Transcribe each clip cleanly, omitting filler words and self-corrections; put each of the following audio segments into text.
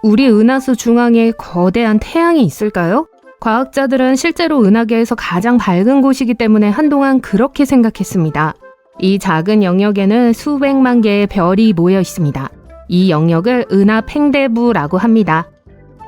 우리 은하수 중앙에 거대한 태양이 있을까요? 과학자들은 실제로 은하계에서 가장 밝은 곳이기 때문에 한동안 그렇게 생각했습니다. 이 작은 영역에는 수백만 개의 별이 모여 있습니다. 이 영역을 은하 팽대부라고 합니다.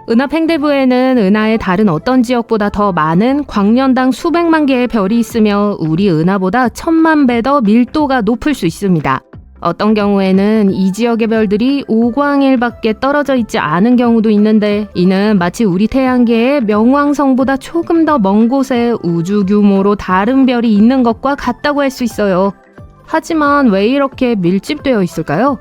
은하 팽대부에는 은하의 다른 어떤 지역보다 더 많은 광년당 수백만 개의 별이 있으며 우리 은하보다 1000만 배 더 밀도가 높을 수 있습니다. 어떤 경우에는 이 지역의 별들이 5광일밖에 떨어져 있지 않은 경우도 있는데, 이는 마치 우리 태양계의 명왕성보다 조금 더 먼 곳에 우주 규모로 다른 별이 있는 것과 같다고 할 수 있어요. 하지만 왜 이렇게 밀집되어 있을까요?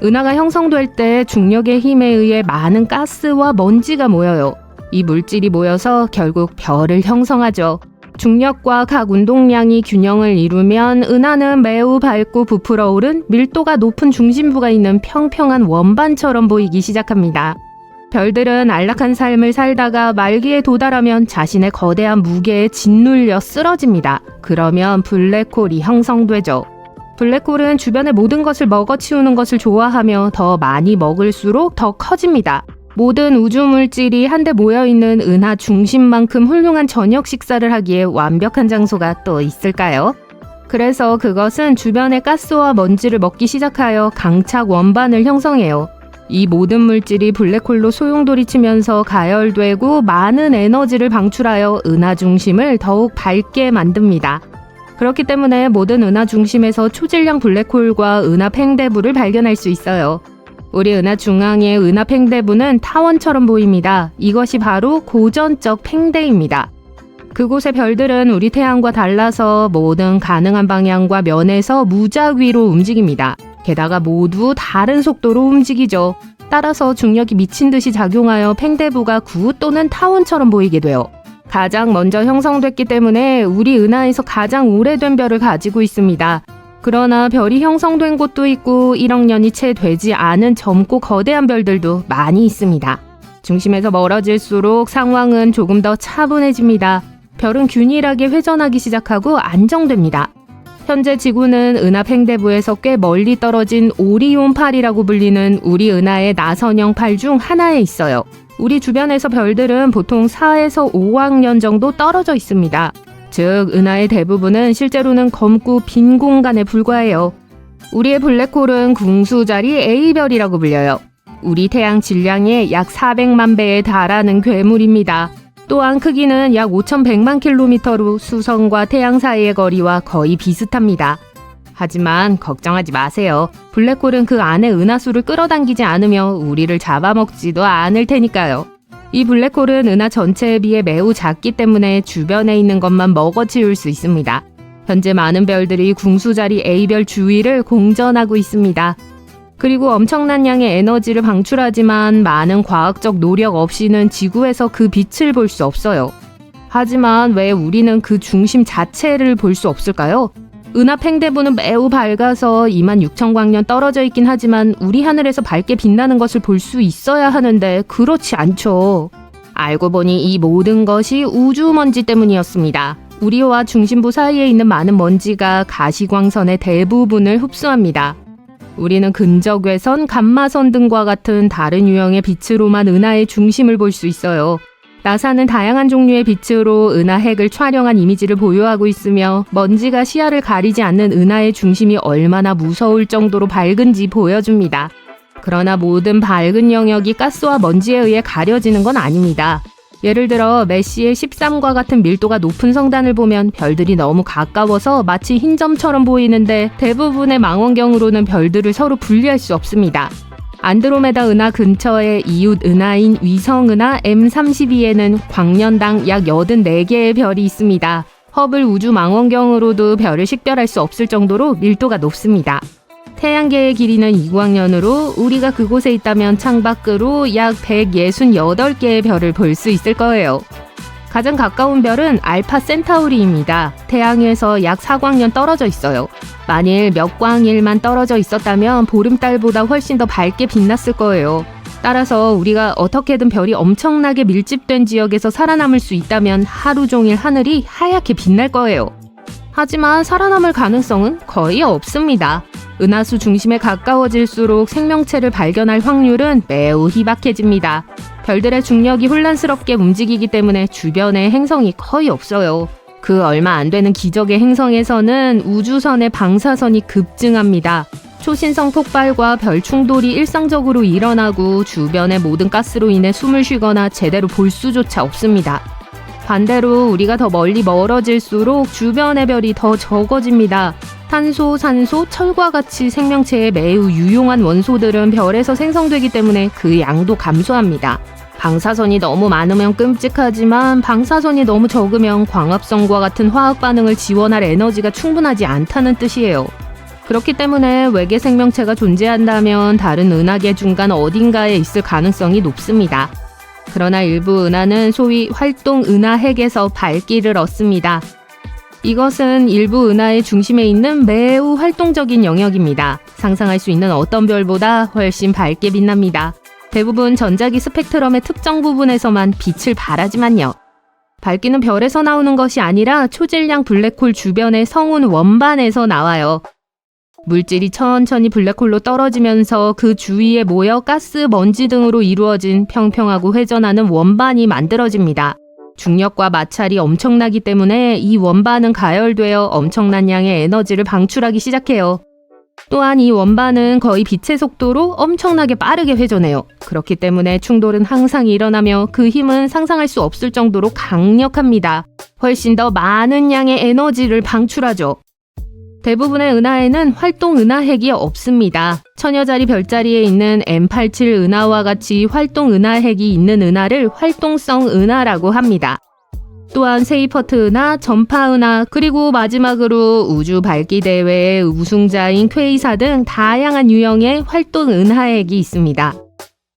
은하가 형성될 때 중력의 힘에 의해 많은 가스와 먼지가 모여요. 이 물질이 모여서 결국 별을 형성하죠. 중력과 각 운동량이 균형을 이루면 은하는 매우 밝고 부풀어 오른 밀도가 높은 중심부가 있는 평평한 원반처럼 보이기 시작합니다. 별들은 안락한 삶을 살다가 말기에 도달하면 자신의 거대한 무게에 짓눌려 쓰러집니다. 그러면 블랙홀이 형성되죠. 블랙홀은 주변의 모든 것을 먹어치우는 것을 좋아하며 더 많이 먹을수록 더 커집니다. 모든 우주 물질이 한데 모여있는 은하 중심만큼 훌륭한 저녁 식사를 하기에 완벽한 장소가 또 있을까요? 그래서 그것은 주변의 가스와 먼지를 먹기 시작하여 강착 원반을 형성해요. 이 모든 물질이 블랙홀로 소용돌이치면서 가열되고 많은 에너지를 방출하여 은하 중심을 더욱 밝게 만듭니다. 그렇기 때문에 모든 은하 중심에서 초질량 블랙홀과 은하 팽대부를 발견할 수 있어요. 우리 은하 중앙의 은하 팽대부는 타원처럼 보입니다. 이것이 바로 고전적 팽대입니다. 그곳의 별들은 우리 태양과 달라서 모든 가능한 방향과 면에서 무작위로 움직입니다. 게다가 모두 다른 속도로 움직이죠. 따라서 중력이 미친 듯이 작용하여 팽대부가 구 또는 타원처럼 보이게 돼요. 가장 먼저 형성됐기 때문에 우리 은하에서 가장 오래된 별을 가지고 있습니다. 그러나 별이 형성된 곳도 있고 1억 년이 채 되지 않은 젊고 거대한 별들도 많이 있습니다. 중심에서 멀어질수록 상황은 조금 더 차분해집니다. 별은 균일하게 회전하기 시작하고 안정됩니다. 현재 지구는 은하 팽대부에서 꽤 멀리 떨어진 오리온팔이라고 불리는 우리 은하의 나선형 팔 중 하나에 있어요. 우리 주변에서 별들은 보통 4에서 5억 년 정도 떨어져 있습니다. 즉, 은하의 대부분은 실제로는 검고 빈 공간에 불과해요. 우리의 블랙홀은 궁수자리 A별이라고 불려요. 우리 태양 질량의 약 400만 배에 달하는 괴물입니다. 또한 크기는 약 5,100만 킬로미터로 수성과 태양 사이의 거리와 거의 비슷합니다. 하지만 걱정하지 마세요. 블랙홀은 그 안에 은하수를 끌어당기지 않으며 우리를 잡아먹지도 않을 테니까요. 이 블랙홀은 은하 전체에 비해 매우 작기 때문에 주변에 있는 것만 먹어치울 수 있습니다. 현재 많은 별들이 궁수자리 A별 주위를 공전하고 있습니다. 그리고 엄청난 양의 에너지를 방출하지만 많은 과학적 노력 없이는 지구에서 그 빛을 볼 수 없어요. 하지만 왜 우리는 그 중심 자체를 볼 수 없을까요? 은하 팽대부는 매우 밝아서 26,000광년 떨어져 있긴 하지만 우리 하늘에서 밝게 빛나는 것을 볼 수 있어야 하는데 그렇지 않죠. 알고 보니 이 모든 것이 우주먼지 때문이었습니다. 우리와 중심부 사이에 있는 많은 먼지가 가시광선의 대부분을 흡수합니다. 우리는 근적외선, 감마선 등과 같은 다른 유형의 빛으로만 은하의 중심을 볼 수 있어요. 나사는 다양한 종류의 빛으로 은하 핵을 촬영한 이미지를 보유하고 있으며 먼지가 시야를 가리지 않는 은하의 중심이 얼마나 무서울 정도로 밝은지 보여줍니다. 그러나 모든 밝은 영역이 가스와 먼지에 의해 가려지는 건 아닙니다. 예를 들어 메시의 13과 같은 밀도가 높은 성단을 보면 별들이 너무 가까워서 마치 흰 점처럼 보이는데 대부분의 망원경으로는 별들을 서로 분리할 수 없습니다. 안드로메다 은하 근처의 이웃 은하인 위성 은하 M32에는 광년당 약 84개의 별이 있습니다. 허블 우주 망원경으로도 별을 식별할 수 없을 정도로 밀도가 높습니다. 태양계의 길이는 2광년으로 우리가 그곳에 있다면 창밖으로 약 168개의 별을 볼 수 있을 거예요. 가장 가까운 별은 알파 센타우리입니다. 태양에서 약 4광년 떨어져 있어요. 만일 몇 광일만 떨어져 있었다면 보름달보다 훨씬 더 밝게 빛났을 거예요. 따라서 우리가 어떻게든 별이 엄청나게 밀집된 지역에서 살아남을 수 있다면 하루 종일 하늘이 하얗게 빛날 거예요. 하지만 살아남을 가능성은 거의 없습니다. 은하수 중심에 가까워질수록 생명체를 발견할 확률은 매우 희박해집니다. 별들의 중력이 혼란스럽게 움직이기 때문에 주변에 행성이 거의 없어요. 그 얼마 안 되는 기적의 행성에서는 우주선의 방사선이 급증합니다. 초신성 폭발과 별 충돌이 일상적으로 일어나고 주변의 모든 가스로 인해 숨을 쉬거나 제대로 볼 수조차 없습니다. 반대로 우리가 더 멀리 멀어질수록 주변의 별이 더 적어집니다. 탄소, 산소, 철과 같이 생명체에 매우 유용한 원소들은 별에서 생성되기 때문에 그 양도 감소합니다. 방사선이 너무 많으면 끔찍하지만 방사선이 너무 적으면 광합성과 같은 화학 반응을 지원할 에너지가 충분하지 않다는 뜻이에요. 그렇기 때문에 외계 생명체가 존재한다면 다른 은하계 중간 어딘가에 있을 가능성이 높습니다. 그러나 일부 은하는 소위 활동 은하핵에서 밝기를 얻습니다. 이것은 일부 은하의 중심에 있는 매우 활동적인 영역입니다. 상상할 수 있는 어떤 별보다 훨씬 밝게 빛납니다. 대부분 전자기 스펙트럼의 특정 부분에서만 빛을 발하지만요. 밝기는 별에서 나오는 것이 아니라 초질량 블랙홀 주변의 성운 원반에서 나와요. 물질이 천천히 블랙홀로 떨어지면서 그 주위에 모여 가스, 먼지 등으로 이루어진 평평하고 회전하는 원반이 만들어집니다. 중력과 마찰이 엄청나기 때문에 이 원반은 가열되어 엄청난 양의 에너지를 방출하기 시작해요. 또한 이 원반은 거의 빛의 속도로 엄청나게 빠르게 회전해요. 그렇기 때문에 충돌은 항상 일어나며 그 힘은 상상할 수 없을 정도로 강력합니다. 훨씬 더 많은 양의 에너지를 방출하죠. 대부분의 은하에는 활동 은하핵이 없습니다. 천여자리 별자리에 있는 M87 은하와 같이 활동 은하핵이 있는 은하를 활동성 은하라고 합니다. 또한 세이퍼트 은하, 전파 은하, 그리고 마지막으로 우주 밝기 대회의 우승자인 퀘이사 등 다양한 유형의 활동 은하핵이 있습니다.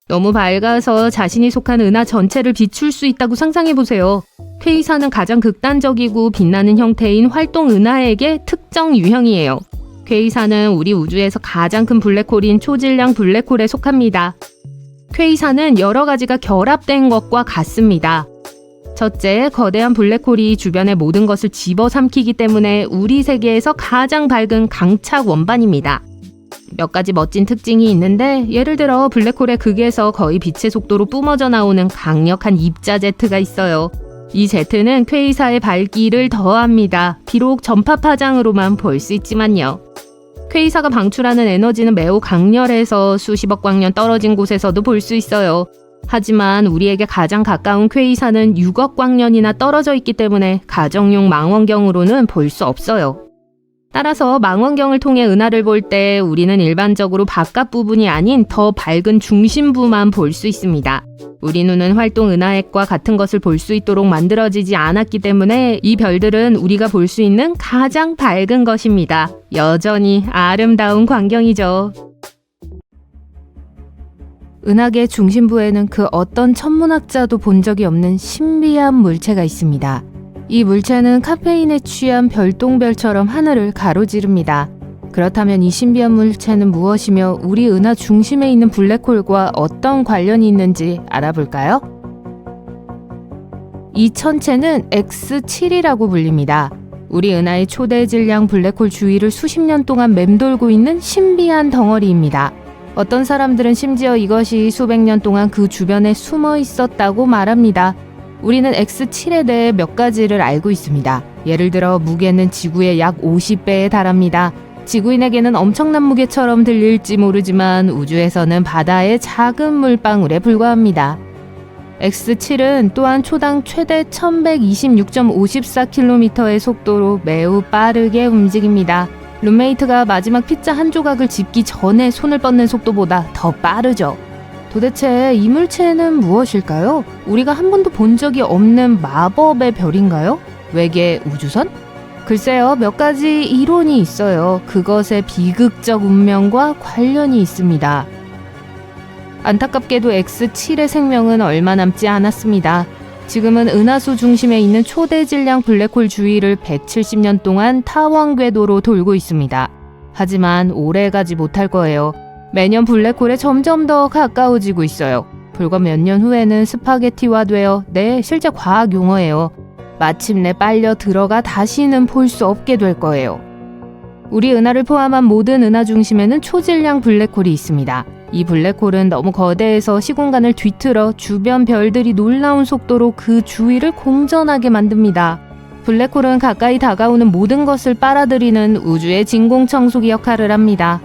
너무 밝아서 자신이 속한 은하 전체를 비출 수 있다고 상상해보세요. 퀘이사는 가장 극단적이고 빛나는 형태인 활동 은하핵의 특정 유형이에요. 퀘이사는 우리 우주에서 가장 큰 블랙홀인 초질량 블랙홀에 속합니다. 퀘이사는 여러 가지가 결합된 것과 같습니다. 첫째, 거대한 블랙홀이 주변의 모든 것을 집어삼키기 때문에 우리 세계에서 가장 밝은 강착 원반입니다. 몇 가지 멋진 특징이 있는데 예를 들어 블랙홀의 극에서 거의 빛의 속도로 뿜어져 나오는 강력한 입자 제트가 있어요. 이 제트는 퀘이사의 밝기를 더합니다. 비록 전파 파장으로만 볼 수 있지만요. 퀘이사가 방출하는 에너지는 매우 강렬해서 수십억 광년 떨어진 곳에서도 볼 수 있어요. 하지만 우리에게 가장 가까운 퀘이사는 6억 광년이나 떨어져 있기 때문에 가정용 망원경으로는 볼 수 없어요. 따라서 망원경을 통해 은하를 볼 때 우리는 일반적으로 바깥 부분이 아닌 더 밝은 중심부만 볼 수 있습니다. 우리 눈은 활동 은하핵과 같은 것을 볼 수 있도록 만들어지지 않았기 때문에 이 별들은 우리가 볼 수 있는 가장 밝은 것입니다. 여전히 아름다운 광경이죠. 은하계 중심부에는 그 어떤 천문학자도 본 적이 없는 신비한 물체가 있습니다. 이 물체는 카페인에 취한 별똥별처럼 하늘을 가로지릅니다. 그렇다면 이 신비한 물체는 무엇이며 우리 은하 중심에 있는 블랙홀과 어떤 관련이 있는지 알아볼까요? 이 천체는 X7이라고 불립니다. 우리 은하의 초대 질량 블랙홀 주위를 수십 년 동안 맴돌고 있는 신비한 덩어리입니다. 어떤 사람들은 심지어 이것이 수백 년 동안 그 주변에 숨어 있었다고 말합니다. 우리는 X7에 대해 몇 가지를 알고 있습니다. 예를 들어 무게는 지구의 약 50배에 달합니다. 지구인에게는 엄청난 무게처럼 들릴지 모르지만 우주에서는 바다의 작은 물방울에 불과합니다. X7은 또한 초당 최대 1126.54km의 속도로 매우 빠르게 움직입니다. 룸메이트가 마지막 피자 한 조각을 집기 전에 손을 뻗는 속도보다 더 빠르죠. 도대체 이 물체는 무엇일까요? 우리가 한 번도 본 적이 없는 마법의 별인가요? 외계 우주선? 글쎄요, 몇 가지 이론이 있어요. 그것의 비극적 운명과 관련이 있습니다. 안타깝게도 X7의 생명은 얼마 남지 않았습니다. 지금은 은하수 중심에 있는 초대 질량 블랙홀 주위를 170년 동안 타원 궤도로 돌고 있습니다. 하지만 오래 가지 못할 거예요. 매년 블랙홀에 점점 더 가까워지고 있어요. 불과 몇 년 후에는 스파게티화되어, 실제 과학 용어예요. 마침내 빨려 들어가 다시는 볼 수 없게 될 거예요. 우리 은하를 포함한 모든 은하 중심에는 초질량 블랙홀이 있습니다. 이 블랙홀은 너무 거대해서 시공간을 뒤틀어 주변 별들이 놀라운 속도로 그 주위를 공전하게 만듭니다. 블랙홀은 가까이 다가오는 모든 것을 빨아들이는 우주의 진공청소기 역할을 합니다.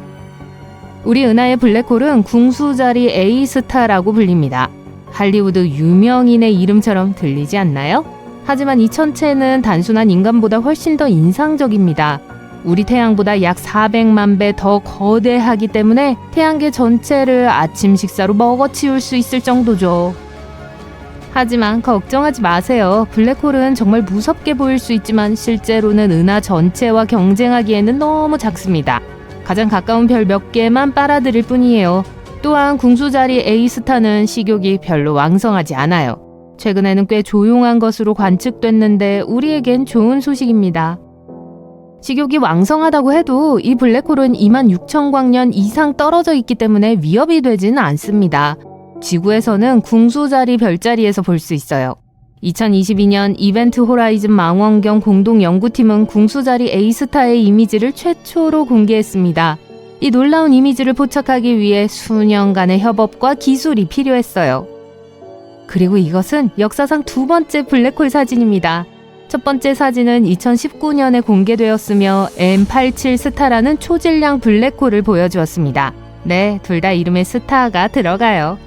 우리 은하의 블랙홀은 궁수자리 A스타라고 불립니다. 할리우드 유명인의 이름처럼 들리지 않나요? 하지만 이 천체는 단순한 인간보다 훨씬 더 인상적입니다. 우리 태양보다 약 400만 배 더 거대하기 때문에 태양계 전체를 아침 식사로 먹어치울 수 있을 정도죠. 하지만 걱정하지 마세요. 블랙홀은 정말 무섭게 보일 수 있지만 실제로는 은하 전체와 경쟁하기에는 너무 작습니다. 가장 가까운 별 몇 개만 빨아들일 뿐이에요. 또한 궁수자리 A스타는 식욕이 별로 왕성하지 않아요. 최근에는 꽤 조용한 것으로 관측됐는데 우리에겐 좋은 소식입니다. 식욕이 왕성하다고 해도 이 블랙홀은 26,000광년 이상 떨어져 있기 때문에 위협이 되지는 않습니다. 지구에서는 궁수자리 별자리에서 볼 수 있어요. 2022년 이벤트 호라이즌 망원경 공동연구팀은 궁수자리 A스타의 이미지를 최초로 공개했습니다. 이 놀라운 이미지를 포착하기 위해 수년간의 협업과 기술이 필요했어요. 그리고 이것은 역사상 두 번째 블랙홀 사진입니다. 첫 번째 사진은 2019년에 공개되었으며 M87 스타라는 초질량 블랙홀을 보여주었습니다. 네, 둘 다 이름에 스타가 들어가요.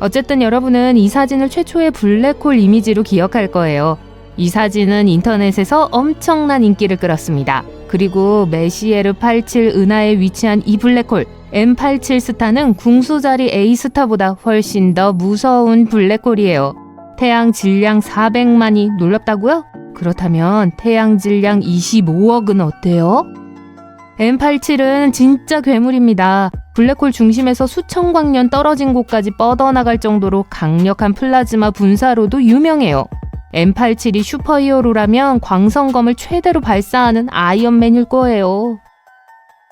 어쨌든 여러분은 이 사진을 최초의 블랙홀 이미지로 기억할 거예요. 이 사진은 인터넷에서 엄청난 인기를 끌었습니다. 그리고 메시에르 87 은하에 위치한 이 블랙홀 M87 스타는 궁수자리 A스타보다 훨씬 더 무서운 블랙홀이에요. 태양 질량 400만이 놀랍다고요? 그렇다면 태양 질량 25억은 어때요? M87은 진짜 괴물입니다. 블랙홀 중심에서 수천 광년 떨어진 곳까지 뻗어나갈 정도로 강력한 플라즈마 분사로도 유명해요. M87이 슈퍼히어로라면 광선검을 최대로 발사하는 아이언맨일 거예요.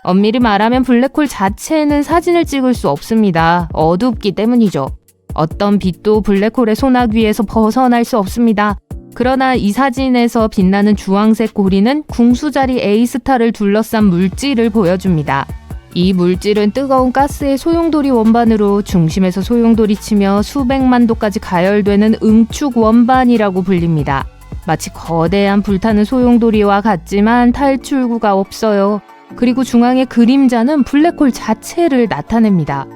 엄밀히 말하면 블랙홀 자체는 사진을 찍을 수 없습니다. 어둡기 때문이죠. 어떤 빛도 블랙홀의 소나귀에서 벗어날 수 없습니다. 그러나 이 사진에서 빛나는 주황색 고리는 궁수자리 A스타를 둘러싼 물질을 보여줍니다. 이 물질은 뜨거운 가스의 소용돌이 원반으로 중심에서 소용돌이 치며 수백만 도까지 가열되는 응축 원반이라고 불립니다. 마치 거대한 불타는 소용돌이와 같지만 탈출구가 없어요. 그리고 중앙의 그림자는 블랙홀 자체를 나타냅니다.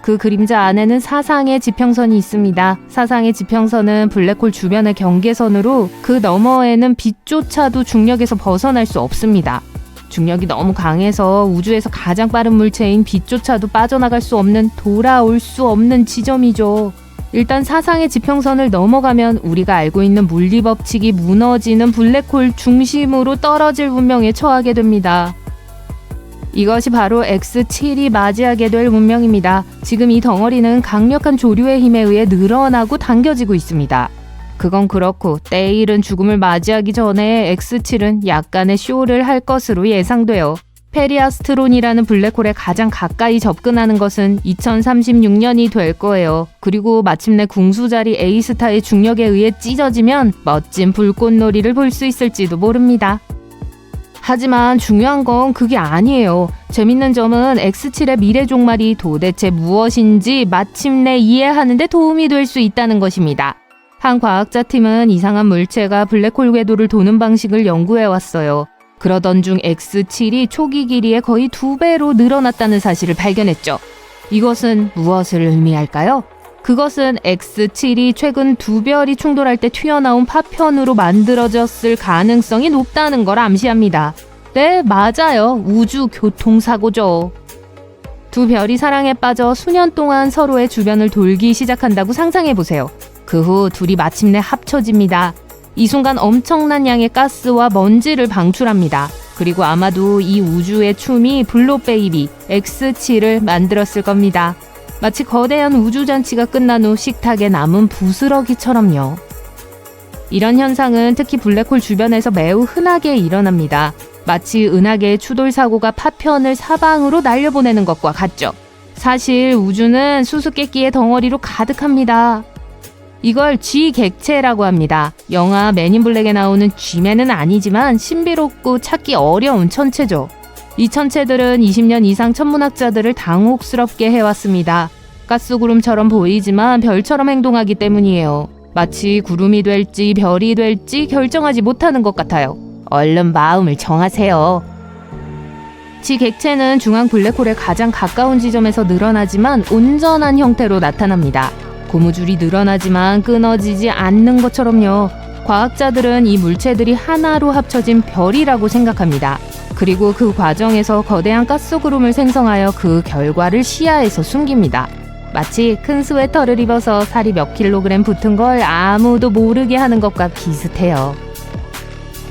그 그림자 안에는 사상의 지평선이 있습니다. 사상의 지평선은 블랙홀 주변의 경계선으로 그 너머에는 빛조차도 중력에서 벗어날 수 없습니다. 중력이 너무 강해서 우주에서 가장 빠른 물체인 빛조차도 빠져나갈 수 없는 돌아올 수 없는 지점이죠. 일단 사상의 지평선을 넘어가면 우리가 알고 있는 물리법칙이 무너지는 블랙홀 중심으로 떨어질 운명에 처하게 됩니다. 이것이 바로 X7이 맞이하게 될 운명입니다. 지금 이 덩어리는 강력한 조류의 힘에 의해 늘어나고 당겨지고 있습니다. 그건 그렇고 때이른 죽음을 맞이하기 전에 X7은 약간의 쇼를 할 것으로 예상돼요. 페리아스트론이라는 블랙홀에 가장 가까이 접근하는 것은 2036년이 될 거예요. 그리고 마침내 궁수자리 A스타의 중력에 의해 찢어지면 멋진 불꽃놀이를 볼 수 있을지도 모릅니다. 하지만 중요한 건 그게 아니에요. 재밌는 점은 X7의 미래 종말이 도대체 무엇인지 마침내 이해하는 데 도움이 될 수 있다는 것입니다. 한 과학자 팀은 이상한 물체가 블랙홀 궤도를 도는 방식을 연구해왔어요. 그러던 중 X7이 초기 길이의 거의 2배로 늘어났다는 사실을 발견했죠. 이것은 무엇을 의미할까요? 그것은 X7이 최근 두 별이 충돌할 때 튀어나온 파편으로 만들어졌을 가능성이 높다는 걸 암시합니다. 네, 맞아요. 우주 교통사고죠. 두 별이 사랑에 빠져 수년 동안 서로의 주변을 돌기 시작한다고 상상해보세요. 그 후 둘이 마침내 합쳐집니다. 이 순간 엄청난 양의 가스와 먼지를 방출합니다. 그리고 아마도 이 우주의 춤이 블루베이비 X7을 만들었을 겁니다. 마치 거대한 우주잔치가 끝난 후 식탁에 남은 부스러기처럼요. 이런 현상은 특히 블랙홀 주변에서 매우 흔하게 일어납니다. 마치 은하계의 추돌 사고가 파편을 사방으로 날려보내는 것과 같죠. 사실 우주는 수수께끼의 덩어리로 가득합니다. 이걸 G 객체라고 합니다. 영화 맨인 블랙에 나오는 G맨은 아니지만 신비롭고 찾기 어려운 천체죠. 이 천체들은 20년 이상 천문학자들을 당혹스럽게 해왔습니다. 가스구름처럼 보이지만 별처럼 행동하기 때문이에요. 마치 구름이 될지 별이 될지 결정하지 못하는 것 같아요. 얼른 마음을 정하세요. G 객체는 중앙 블랙홀에 가장 가까운 지점에서 늘어나지만 온전한 형태로 나타납니다. 고무줄이 늘어나지만 끊어지지 않는 것처럼요. 과학자들은 이 물체들이 하나로 합쳐진 별이라고 생각합니다. 그리고 그 과정에서 거대한 가스구름을 생성하여 그 결과를 시야에서 숨깁니다. 마치 큰 스웨터를 입어서 살이 몇 킬로그램 붙은 걸 아무도 모르게 하는 것과 비슷해요.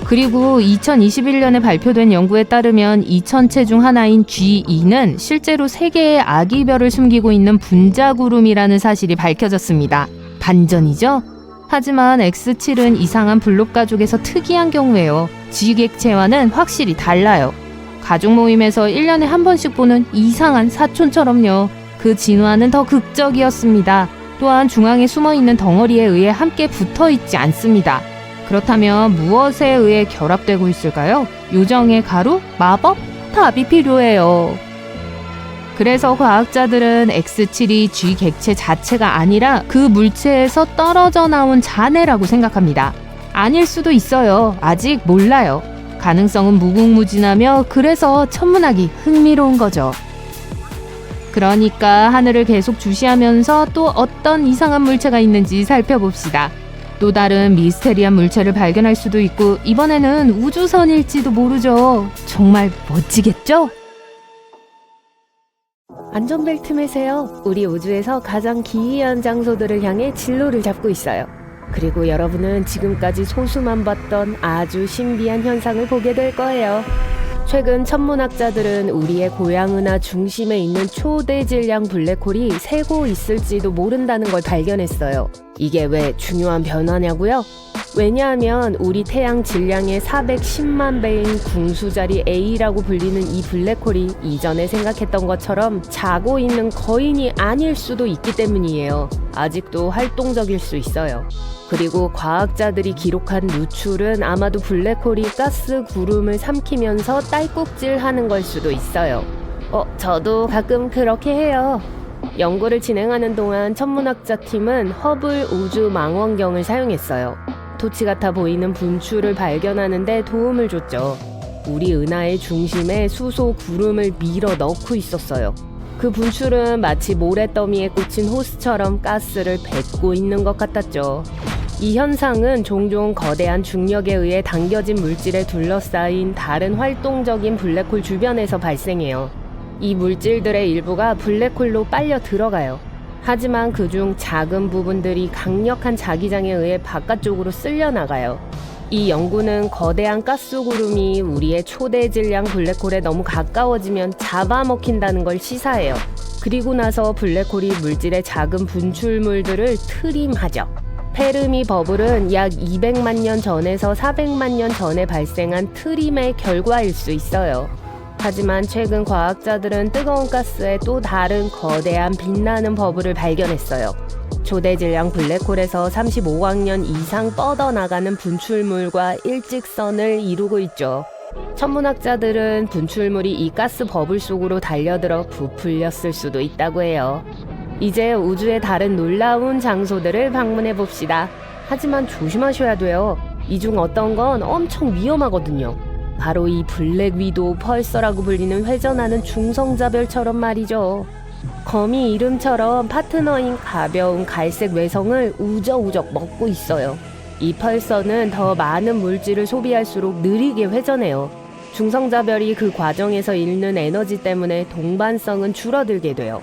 그리고 2021년에 발표된 연구에 따르면 이 천체 중 하나인 G2는 실제로 3개의 아기 별을 숨기고 있는 분자구름이라는 사실이 밝혀졌습니다. 반전이죠? 하지만 X7은 이상한 블록 가족에서 특이한 경우예요. G 객체와는 확실히 달라요. 가족 모임에서 1년에 한 번씩 보는 이상한 사촌처럼요. 그 진화는 더 극적이었습니다. 또한 중앙에 숨어있는 덩어리에 의해 함께 붙어있지 않습니다. 그렇다면 무엇에 의해 결합되고 있을까요? 요정의 가루? 마법? 답이 필요해요. 그래서 과학자들은 X7이 G 객체 자체가 아니라 그 물체에서 떨어져 나온 잔해라고 생각합니다. 아닐 수도 있어요. 아직 몰라요. 가능성은 무궁무진하며 그래서 천문학이 흥미로운 거죠. 그러니까 하늘을 계속 주시하면서 또 어떤 이상한 물체가 있는지 살펴봅시다. 또 다른 미스테리한 물체를 발견할 수도 있고 이번에는 우주선일지도 모르죠. 정말 멋지겠죠? 안전벨트 매세요. 우리 우주에서 가장 기이한 장소들을 향해 진로를 잡고 있어요. 그리고 여러분은 지금까지 소수만 봤던 아주 신비한 현상을 보게 될 거예요. 최근 천문학자들은 우리의 고향은하 중심에 있는 초대질량 블랙홀이 세고 있을지도 모른다는 걸 발견했어요. 이게 왜 중요한 변화냐고요? 왜냐하면 우리 태양 질량의 410만 배인 궁수자리 A라고 불리는 이 블랙홀이 이전에 생각했던 것처럼 자고 있는 거인이 아닐 수도 있기 때문이에요. 아직도 활동적일 수 있어요. 그리고 과학자들이 기록한 누출은 아마도 블랙홀이 가스 구름을 삼키면서 딸꾹질하는 걸 수도 있어요. 저도 가끔 그렇게 해요. 연구를 진행하는 동안 천문학자 팀은 허블 우주 망원경을 사용했어요. 토치 같아 보이는 분출을 발견하는 데 도움을 줬죠. 우리 은하의 중심에 수소 구름을 밀어 넣고 있었어요. 그 분출은 마치 모래더미에 꽂힌 호스처럼 가스를 뱉고 있는 것 같았죠. 이 현상은 종종 거대한 중력에 의해 당겨진 물질에 둘러싸인 다른 활동적인 블랙홀 주변에서 발생해요. 이 물질들의 일부가 블랙홀로 빨려 들어가요. 하지만 그중 작은 부분들이 강력한 자기장에 의해 바깥쪽으로 쓸려 나가요. 이 연구는 거대한 가스구름이 우리의 초대질량 블랙홀에 너무 가까워지면 잡아먹힌다는 걸 시사해요. 그리고 나서 블랙홀이 물질의 작은 분출물들을 트림하죠. 페르미 버블은 약 200만 년 전에서 400만 년 전에 발생한 트림의 결과일 수 있어요. 하지만 최근 과학자들은 뜨거운 가스에 또 다른 거대한 빛나는 버블을 발견했어요. 초대질량 블랙홀에서 35억 년 이상 뻗어나가는 분출물과 일직선을 이루고 있죠. 천문학자들은 분출물이 이 가스 버블 속으로 달려들어 부풀렸을 수도 있다고 해요. 이제 우주의 다른 놀라운 장소들을 방문해 봅시다. 하지만 조심하셔야 돼요. 이 중 어떤 건 엄청 위험하거든요. 바로 이 블랙 위도우 펄서라고 불리는 회전하는 중성자별처럼 말이죠. 거미 이름처럼 파트너인 가벼운 갈색 외성을 우적우적 먹고 있어요. 이 펄서는 더 많은 물질을 소비할수록 느리게 회전해요. 중성자별이 그 과정에서 잃는 에너지 때문에 동반성은 줄어들게 돼요.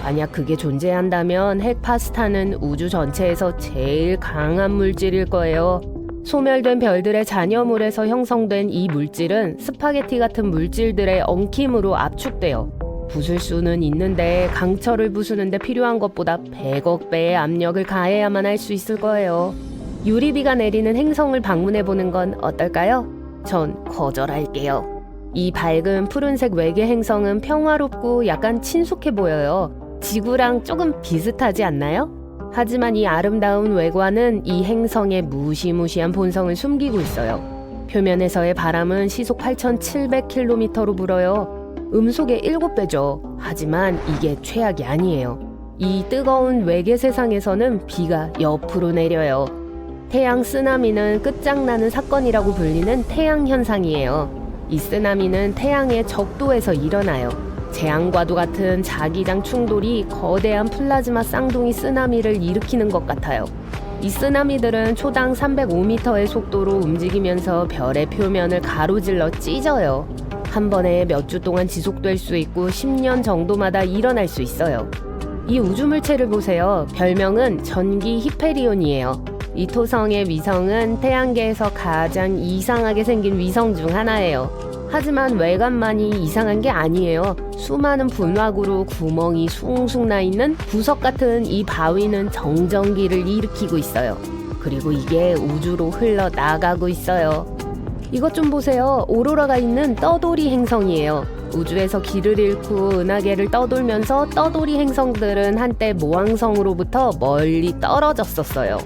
만약 그게 존재한다면 핵파스타는 우주 전체에서 제일 강한 물질일 거예요. 소멸된 별들의 잔여물에서 형성된 이 물질은 스파게티 같은 물질들의 엉킴으로 압축돼요. 부술 수는 있는데 강철을 부수는데 필요한 것보다 100억 배의 압력을 가해야만 할 수 있을 거예요. 유리비가 내리는 행성을 방문해보는 건 어떨까요? 전 거절할게요. 이 밝은 푸른색 외계 행성은 평화롭고 약간 친숙해 보여요. 지구랑 조금 비슷하지 않나요? 하지만 이 아름다운 외관은 이 행성의 무시무시한 본성을 숨기고 있어요. 표면에서의 바람은 시속 8,700km로 불어요. 음속의 7배죠. 하지만 이게 최악이 아니에요. 이 뜨거운 외계 세상에서는 비가 옆으로 내려요. 태양 쓰나미는 끝장나는 사건이라고 불리는 태양 현상이에요. 이 쓰나미는 태양의 적도에서 일어나요. 재앙과도 같은 자기장 충돌이 거대한 플라즈마 쌍둥이 쓰나미를 일으키는 것 같아요. 이 쓰나미들은 초당 305m의 속도로 움직이면서 별의 표면을 가로질러 찢어요. 한 번에 몇 주 동안 지속될 수 있고 10년 정도마다 일어날 수 있어요. 이 우주물체를 보세요. 별명은 전기 히페리온이에요. 이 토성의 위성은 태양계에서 가장 이상하게 생긴 위성 중 하나예요. 하지만 외관만이 이상한 게 아니에요. 수많은 분화구로 구멍이 숭숭 나 있는 부석 같은 이 바위는 정전기를 일으키고 있어요. 그리고 이게 우주로 흘러나가고 있어요. 이것 좀 보세요. 오로라가 있는 떠돌이 행성이에요. 우주에서 길을 잃고 은하계를 떠돌면서 떠돌이 행성들은 한때 모항성으로부터 멀리 떨어졌었어요.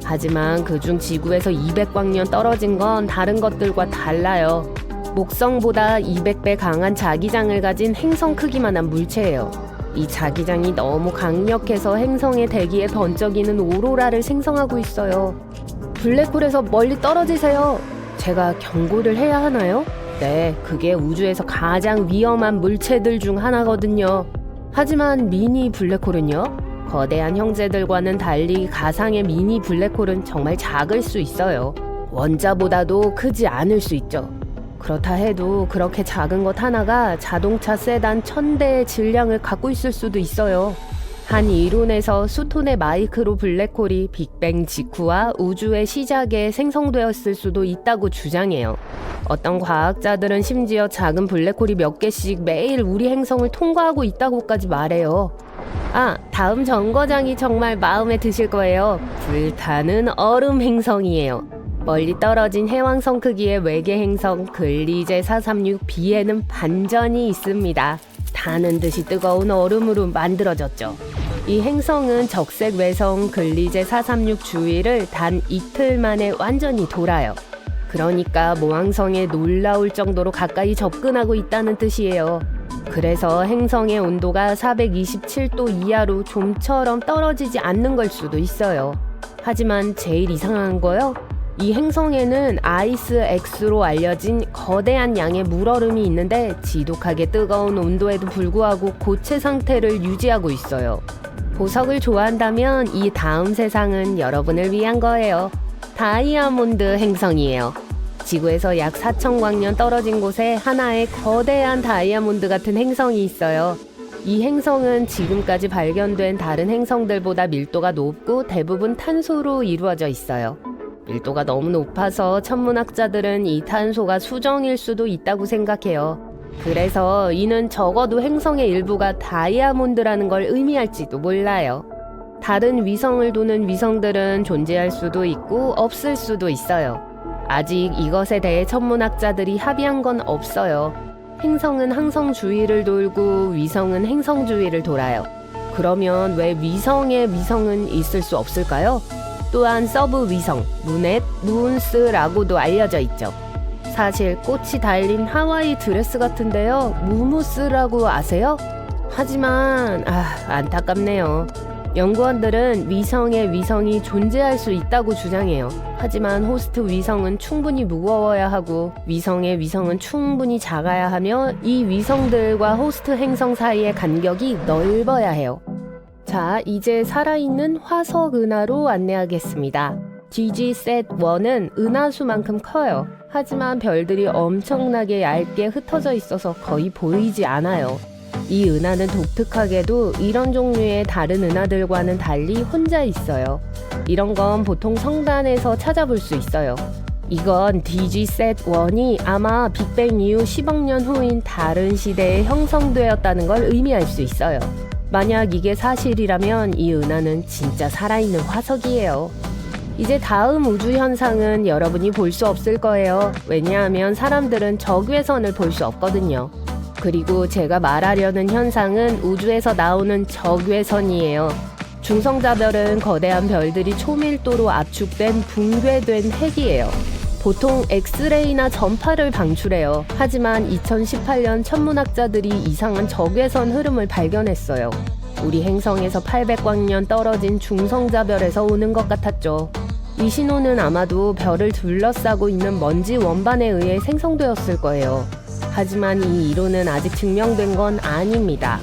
하지만 그중 지구에서 200광년 떨어진 건 다른 것들과 달라요. 목성보다 200배 강한 자기장을 가진 행성 크기만한 물체예요. 이 자기장이 너무 강력해서 행성의 대기에 번쩍이는 오로라를 생성하고 있어요. 블랙홀에서 멀리 떨어지세요. 제가 경고를 해야 하나요? 네, 그게 우주에서 가장 위험한 물체들 중 하나거든요. 하지만 미니 블랙홀은요? 거대한 형제들과는 달리 가상의 미니 블랙홀은 정말 작을 수 있어요. 원자보다도 크지 않을 수 있죠. 그렇다 해도 그렇게 작은 것 하나가 자동차 세단 1000대의 질량을 갖고 있을 수도 있어요. 한 이론에서 수톤의 마이크로 블랙홀이 빅뱅 직후와 우주의 시작에 생성되었을 수도 있다고 주장해요. 어떤 과학자들은 심지어 작은 블랙홀이 몇 개씩 매일 우리 행성을 통과하고 있다고까지 말해요. 다음 정거장이 정말 마음에 드실 거예요. 불타는 얼음 행성이에요. 멀리 떨어진 해왕성 크기의 외계 행성 글리제 436b에는 반전이 있습니다. 타는 듯이 뜨거운 얼음으로 만들어졌죠. 이 행성은 적색 외성 글리제 436 주위를 단 이틀 만에 완전히 돌아요. 그러니까 모항성에 놀라울 정도로 가까이 접근하고 있다는 뜻이에요. 그래서 행성의 온도가 427도 이하로 좀처럼 떨어지지 않는 걸 수도 있어요. 하지만 제일 이상한 거요? 이 행성에는 아이스 X로 알려진 거대한 양의 물얼음이 있는데 지독하게 뜨거운 온도에도 불구하고 고체 상태를 유지하고 있어요. 보석을 좋아한다면 이 다음 세상은 여러분을 위한 거예요. 다이아몬드 행성이에요. 지구에서 약 4,000광년 떨어진 곳에 하나의 거대한 다이아몬드 같은 행성이 있어요. 이 행성은 지금까지 발견된 다른 행성들보다 밀도가 높고 대부분 탄소로 이루어져 있어요. 밀도가 너무 높아서 천문학자들은 이 탄소가 수정일 수도 있다고 생각해요. 그래서 이는 적어도 행성의 일부가 다이아몬드라는 걸 의미할지도 몰라요. 다른 위성을 도는 위성들은 존재할 수도 있고 없을 수도 있어요. 아직 이것에 대해 천문학자들이 합의한 건 없어요. 행성은 항성 주위를 돌고 위성은 행성 주위를 돌아요. 그러면 왜 위성에 위성은 있을 수 없을까요? 또한 서브 위성, 무넷, 무운스라고도 알려져 있죠. 사실 꽃이 달린 하와이 드레스 같은데요. 무무스라고 아세요? 하지만 안타깝네요. 연구원들은 위성에 위성이 존재할 수 있다고 주장해요. 하지만 호스트 위성은 충분히 무거워야 하고 위성의 위성은 충분히 작아야 하며 이 위성들과 호스트 행성 사이의 간격이 넓어야 해요. 자, 이제 살아있는 화석 은하로 안내하겠습니다. DGSat-1은 은하수만큼 커요. 하지만 별들이 엄청나게 얇게 흩어져 있어서 거의 보이지 않아요. 이 은하는 독특하게도 이런 종류의 다른 은하들과는 달리 혼자 있어요. 이런 건 보통 성단에서 찾아볼 수 있어요. 이건 DGSat-1이 아마 빅뱅 이후 10억 년 후인 다른 시대에 형성되었다는 걸 의미할 수 있어요. 만약 이게 사실이라면 이 은하는 진짜 살아있는 화석이에요. 이제 다음 우주 현상은 여러분이 볼 수 없을 거예요. 왜냐하면 사람들은 적외선을 볼 수 없거든요. 그리고 제가 말하려는 현상은 우주에서 나오는 적외선이에요. 중성자별은 거대한 별들이 초밀도로 압축된 붕괴된 핵이에요. 보통 엑스레이나 전파를 방출해요. 하지만 2018년 천문학자들이 이상한 적외선 흐름을 발견했어요. 우리 행성에서 800광년 떨어진 중성자별에서 오는 것 같았죠. 이 신호는 아마도 별을 둘러싸고 있는 먼지 원반에 의해 생성되었을 거예요. 하지만 이 이론은 아직 증명된 건 아닙니다.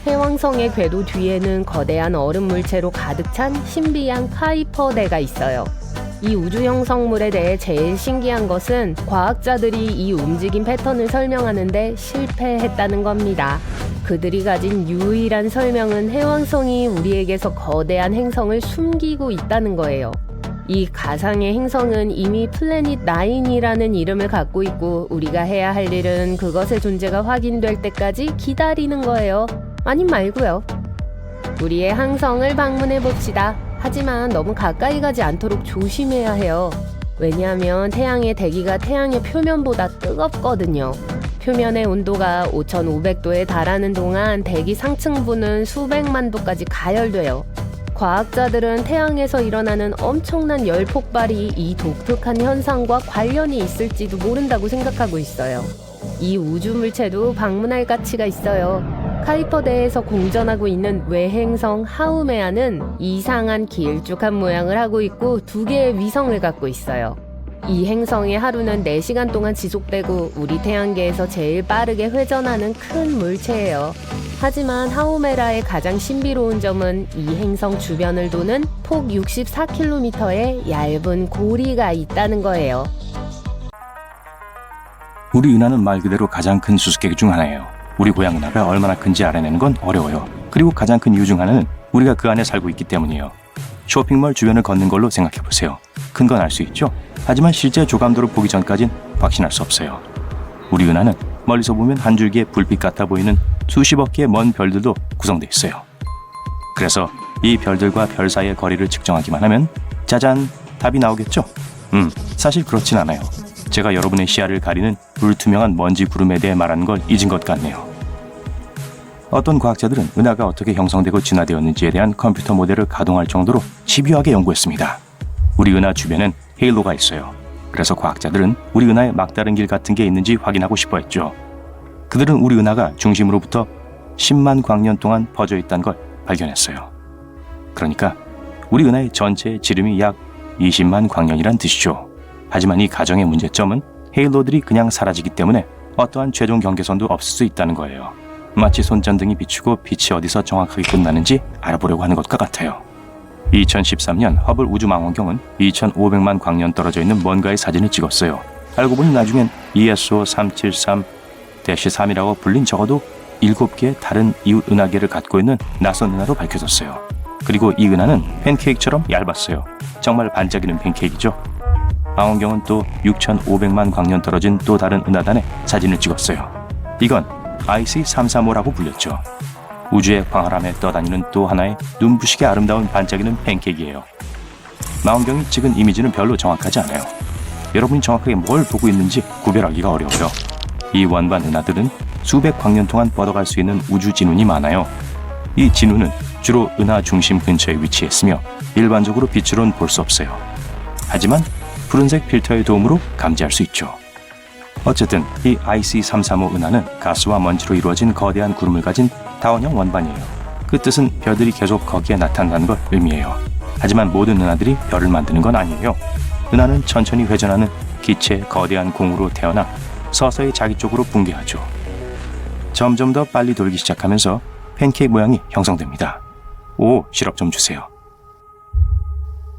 해왕성의 궤도 뒤에는 거대한 얼음 물체로 가득 찬 신비한 카이퍼대가 있어요. 이 우주 형성물에 대해 제일 신기한 것은 과학자들이 이 움직임 패턴을 설명하는데 실패했다는 겁니다. 그들이 가진 유일한 설명은 해왕성이 우리에게서 거대한 행성을 숨기고 있다는 거예요. 이 가상의 행성은 이미 플래닛 9이라는 이름을 갖고 있고 우리가 해야 할 일은 그것의 존재가 확인될 때까지 기다리는 거예요. 아님 말고요. 우리의 항성을 방문해 봅시다. 하지만 너무 가까이 가지 않도록 조심해야 해요. 왜냐하면 태양의 대기가 태양의 표면보다 뜨겁거든요. 표면의 온도가 5500도에 달하는 동안 대기 상층부는 수백만 도까지 가열돼요. 과학자들은 태양에서 일어나는 엄청난 열 폭발이 이 독특한 현상과 관련이 있을지도 모른다고 생각하고 있어요. 이 우주 물체도 방문할 가치가 있어요. 카이퍼대에서 공전하고 있는 외행성 하우메아는 이상한 길쭉한 모양을 하고 있고 2개의 위성을 갖고 있어요. 이 행성의 하루는 4시간 동안 지속되고 우리 태양계에서 제일 빠르게 회전하는 큰 물체예요. 하지만 하우메라의 가장 신비로운 점은 이 행성 주변을 도는 폭 64km의 얇은 고리가 있다는 거예요. 우리 은하는 말 그대로 가장 큰 수수께끼 중 하나예요. 우리 고향 은하가 얼마나 큰지 알아내는 건 어려워요. 그리고 가장 큰 이유 중 하나는 우리가 그 안에 살고 있기 때문이에요. 쇼핑몰 주변을 걷는 걸로 생각해보세요. 큰 건 알 수 있죠? 하지만 실제 조감도를 보기 전까진 확신할 수 없어요. 우리 은하는 멀리서 보면 한 줄기의 불빛 같아 보이는 수십억 개의 먼 별들도 구성되어 있어요. 그래서 이 별들과 별 사이의 거리를 측정하기만 하면 짜잔! 답이 나오겠죠? 사실 그렇진 않아요. 제가 여러분의 시야를 가리는 불투명한 먼지 구름에 대해 말하는 걸 잊은 것 같네요. 어떤 과학자들은 은하가 어떻게 형성되고 진화되었는지에 대한 컴퓨터 모델을 가동할 정도로 집요하게 연구했습니다. 우리 은하 주변엔 헤일로가 있어요. 그래서 과학자들은 우리 은하에 막다른 길 같은 게 있는지 확인하고 싶어 했죠. 그들은 우리 은하가 중심으로부터 10만 광년 동안 퍼져 있다는 걸 발견했어요. 그러니까 우리 은하의 전체 지름이 약 20만 광년이란 뜻이죠. 하지만 이 가정의 문제점은 헤일로들이 그냥 사라지기 때문에 어떠한 최종 경계선도 없을 수 있다는 거예요. 마치 손전등이 비추고 빛이 어디서 정확하게 끝나는지 알아보려고 하는 것과 같아요. 2013년 허블 우주망원경은 2500만 광년 떨어져 있는 뭔가의 사진을 찍었어요. 알고 보니 나중엔 ESO 373-3이라고 불린 적어도 7개의 다른 이웃 은하계를 갖고 있는 낯선 은하로 밝혀졌어요. 그리고 이 은하는 팬케이크처럼 얇았어요. 정말 반짝이는 팬케이크죠. 망원경은 또 6500만 광년 떨어진 또 다른 은하단의 사진을 찍었어요. 이건 IC335라고 불렸죠. 우주의 광활함에 떠다니는 또 하나의 눈부시게 아름다운 반짝이는 팬케이크예요. 망원경이 찍은 이미지는 별로 정확하지 않아요. 여러분이 정확하게 뭘 보고 있는지 구별하기가 어려워요. 이 원반 은하들은 수백 광년 동안 뻗어갈 수 있는 우주 진운이 많아요. 이 진운은 주로 은하 중심 근처에 위치했으며 일반적으로 빛으로는 볼 수 없어요. 하지만 푸른색 필터의 도움으로 감지할 수 있죠. 어쨌든 이 IC335 은하는 가스와 먼지로 이루어진 거대한 구름을 가진 다원형 원반이에요. 그 뜻은 별들이 계속 거기에 나타난다는 걸 의미해요. 하지만 모든 은하들이 별을 만드는 건 아니에요. 은하는 천천히 회전하는 기체 거대한 공으로 태어나 서서히 자기 쪽으로 붕괴하죠. 점점 더 빨리 돌기 시작하면서 팬케이크 모양이 형성됩니다. 오, 시럽 좀 주세요.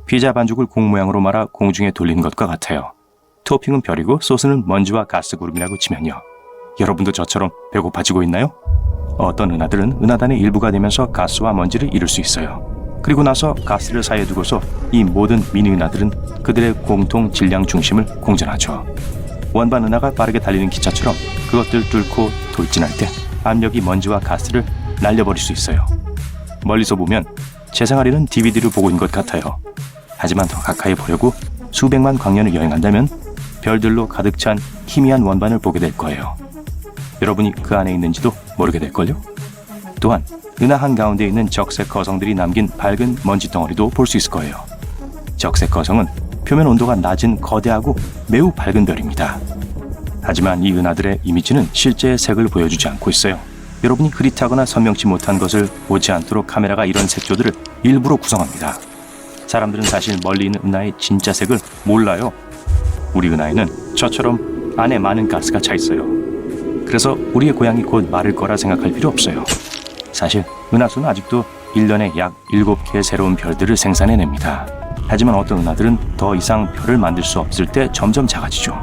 피자 반죽을 공 모양으로 말아 공중에 돌리는 것과 같아요. 토핑은 별이고 소스는 먼지와 가스 구름이라고 치면요. 여러분도 저처럼 배고파지고 있나요? 어떤 은하들은 은하단의 일부가 되면서 가스와 먼지를 이룰 수 있어요. 그리고 나서 가스를 사이에 두고서 이 모든 미니 은하들은 그들의 공통 질량 중심을 공전하죠. 원반 은하가 빠르게 달리는 기차처럼 그것들 뚫고 돌진할 때 압력이 먼지와 가스를 날려버릴 수 있어요. 멀리서 보면 재생아리는 DVD를 보고 있는 것 같아요. 하지만 더 가까이 보려고 수백만 광년을 여행한다면 별들로 가득 찬 희미한 원반을 보게 될 거예요. 여러분이 그 안에 있는지도 모르게 될걸요? 또한 은하 한가운데 있는 적색 거성들이 남긴 밝은 먼지 덩어리도 볼 수 있을 거예요. 적색 거성은 표면 온도가 낮은 거대하고 매우 밝은 별입니다. 하지만 이 은하들의 이미지는 실제의 색을 보여주지 않고 있어요. 여러분이 흐릿하거나 선명치 못한 것을 보지 않도록 카메라가 이런 색조들을 일부러 구성합니다. 사람들은 사실 멀리 있는 은하의 진짜 색을 몰라요. 우리 은하에는 저처럼 안에 많은 가스가 차 있어요. 그래서 우리의 고향이 곧 마를 거라 생각할 필요 없어요. 사실 은하수는 아직도 1년에 약 7개의 새로운 별들을 생산해냅니다. 하지만 어떤 은하들은 더 이상 별을 만들 수 없을 때 점점 작아지죠.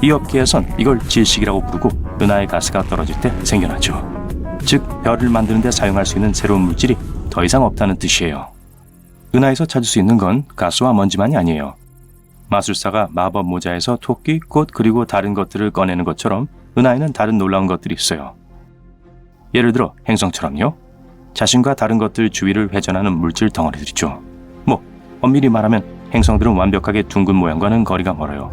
이 업계에선 이걸 질식이라고 부르고 은하의 가스가 떨어질 때 생겨나죠. 즉 별을 만드는 데 사용할 수 있는 새로운 물질이 더 이상 없다는 뜻이에요. 은하에서 찾을 수 있는 건 가스와 먼지만이 아니에요. 마술사가 마법 모자에서 토끼, 꽃 그리고 다른 것들을 꺼내는 것처럼 은하에는 다른 놀라운 것들이 있어요. 예를 들어 행성처럼요. 자신과 다른 것들 주위를 회전하는 물질 덩어리들이죠. 엄밀히 말하면 행성들은 완벽하게 둥근 모양과는 거리가 멀어요.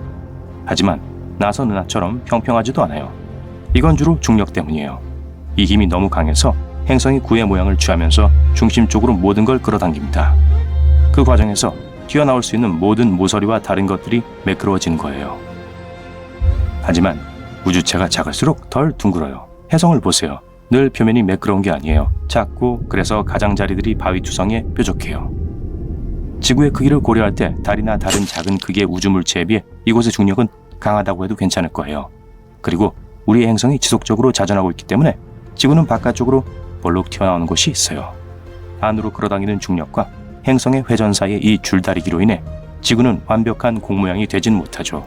하지만 나선 은하처럼 평평하지도 않아요. 이건 주로 중력 때문이에요. 이 힘이 너무 강해서 행성이 구의 모양을 취하면서 중심 쪽으로 모든 걸 끌어당깁니다. 그 과정에서 튀어나올 수 있는 모든 모서리와 다른 것들이 매끄러워지는 거예요. 하지만 우주체가 작을수록 덜 둥글어요. 혜성을 보세요. 늘 표면이 매끄러운 게 아니에요. 작고 그래서 가장자리들이 바위 투성이에 뾰족해요. 지구의 크기를 고려할 때 달이나 다른 작은 크기의 우주물체에 비해 이곳의 중력은 강하다고 해도 괜찮을 거예요. 그리고 우리의 행성이 지속적으로 자전하고 있기 때문에 지구는 바깥쪽으로 볼록 튀어나오는 곳이 있어요. 안으로 끌어당기는 중력과 행성의 회전 사이의 이 줄다리기로 인해 지구는 완벽한 공 모양이 되진 못하죠.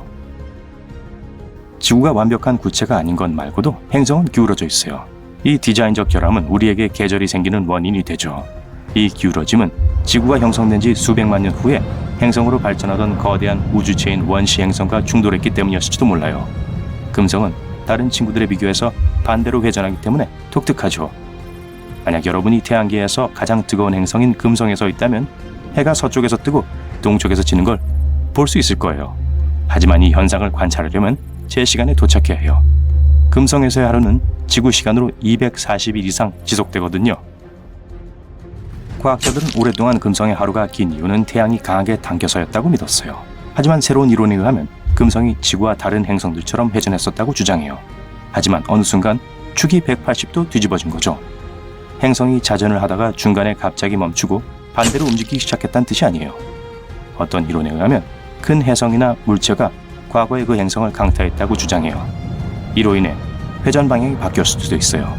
지구가 완벽한 구체가 아닌 것 말고도 행성은 기울어져 있어요. 이 디자인적 결함은 우리에게 계절이 생기는 원인이 되죠. 이 기울어짐은 지구가 형성된 지 수백만 년 후에 행성으로 발전하던 거대한 우주체인 원시 행성과 충돌했기 때문이었을지도 몰라요. 금성은 다른 친구들에 비교해서 반대로 회전하기 때문에 독특하죠. 만약 여러분이 태양계에서 가장 뜨거운 행성인 금성에 서 있다면 해가 서쪽에서 뜨고 동쪽에서 지는 걸 볼 수 있을 거예요. 하지만 이 현상을 관찰하려면 제 시간에 도착해야 해요. 금성에서의 하루는 지구 시간으로 240일 이상 지속되거든요. 과학자들은 오랫동안 금성의 하루가 긴 이유는 태양이 강하게 당겨서였다고 믿었어요. 하지만 새로운 이론에 의하면 금성이 지구와 다른 행성들처럼 회전했었다고 주장해요. 하지만 어느 순간 축이 180도 뒤집어진 거죠. 행성이 자전을 하다가 중간에 갑자기 멈추고 반대로 움직이기 시작했다는 뜻이 아니에요. 어떤 이론에 의하면 큰 혜성이나 물체가 과거에 그 행성을 강타했다고 주장해요. 이로 인해 회전 방향이 바뀌었을 수도 있어요.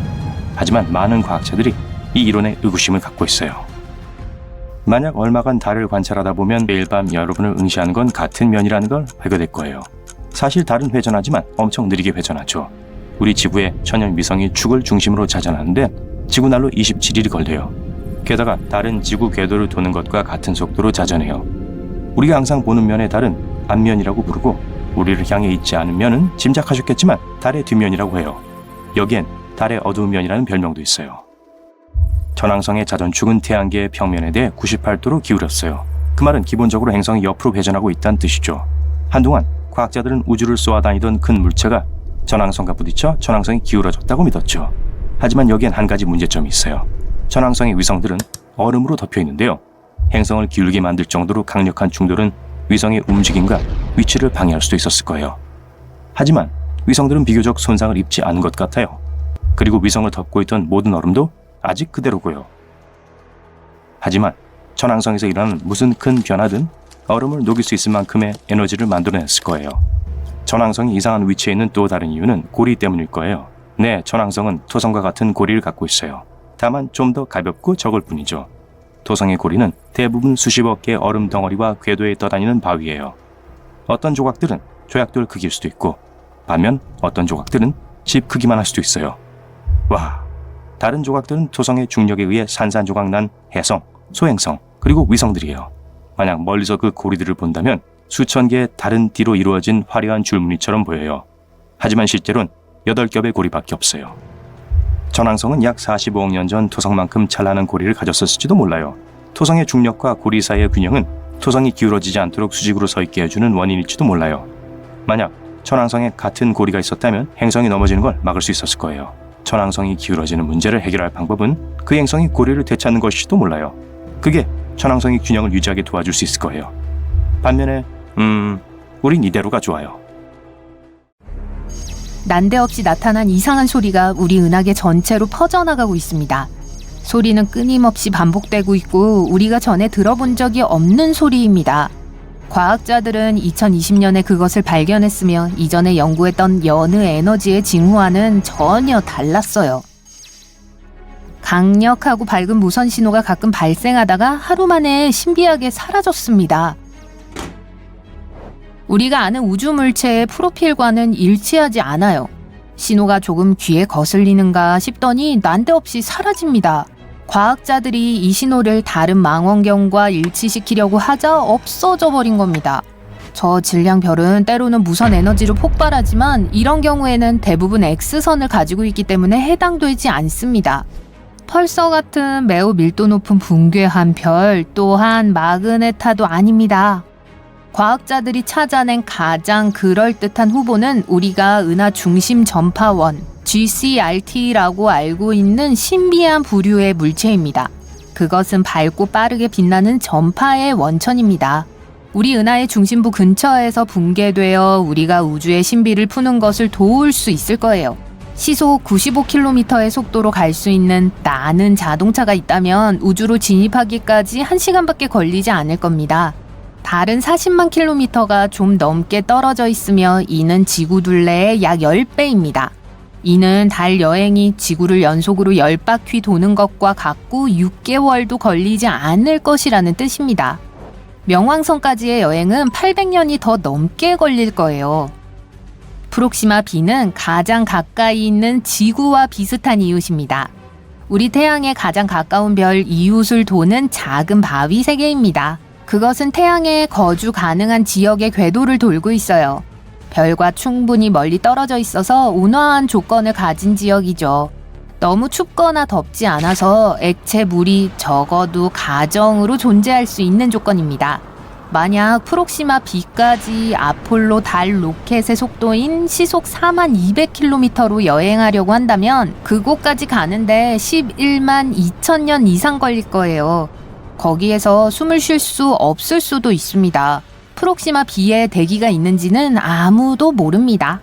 하지만 많은 과학자들이 이 이론에 의구심을 갖고 있어요. 만약 얼마간 달을 관찰하다 보면 매일 밤 여러분을 응시하는 건 같은 면이라는 걸 알게 될 거예요. 사실 달은 회전하지만 엄청 느리게 회전하죠. 우리 지구의 천연 위성이 축을 중심으로 자전하는데 지구날로 27일이 걸려요. 게다가 달은 지구 궤도를 도는 것과 같은 속도로 자전해요. 우리가 항상 보는 면의 달은 앞면이라고 부르고 우리를 향해 있지 않은 면은 짐작하셨겠지만 달의 뒷면이라고 해요. 여기엔 달의 어두운 면이라는 별명도 있어요. 천왕성의 자전축은 태양계의 평면에 대해 98도로 기울였어요. 그 말은 기본적으로 행성이 옆으로 회전하고 있다는 뜻이죠. 한동안 과학자들은 우주를 쏘아다니던 큰 물체가 천왕성과 부딪혀 천왕성이 기울어졌다고 믿었죠. 하지만 여기엔 한 가지 문제점이 있어요. 천왕성의 위성들은 얼음으로 덮여 있는데요. 행성을 기울게 만들 정도로 강력한 충돌은 위성의 움직임과 위치를 방해할 수도 있었을 거예요. 하지만 위성들은 비교적 손상을 입지 않은 것 같아요. 그리고 위성을 덮고 있던 모든 얼음도 아직 그대로고요. 하지만 천왕성에서 일어나는 무슨 큰 변화든 얼음을 녹일 수 있을 만큼의 에너지를 만들어냈을 거예요. 천왕성이 이상한 위치에 있는 또 다른 이유는 고리 때문일 거예요. 네, 천왕성은 토성과 같은 고리를 갖고 있어요. 다만 좀 더 가볍고 적을 뿐이죠. 토성의 고리는 대부분 수십억 개의 얼음 덩어리와 궤도에 떠다니는 바위예요. 어떤 조각들은 조약돌 크기일 수도 있고 반면 어떤 조각들은 집 크기만 할 수도 있어요. 와, 다른 조각들은 토성의 중력에 의해 산산조각 난 해성, 소행성, 그리고 위성들이에요. 만약 멀리서 그 고리들을 본다면 수천 개의 다른 띠로 이루어진 화려한 줄무늬처럼 보여요. 하지만 실제로는 8겹의 고리밖에 없어요. 천왕성은 약 45억 년 전 토성만큼 찬란한 고리를 가졌었을지도 몰라요. 토성의 중력과 고리 사이의 균형은 토성이 기울어지지 않도록 수직으로 서 있게 해주는 원인일지도 몰라요. 만약 천왕성에 같은 고리가 있었다면 행성이 넘어지는 걸 막을 수 있었을 거예요. 천왕성이 기울어지는 문제를 해결할 방법은 그 행성이 고리를 되찾는 것일지도 몰라요. 그게 천왕성이 균형을 유지하게 도와줄 수 있을 거예요. 반면에 우린 이대로가 좋아요. 난데없이 나타난 이상한 소리가 우리 은하계 전체로 퍼져나가고 있습니다. 소리는 끊임없이 반복되고 있고 우리가 전에 들어본 적이 없는 소리입니다. 과학자들은 2020년에 그것을 발견했으며 이전에 연구했던 여느 에너지의 징후와는 전혀 달랐어요. 강력하고 밝은 무선 신호가 가끔 발생하다가 하루 만에 신비하게 사라졌습니다. 우리가 아는 우주 물체의 프로필과는 일치하지 않아요. 신호가 조금 귀에 거슬리는가 싶더니 난데없이 사라집니다. 과학자들이 이 신호를 다른 망원경과 일치시키려고 하자 없어져 버린 겁니다. 저 질량별은 때로는 무선 에너지로 폭발하지만 이런 경우에는 대부분 X선을 가지고 있기 때문에 해당되지 않습니다. 펄서 같은 매우 밀도 높은 붕괴한 별 또한 마그네타도 아닙니다. 과학자들이 찾아낸 가장 그럴듯한 후보는 우리가 은하 중심 전파원 GCRT라고 알고 있는 신비한 부류의 물체입니다. 그것은 밝고 빠르게 빛나는 전파의 원천입니다. 우리 은하의 중심부 근처에서 붕괴되어 우리가 우주의 신비를 푸는 것을 도울 수 있을 거예요. 시속 95km의 속도로 갈 수 있는 나는 자동차가 있다면 우주로 진입하기까지 1시간밖에 걸리지 않을 겁니다. 다른 40만 킬로미터가 좀 넘게 떨어져 있으며 이는 지구 둘레의 약 10배입니다. 이는 달 여행이 지구를 연속으로 10바퀴 도는 것과 같고 6개월도 걸리지 않을 것이라는 뜻입니다. 명왕성까지의 여행은 800년이 더 넘게 걸릴 거예요. 프록시마 B는 가장 가까이 있는 지구와 비슷한 이웃입니다. 우리 태양에 가장 가까운 별 이웃을 도는 작은 바위 세계입니다. 그것은 태양에 거주 가능한 지역의 궤도를 돌고 있어요. 별과 충분히 멀리 떨어져 있어서 온화한 조건을 가진 지역이죠. 너무 춥거나 덥지 않아서 액체 물이 적어도 가정으로 존재할 수 있는 조건입니다. 만약 프록시마 B까지 아폴로 달 로켓의 속도인 시속 42,000km로 여행하려고 한다면 그곳까지 가는데 11만 2천년 이상 걸릴 거예요. 거기에서 숨을 쉴 수 없을 수도 있습니다. 프록시마 B에 대기가 있는지는 아무도 모릅니다.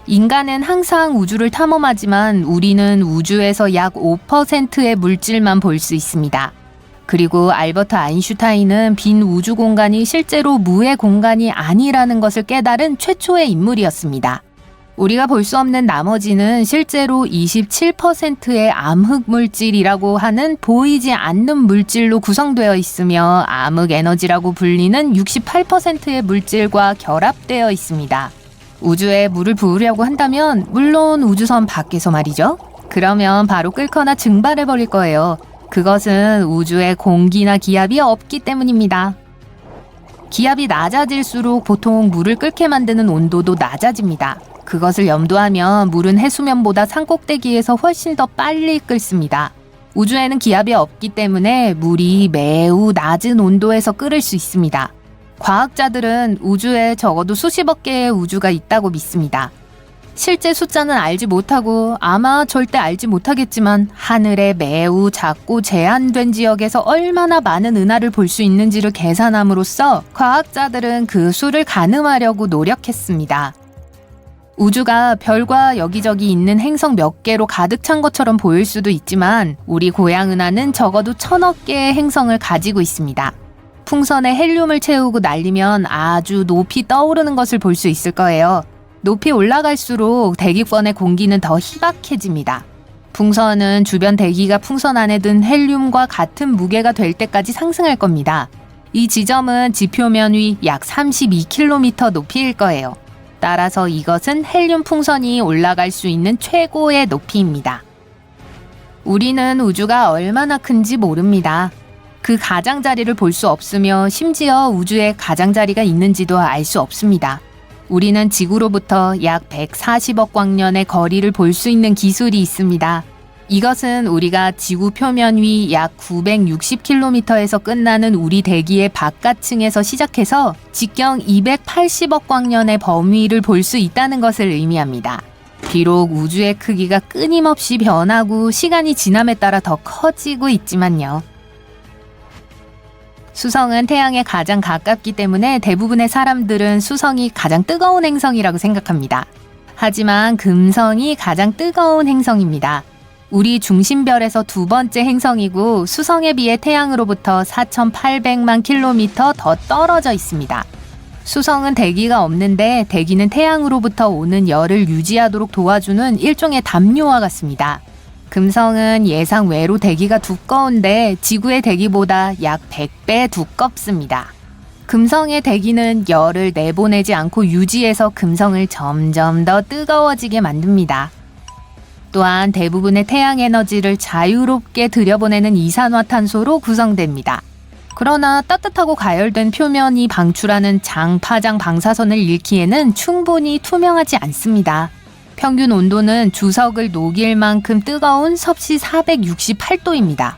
인간은 항상 우주를 탐험하지만 우리는 우주에서 약 5%의 물질만 볼 수 있습니다. 그리고 알버트 아인슈타인은 빈 우주 공간이 실제로 무의 공간이 아니라는 것을 깨달은 최초의 인물이었습니다. 우리가 볼 수 없는 나머지는 실제로 27%의 암흑 물질이라고 하는 보이지 않는 물질로 구성되어 있으며 암흑 에너지라고 불리는 68%의 물질과 결합되어 있습니다. 우주에 물을 부으려고 한다면 물론 우주선 밖에서 말이죠. 그러면 바로 끓거나 증발해버릴 거예요. 그것은 우주에 공기나 기압이 없기 때문입니다. 기압이 낮아질수록 보통 물을 끓게 만드는 온도도 낮아집니다. 그것을 염두하면 물은 해수면보다 산꼭대기에서 훨씬 더 빨리 끓습니다. 우주에는 기압이 없기 때문에 물이 매우 낮은 온도에서 끓을 수 있습니다. 과학자들은 우주에 적어도 수십억 개의 우주가 있다고 믿습니다. 실제 숫자는 알지 못하고 아마 절대 알지 못하겠지만 하늘의 매우 작고 제한된 지역에서 얼마나 많은 은하를 볼 수 있는지를 계산함으로써 과학자들은 그 수를 가늠하려고 노력했습니다. 우주가 별과 여기저기 있는 행성 몇 개로 가득 찬 것처럼 보일 수도 있지만 우리 고향 은하는 적어도 1000억 개의 행성을 가지고 있습니다. 풍선에 헬륨을 채우고 날리면 아주 높이 떠오르는 것을 볼 수 있을 거예요. 높이 올라갈수록 대기권의 공기는 더 희박해집니다. 풍선은 주변 대기가 풍선 안에 든 헬륨과 같은 무게가 될 때까지 상승할 겁니다. 이 지점은 지표면 위 약 32km 높이일 거예요. 따라서 이것은 헬륨 풍선이 올라갈 수 있는 최고의 높이입니다. 우리는 우주가 얼마나 큰지 모릅니다. 그 가장자리를 볼 수 없으며 심지어 우주에 가장자리가 있는지도 알 수 없습니다. 우리는 지구로부터 약 140억 광년의 거리를 볼 수 있는 기술이 있습니다. 이것은 우리가 지구 표면 위 약 960km에서 끝나는 우리 대기의 바깥층에서 시작해서 직경 280억 광년의 범위를 볼 수 있다는 것을 의미합니다. 비록 우주의 크기가 끊임없이 변하고 시간이 지남에 따라 더 커지고 있지만요. 수성은 태양에 가장 가깝기 때문에 대부분의 사람들은 수성이 가장 뜨거운 행성이라고 생각합니다. 하지만 금성이 가장 뜨거운 행성입니다. 우리 중심별에서 두 번째 행성이고 수성에 비해 태양으로부터 4,800만 킬로미터 더 떨어져 있습니다. 수성은 대기가 없는데 대기는 태양으로부터 오는 열을 유지하도록 도와주는 일종의 담요와 같습니다. 금성은 예상 외로 대기가 두꺼운데 지구의 대기보다 약 100배 두껍습니다. 금성의 대기는 열을 내보내지 않고 유지해서 금성을 점점 더 뜨거워지게 만듭니다. 또한 대부분의 태양 에너지를 자유롭게 들여보내는 이산화탄소로 구성됩니다. 그러나 따뜻하고 가열된 표면이 방출하는 장파장 방사선을 잃기에는 충분히 투명하지 않습니다. 평균 온도는 주석을 녹일 만큼 뜨거운 섭씨 468도입니다.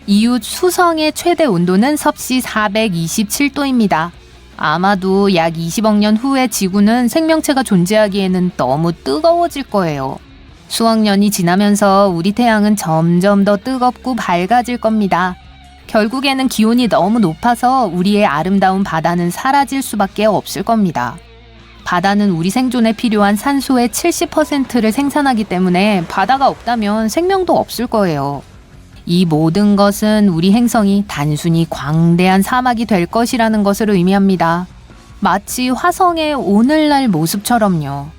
이웃 수성의 최대 온도는 섭씨 427도입니다. 아마도 약 20억 년 후에 지구는 생명체가 존재하기에는 너무 뜨거워질 거예요. 수억 년이 지나면서 우리 태양은 점점 더 뜨겁고 밝아질 겁니다. 결국에는 기온이 너무 높아서 우리의 아름다운 바다는 사라질 수밖에 없을 겁니다. 바다는 우리 생존에 필요한 산소의 70%를 생산하기 때문에 바다가 없다면 생명도 없을 거예요. 이 모든 것은 우리 행성이 단순히 광대한 사막이 될 것이라는 것을 의미합니다. 마치 화성의 오늘날 모습처럼요.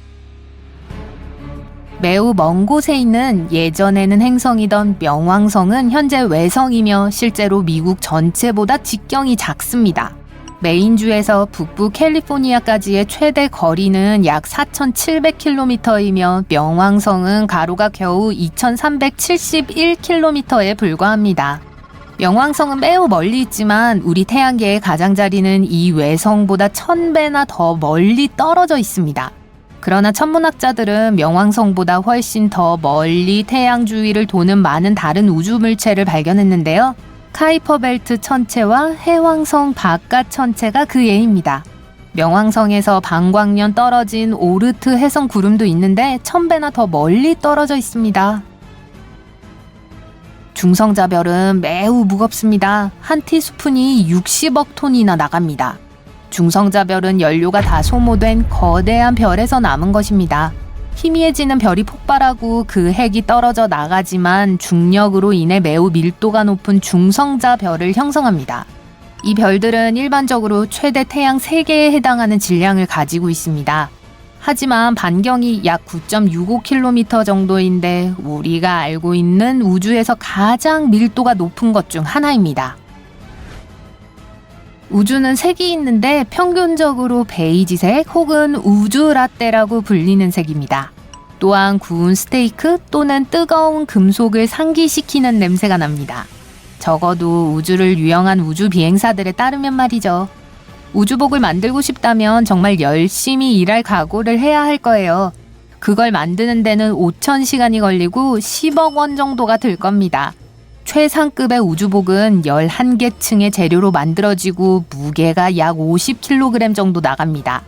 매우 먼 곳에 있는 예전에는 행성이던 명왕성은 현재 외성이며 실제로 미국 전체보다 직경이 작습니다. 메인주에서 북부 캘리포니아까지의 최대 거리는 약 4,700km이며 명왕성은 가로가 겨우 2,371km에 불과합니다. 명왕성은 매우 멀리 있지만 우리 태양계의 가장자리는 이 외성보다 1000배나 더 멀리 떨어져 있습니다. 그러나 천문학자들은 명왕성보다 훨씬 더 멀리 태양 주위를 도는 많은 다른 우주 물체를 발견했는데요. 카이퍼 벨트 천체와 해왕성 바깥 천체가 그 예입니다. 명왕성에서 방광년 떨어진 오르트 해성 구름도 있는데 1000배나 더 멀리 떨어져 있습니다. 중성자별은 매우 무겁습니다. 한 티스푼이 60억 톤이나 나갑니다. 중성자별은 연료가 다 소모된 거대한 별에서 남은 것입니다. 희미해지는 별이 폭발하고 그 핵이 떨어져 나가지만 중력으로 인해 매우 밀도가 높은 중성자별을 형성합니다. 이 별들은 일반적으로 최대 태양 3개에 해당하는 질량을 가지고 있습니다. 하지만 반경이 약 9.65km 정도인데 우리가 알고 있는 우주에서 가장 밀도가 높은 것 중 하나입니다. 우주는 색이 있는데 평균적으로 베이지색 혹은 우주 라떼라고 불리는 색입니다. 또한 구운 스테이크 또는 뜨거운 금속을 상기시키는 냄새가 납니다. 적어도 우주를 유영한 우주 비행사들에 따르면 말이죠. 우주복을 만들고 싶다면 정말 열심히 일할 각오를 해야 할 거예요. 그걸 만드는 데는 5,000시간이 걸리고 10억 원 정도가 들 겁니다. 최상급의 우주복은 11개 층의 재료로 만들어지고 무게가 약 50kg 정도 나갑니다.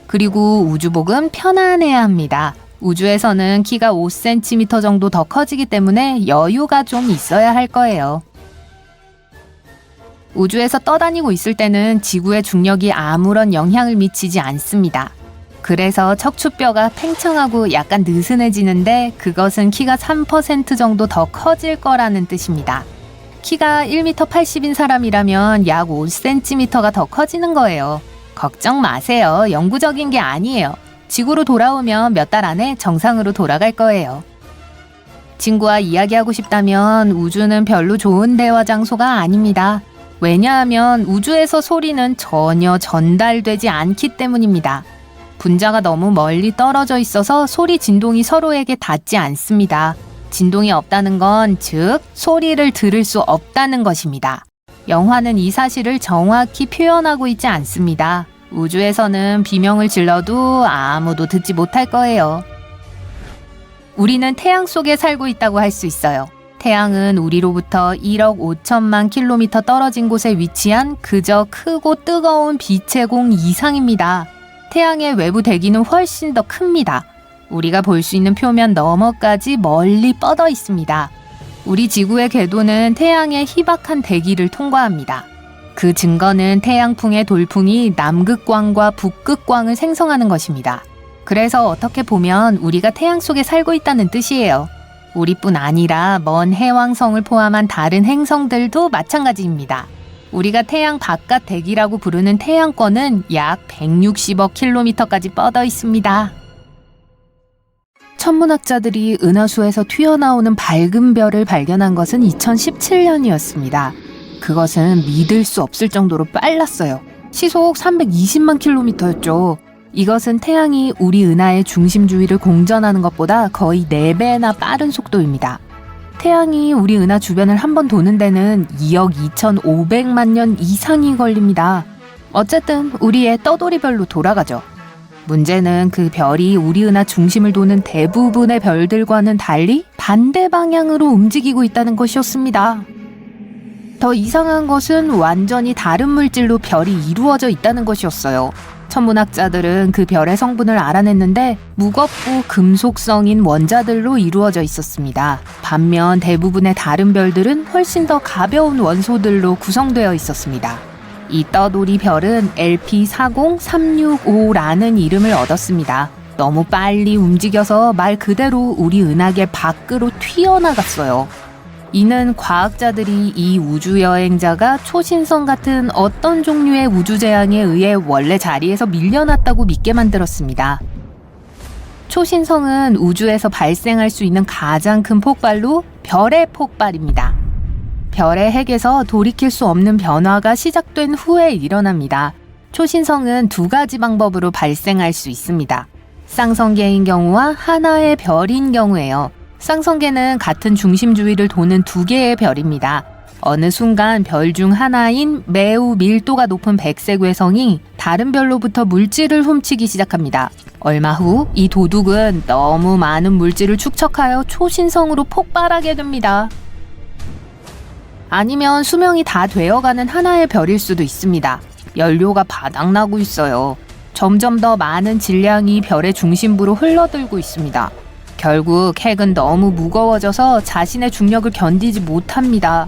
그리고 우주복은 편안해야 합니다. 우주에서는 키가 5cm 정도 더 커지기 때문에 여유가 좀 있어야 할 거예요. 우주에서 떠다니고 있을 때는 지구의 중력이 아무런 영향을 미치지 않습니다. 그래서 척추뼈가 팽창하고 약간 느슨해지는데 그것은 키가 3% 정도 더 커질 거라는 뜻입니다. 키가 1m 80인 사람이라면 약 5cm가 더 커지는 거예요. 걱정 마세요. 영구적인 게 아니에요. 지구로 돌아오면 몇 달 안에 정상으로 돌아갈 거예요. 친구와 이야기하고 싶다면 우주는 별로 좋은 대화 장소가 아닙니다. 왜냐하면 우주에서 소리는 전혀 전달되지 않기 때문입니다. 분자가 너무 멀리 떨어져 있어서 소리 진동이 서로에게 닿지 않습니다. 진동이 없다는 건 즉 소리를 들을 수 없다는 것입니다. 영화는 이 사실을 정확히 표현하고 있지 않습니다. 우주에서는 비명을 질러도 아무도 듣지 못할 거예요. 우리는 태양 속에 살고 있다고 할 수 있어요. 태양은 우리로부터 1억 5천만 킬로미터 떨어진 곳에 위치한 그저 크고 뜨거운 빛의 공 이상입니다. 태양의 외부 대기는 훨씬 더 큽니다. 우리가 볼 수 있는 표면 너머까지 멀리 뻗어 있습니다. 우리 지구의 궤도는 태양의 희박한 대기를 통과합니다. 그 증거는 태양풍의 돌풍이 남극광과 북극광을 생성하는 것입니다. 그래서 어떻게 보면 우리가 태양 속에 살고 있다는 뜻이에요. 우리뿐 아니라 먼 해왕성을 포함한 다른 행성들도 마찬가지입니다. 우리가 태양 바깥 대기라고 부르는 태양권은 약 160억 킬로미터까지 뻗어 있습니다. 천문학자들이 은하수에서 튀어나오는 밝은 별을 발견한 것은 2017년이었습니다. 그것은 믿을 수 없을 정도로 빨랐어요. 시속 320만 킬로미터였죠. 이것은 태양이 우리 은하의 중심 주위를 공전하는 것보다 거의 4배나 빠른 속도입니다. 태양이 우리 은하 주변을 한 번 도는 데는 2억 2,500만 년 이상이 걸립니다. 어쨌든 우리의 떠돌이별로 돌아가죠. 문제는 그 별이 우리 은하 중심을 도는 대부분의 별들과는 달리 반대 방향으로 움직이고 있다는 것이었습니다. 더 이상한 것은 완전히 다른 물질로 별이 이루어져 있다는 것이었어요. 천문학자들은 그 별의 성분을 알아냈는데 무겁고 금속성인 원자들로 이루어져 있었습니다. 반면 대부분의 다른 별들은 훨씬 더 가벼운 원소들로 구성되어 있었습니다. 이 떠돌이 별은 LP40365라는 이름을 얻었습니다. 너무 빨리 움직여서 말 그대로 우리 은하계 밖으로 튀어나갔어요. 이는 과학자들이 이 우주여행자가 초신성 같은 어떤 종류의 우주재앙에 의해 원래 자리에서 밀려났다고 믿게 만들었습니다. 초신성은 우주에서 발생할 수 있는 가장 큰 폭발로 별의 폭발입니다. 별의 핵에서 돌이킬 수 없는 변화가 시작된 후에 일어납니다. 초신성은 2가지 방법으로 발생할 수 있습니다. 쌍성계인 경우와 하나의 별인 경우예요. 쌍성계는 같은 중심 주위를 도는 2개의 별입니다. 어느 순간 별 중 하나인 매우 밀도가 높은 백색 외성이 다른 별로부터 물질을 훔치기 시작합니다. 얼마 후 이 도둑은 너무 많은 물질을 축적하여 초신성으로 폭발하게 됩니다. 아니면 수명이 다 되어가는 하나의 별일 수도 있습니다. 연료가 바닥나고 있어요. 점점 더 많은 질량이 별의 중심부로 흘러들고 있습니다. 결국 핵은 너무 무거워져서 자신의 중력을 견디지 못합니다.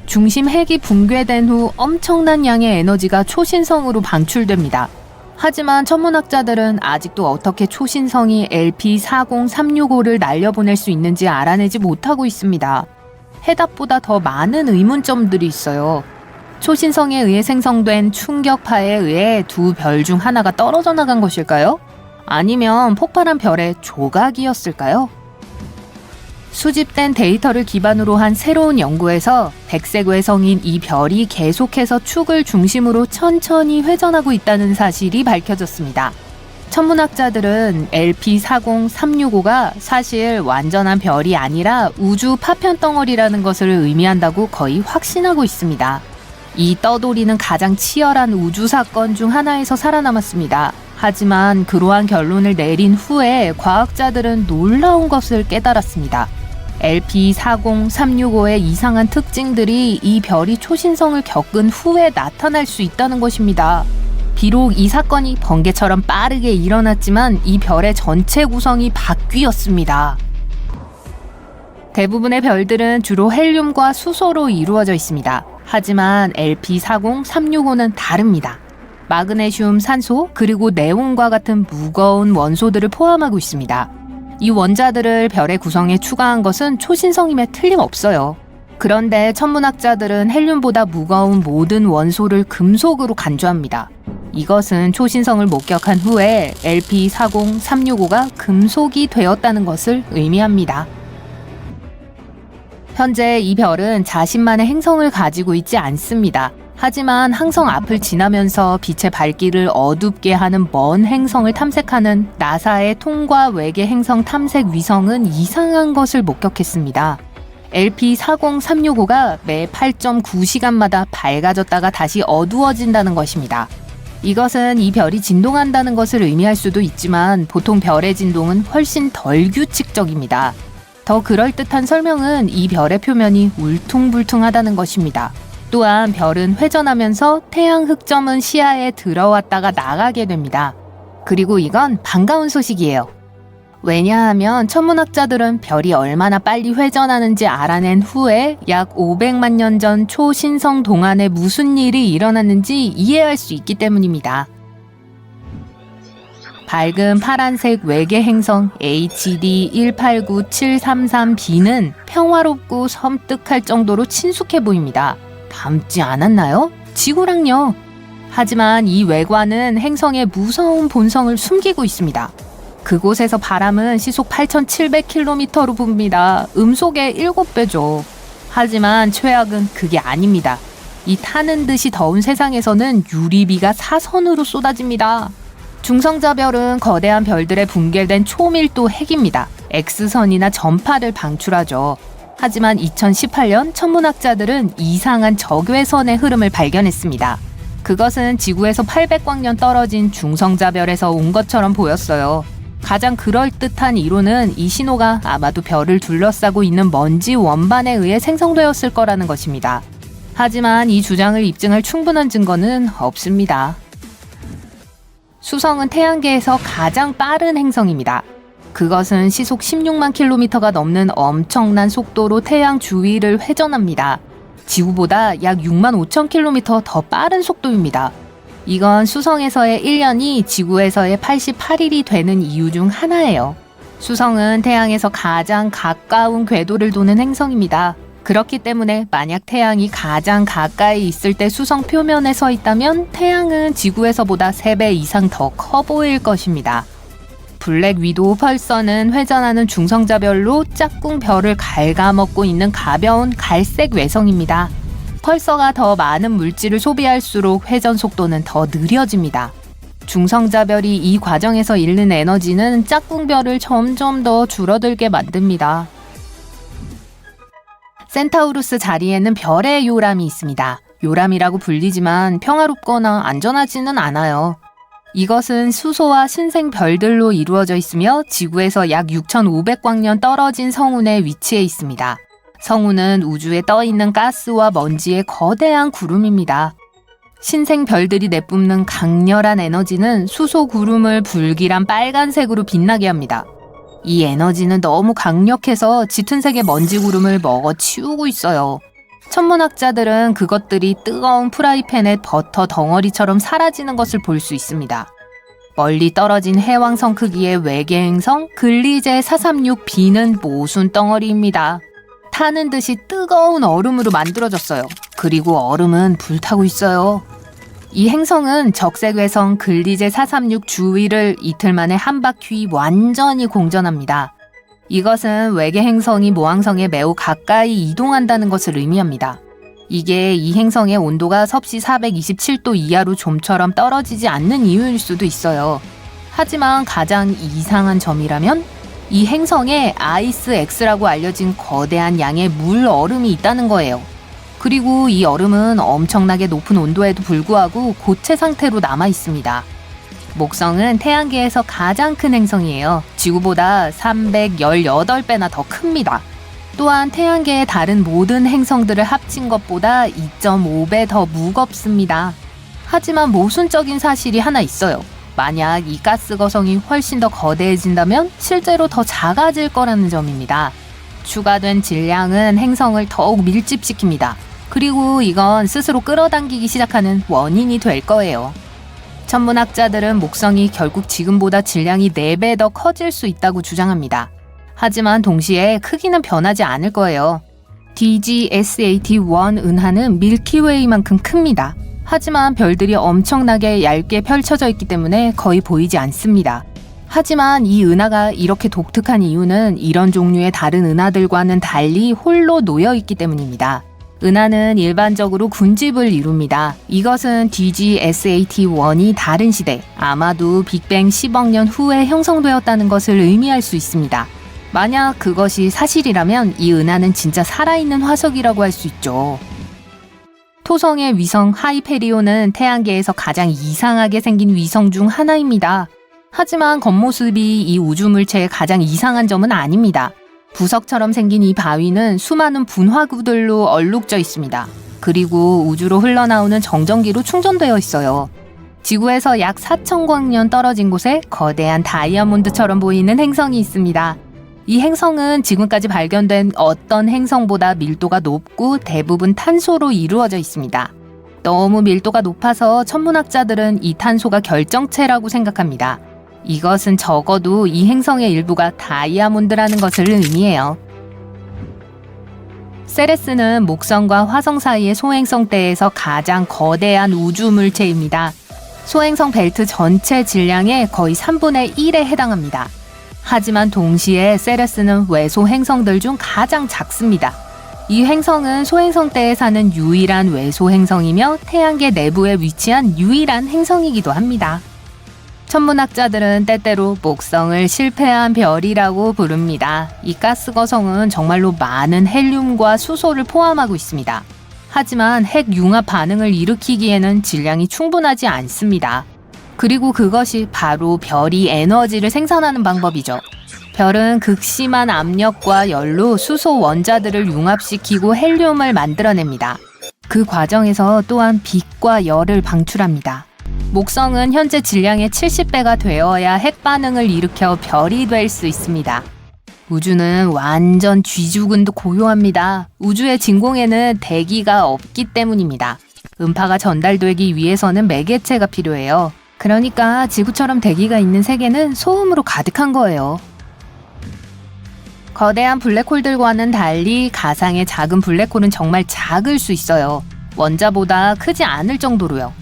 중심 핵이 붕괴된 후 엄청난 양의 에너지가 초신성으로 방출됩니다. 하지만 천문학자들은 아직도 어떻게 초신성이 LP40365를 날려보낼 수 있는지 알아내지 못하고 있습니다. 해답보다 더 많은 의문점들이 있어요. 초신성에 의해 생성된 충격파에 의해 2별 중 하나가 떨어져 나간 것일까요? 아니면 폭발한 별의 조각이었을까요? 수집된 데이터를 기반으로 한 새로운 연구에서 백색 외성인 이 별이 계속해서 축을 중심으로 천천히 회전하고 있다는 사실이 밝혀졌습니다. 천문학자들은 LP40365가 사실 완전한 별이 아니라 우주 파편 덩어리라는 것을 의미한다고 거의 확신하고 있습니다. 이 떠돌이는 가장 치열한 우주 사건 중 하나에서 살아남았습니다. 하지만 그러한 결론을 내린 후에 과학자들은 놀라운 것을 깨달았습니다. LP40365의 이상한 특징들이 이 별이 초신성을 겪은 후에 나타날 수 있다는 것입니다. 비록 이 사건이 번개처럼 빠르게 일어났지만 이 별의 전체 구성이 바뀌었습니다. 대부분의 별들은 주로 헬륨과 수소로 이루어져 있습니다. 하지만 LP40365는 다릅니다. 마그네슘, 산소, 그리고 네온과 같은 무거운 원소들을 포함하고 있습니다. 이 원자들을 별의 구성에 추가한 것은 초신성임에 틀림없어요. 그런데 천문학자들은 헬륨보다 무거운 모든 원소를 금속으로 간주합니다. 이것은 초신성을 목격한 후에 LP40365가 금속이 되었다는 것을 의미합니다. 현재 이 별은 자신만의 행성을 가지고 있지 않습니다. 하지만 항성 앞을 지나면서 빛의 발길을 어둡게 하는 먼 행성을 탐색하는 나사의 통과 외계 행성 탐색 위성은 이상한 것을 목격했습니다. LP40365가 매 8.9시간마다 밝아졌다가 다시 어두워진다는 것입니다. 이것은 이 별이 진동한다는 것을 의미할 수도 있지만 보통 별의 진동은 훨씬 덜 규칙적입니다. 더 그럴듯한 설명은 이 별의 표면이 울퉁불퉁하다는 것입니다. 또한 별은 회전하면서 태양 흑점은 시야에 들어왔다가 나가게 됩니다. 그리고 이건 반가운 소식이에요. 왜냐하면 천문학자들은 별이 얼마나 빨리 회전하는지 알아낸 후에 약 500만 년 전 초신성 동안에 무슨 일이 일어났는지 이해할 수 있기 때문입니다. 밝은 파란색 외계 행성 HD 189733b는 평화롭고 섬뜩할 정도로 친숙해 보입니다. 닮지 않았나요? 지구랑요. 하지만 이 외관은 행성의 무서운 본성을 숨기고 있습니다. 그곳에서 바람은 시속 8,700km로 붑니다. 음속의 7배죠. 하지만 최악은 그게 아닙니다. 이 타는 듯이 더운 세상에서는 유리비가 사선으로 쏟아집니다. 중성자별은 거대한 별들의 붕괴된 초밀도 핵입니다. X선이나 전파를 방출하죠. 하지만 2018년 천문학자들은 이상한 적외선의 흐름을 발견했습니다. 그것은 지구에서 800광년 떨어진 중성자별에서 온 것처럼 보였어요. 가장 그럴듯한 이론은 이 신호가 아마도 별을 둘러싸고 있는 먼지 원반에 의해 생성되었을 거라는 것입니다. 하지만 이 주장을 입증할 충분한 증거는 없습니다. 수성은 태양계에서 가장 빠른 행성입니다. 그것은 시속 16만 킬로미터가 넘는 엄청난 속도로 태양 주위를 회전합니다. 지구보다 약 6만 5천 킬로미터 더 빠른 속도입니다. 이건 수성에서의 1년이 지구에서의 88일이 되는 이유 중 하나예요. 수성은 태양에서 가장 가까운 궤도를 도는 행성입니다. 그렇기 때문에 만약 태양이 가장 가까이 있을 때 수성 표면에 서 있다면 태양은 지구에서보다 3배 이상 더 커 보일 것입니다. 블랙 위도우 펄서는 회전하는 중성자별로 짝꿍 별을 갉아먹고 있는 가벼운 갈색 외성입니다. 펄서가 더 많은 물질을 소비할수록 회전 속도는 더 느려집니다. 중성자별이 이 과정에서 잃는 에너지는 짝꿍별을 점점 더 줄어들게 만듭니다. 센타우루스 자리에는 별의 요람이 있습니다. 요람이라고 불리지만 평화롭거나 안전하지는 않아요. 이것은 수소와 신생 별들로 이루어져 있으며 지구에서 약 6,500광년 떨어진 성운에 위치해 있습니다. 성운은 우주에 떠있는 가스와 먼지의 거대한 구름입니다. 신생 별들이 내뿜는 강렬한 에너지는 수소 구름을 불길한 빨간색으로 빛나게 합니다. 이 에너지는 너무 강력해서 짙은 색의 먼지 구름을 먹어치우고 있어요. 천문학자들은 그것들이 뜨거운 프라이팬에 버터 덩어리처럼 사라지는 것을 볼 수 있습니다. 멀리 떨어진 해왕성 크기의 외계 행성 글리제 436b는 모순 덩어리입니다. 타는 듯이 뜨거운 얼음으로 만들어졌어요. 그리고 얼음은 불타고 있어요. 이 행성은 적색외성 글리제 436 주위를 이틀 만에 한 바퀴 완전히 공전합니다. 이것은 외계 행성이 모항성에 매우 가까이 이동한다는 것을 의미합니다. 이게 이 행성의 온도가 섭씨 427도 이하로 좀처럼 떨어지지 않는 이유일 수도 있어요. 하지만 가장 이상한 점이라면 이 행성에 아이스 X라고 알려진 거대한 양의 물 얼음이 있다는 거예요. 그리고 이 얼음은 엄청나게 높은 온도에도 불구하고 고체 상태로 남아 있습니다. 목성은 태양계에서 가장 큰 행성이에요. 지구보다 318배나 더 큽니다. 또한 태양계의 다른 모든 행성들을 합친 것보다 2.5배 더 무겁습니다. 하지만 모순적인 사실이 하나 있어요. 만약 이 가스 거성이 훨씬 더 거대해진다면 실제로 더 작아질 거라는 점입니다. 추가된 질량은 행성을 더욱 밀집시킵니다. 그리고 이건 스스로 끌어당기기 시작하는 원인이 될 거예요. 천문학자들은 목성이 결국 지금보다 질량이 4배 더 커질 수 있다고 주장합니다. 하지만 동시에 크기는 변하지 않을 거예요. DGSAT-1 은하는 밀키웨이만큼 큽니다. 하지만 별들이 엄청나게 얇게 펼쳐져 있기 때문에 거의 보이지 않습니다. 하지만 이 은하가 이렇게 독특한 이유는 이런 종류의 다른 은하들과는 달리 홀로 놓여 있기 때문입니다. 은하는 일반적으로 군집을 이룹니다. 이것은 DGSAT-1이 다른 시대, 아마도 빅뱅 10억 년 후에 형성되었다는 것을 의미할 수 있습니다. 만약 그것이 사실이라면 이 은하는 진짜 살아있는 화석이라고 할 수 있죠. 토성의 위성 하이페리온은 태양계에서 가장 이상하게 생긴 위성 중 하나입니다. 하지만 겉모습이 이 우주물체의 가장 이상한 점은 아닙니다. 부석처럼 생긴 이 바위는 수많은 분화구들로 얼룩져 있습니다. 그리고 우주로 흘러나오는 정전기로 충전되어 있어요. 지구에서 약 4,000광년 떨어진 곳에 거대한 다이아몬드처럼 보이는 행성이 있습니다. 이 행성은 지금까지 발견된 어떤 행성보다 밀도가 높고 대부분 탄소로 이루어져 있습니다. 너무 밀도가 높아서 천문학자들은 이 탄소가 결정체라고 생각합니다. 이것은 적어도 이 행성의 일부가 다이아몬드라는 것을 의미해요. 세레스는 목성과 화성 사이의 소행성대에서 가장 거대한 우주 물체입니다. 소행성 벨트 전체 질량의 거의 3분의 1에 해당합니다. 하지만 동시에 세레스는 외소 행성들 중 가장 작습니다. 이 행성은 소행성대에 사는 유일한 외소 행성이며 태양계 내부에 위치한 유일한 행성이기도 합니다. 천문학자들은 때때로 목성을 실패한 별이라고 부릅니다. 이 가스거성은 정말로 많은 헬륨과 수소를 포함하고 있습니다. 하지만 핵 융합 반응을 일으키기에는 질량이 충분하지 않습니다. 그리고 그것이 바로 별이 에너지를 생산하는 방법이죠. 별은 극심한 압력과 열로 수소 원자들을 융합시키고 헬륨을 만들어냅니다. 그 과정에서 또한 빛과 열을 방출합니다. 목성은 현재 질량의 70배가 되어야 핵 반응을 일으켜 별이 될 수 있습니다. 우주는 완전 쥐죽은도 고요합니다. 우주의 진공에는 대기가 없기 때문입니다. 음파가 전달되기 위해서는 매개체가 필요해요. 그러니까 지구처럼 대기가 있는 세계는 소음으로 가득한 거예요. 거대한 블랙홀들과는 달리 가상의 작은 블랙홀은 정말 작을 수 있어요. 원자보다 크지 않을 정도로요.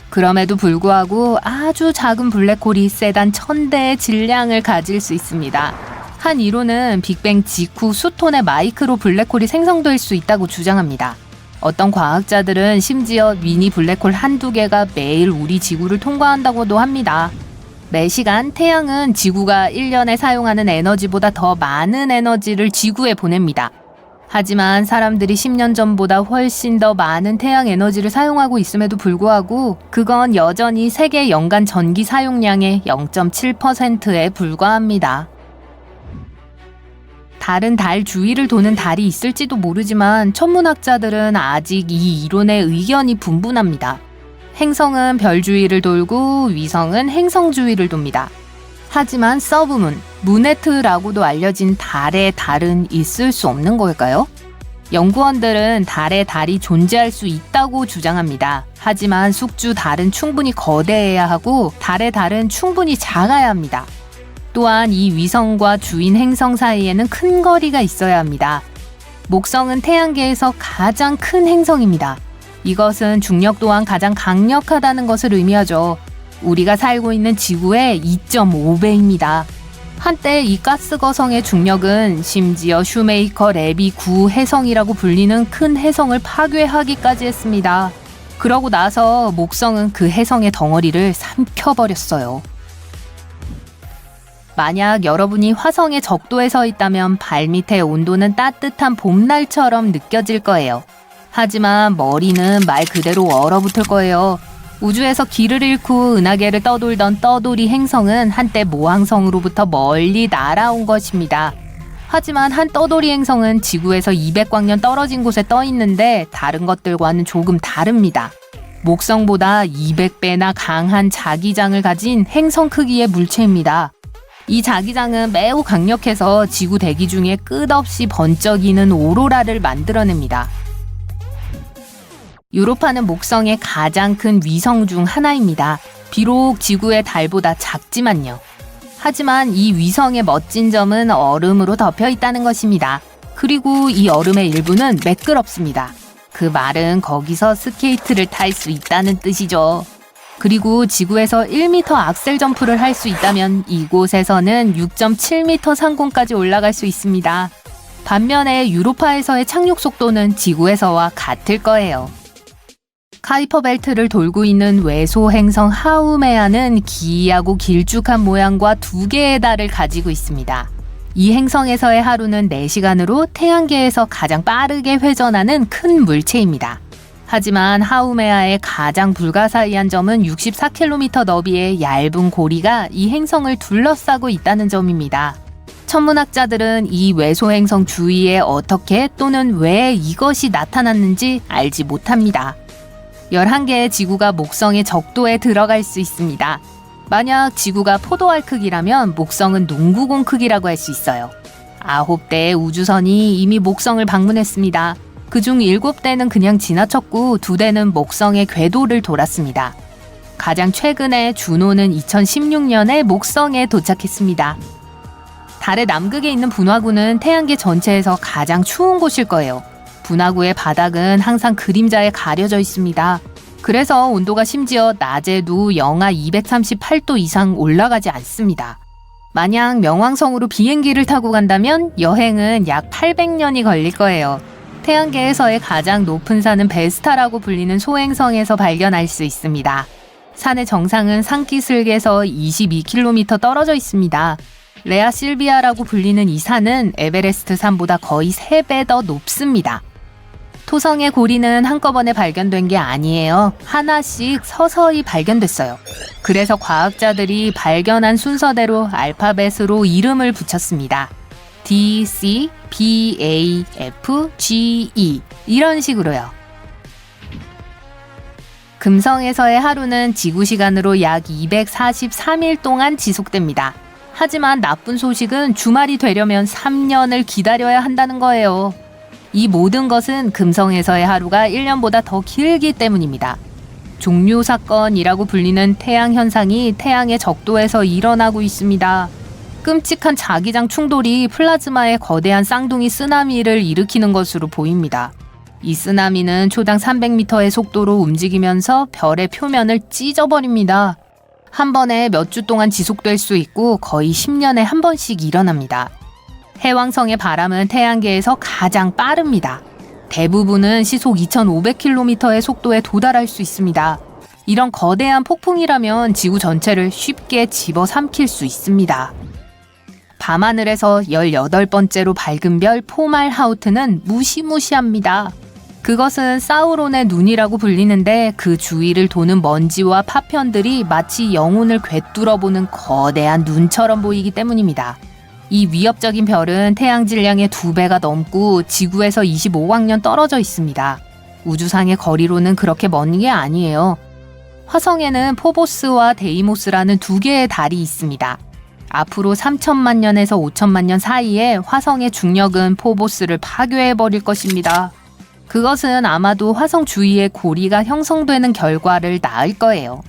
그럼에도 불구하고 아주 작은 블랙홀이 세단 1000대의 질량을 가질 수 있습니다. 한 이론은 빅뱅 직후 수톤의 마이크로 블랙홀이 생성될 수 있다고 주장합니다. 어떤 과학자들은 심지어 미니 블랙홀 한두 개가 매일 우리 지구를 통과한다고도 합니다. 매시간 태양은 지구가 1년에 사용하는 에너지보다 더 많은 에너지를 지구에 보냅니다. 하지만 사람들이 10년 전보다 훨씬 더 많은 태양 에너지를 사용하고 있음에도 불구하고 그건 여전히 세계 연간 전기 사용량의 0.7%에 불과합니다. 다른 달 주위를 도는 달이 있을지도 모르지만 천문학자들은 아직 이 이론에 의견이 분분합니다. 행성은 별 주위를 돌고 위성은 행성 주위를 돕니다. 하지만 서브문, 무네트라고도 알려진 달의 달은 있을 수 없는 걸까요? 연구원들은 달에 달이 존재할 수 있다고 주장합니다. 하지만 숙주 달은 충분히 거대해야 하고 달의 달은 충분히 작아야 합니다. 또한 이 위성과 주인 행성 사이에는 큰 거리가 있어야 합니다. 목성은 태양계에서 가장 큰 행성입니다. 이것은 중력 또한 가장 강력하다는 것을 의미하죠. 우리가 살고 있는 지구의 2.5배입니다. 한때 이 가스거성의 중력은 심지어 슈메이커 레비 9해성이라고 불리는 큰 해성을 파괴하기까지 했습니다. 그러고 나서 목성은 그 해성의 덩어리를 삼켜버렸어요. 만약 여러분이 화성의 적도에 서 있다면 발밑의 온도는 따뜻한 봄날처럼 느껴질 거예요. 하지만 머리는 말 그대로 얼어붙을 거예요. 우주에서 길을 잃고 은하계를 떠돌던 떠돌이 행성은 한때 모항성으로부터 멀리 날아온 것입니다. 하지만 한 떠돌이 행성은 지구에서 200광년 떨어진 곳에 떠 있는데 다른 것들과는 조금 다릅니다. 목성보다 200배나 강한 자기장을 가진 행성 크기의 물체입니다. 이 자기장은 매우 강력해서 지구 대기 중에 끝없이 번쩍이는 오로라를 만들어냅니다. 유로파는 목성의 가장 큰 위성 중 하나입니다. 비록 지구의 달보다 작지만요. 하지만 이 위성의 멋진 점은 얼음으로 덮여 있다는 것입니다. 그리고 이 얼음의 일부는 매끄럽습니다. 그 말은 거기서 스케이트를 탈 수 있다는 뜻이죠. 그리고 지구에서 1m 악셀 점프를 할 수 있다면 이곳에서는 6.7m 상공까지 올라갈 수 있습니다. 반면에 유로파에서의 착륙 속도는 지구에서와 같을 거예요. 카이퍼 벨트를 돌고 있는 외소 행성 하우메아는 기이하고 길쭉한 모양과 2개의 달을 가지고 있습니다. 이 행성에서의 하루는 4시간으로 태양계에서 가장 빠르게 회전하는 큰 물체입니다. 하지만 하우메아의 가장 불가사의한 점은 64km 너비의 얇은 고리가 이 행성을 둘러싸고 있다는 점입니다. 천문학자들은 이 외소 행성 주위에 어떻게 또는 왜 이것이 나타났는지 알지 못합니다. 11개의 지구가 목성의 적도에 들어갈 수 있습니다. 만약 지구가 포도알 크기라면 목성은 농구공 크기라고 할 수 있어요. 9대의 우주선이 이미 목성을 방문했습니다. 그중 7대는 그냥 지나쳤고 2대는 목성의 궤도를 돌았습니다. 가장 최근에 주노는 2016년에 목성에 도착했습니다. 달의 남극에 있는 분화구는 태양계 전체에서 가장 추운 곳일 거예요. 분화구의 바닥은 항상 그림자에 가려져 있습니다. 그래서 온도가 심지어 낮에도 영하 238도 이상 올라가지 않습니다. 만약 명왕성으로 비행기를 타고 간다면 여행은 약 800년이 걸릴 거예요. 태양계에서의 가장 높은 산은 베스타라고 불리는 소행성에서 발견할 수 있습니다. 산의 정상은 산기슭에서 22km 떨어져 있습니다. 레아 실비아라고 불리는 이 산은 에베레스트 산보다 거의 3배 더 높습니다. 토성의 고리는 한꺼번에 발견된 게 아니에요. 하나씩 서서히 발견됐어요. 그래서 과학자들이 발견한 순서대로 알파벳으로 이름을 붙였습니다. D, C, B, A, F, G, E 이런 식으로요. 금성에서의 하루는 지구 시간으로 약 243일 동안 지속됩니다. 하지만 나쁜 소식은 주말이 되려면 3년을 기다려야 한다는 거예요. 이 모든 것은 금성에서의 하루가 1년보다 더 길기 때문입니다. 종료 사건이라고 불리는 태양 현상이 태양의 적도에서 일어나고 있습니다. 끔찍한 자기장 충돌이 플라즈마의 거대한 쌍둥이 쓰나미를 일으키는 것으로 보입니다. 이 쓰나미는 초당 300m의 속도로 움직이면서 별의 표면을 찢어버립니다. 한 번에 몇 주 동안 지속될 수 있고 거의 10년에 한 번씩 일어납니다. 해왕성의 바람은 태양계에서 가장 빠릅니다. 대부분은 시속 2,500km의 속도에 도달할 수 있습니다. 이런 거대한 폭풍이라면 지구 전체를 쉽게 집어삼킬 수 있습니다. 밤하늘에서 18번째로 밝은 별 포말하우트는 무시무시합니다. 그것은 사우론의 눈이라고 불리는데 그 주위를 도는 먼지와 파편들이 마치 영혼을 꿰뚫어보는 거대한 눈처럼 보이기 때문입니다. 이 위협적인 별은 태양 질량의 2배가 넘고 지구에서 25광년 떨어져 있습니다. 우주상의 거리로는 그렇게 먼 게 아니에요. 화성에는 포보스와 데이모스라는 2개의 달이 있습니다. 앞으로 3천만 년에서 5천만 년 사이에 화성의 중력은 포보스를 파괴해버릴 것입니다. 그것은 아마도 화성 주위에 고리가 형성되는 결과를 낳을 거예요.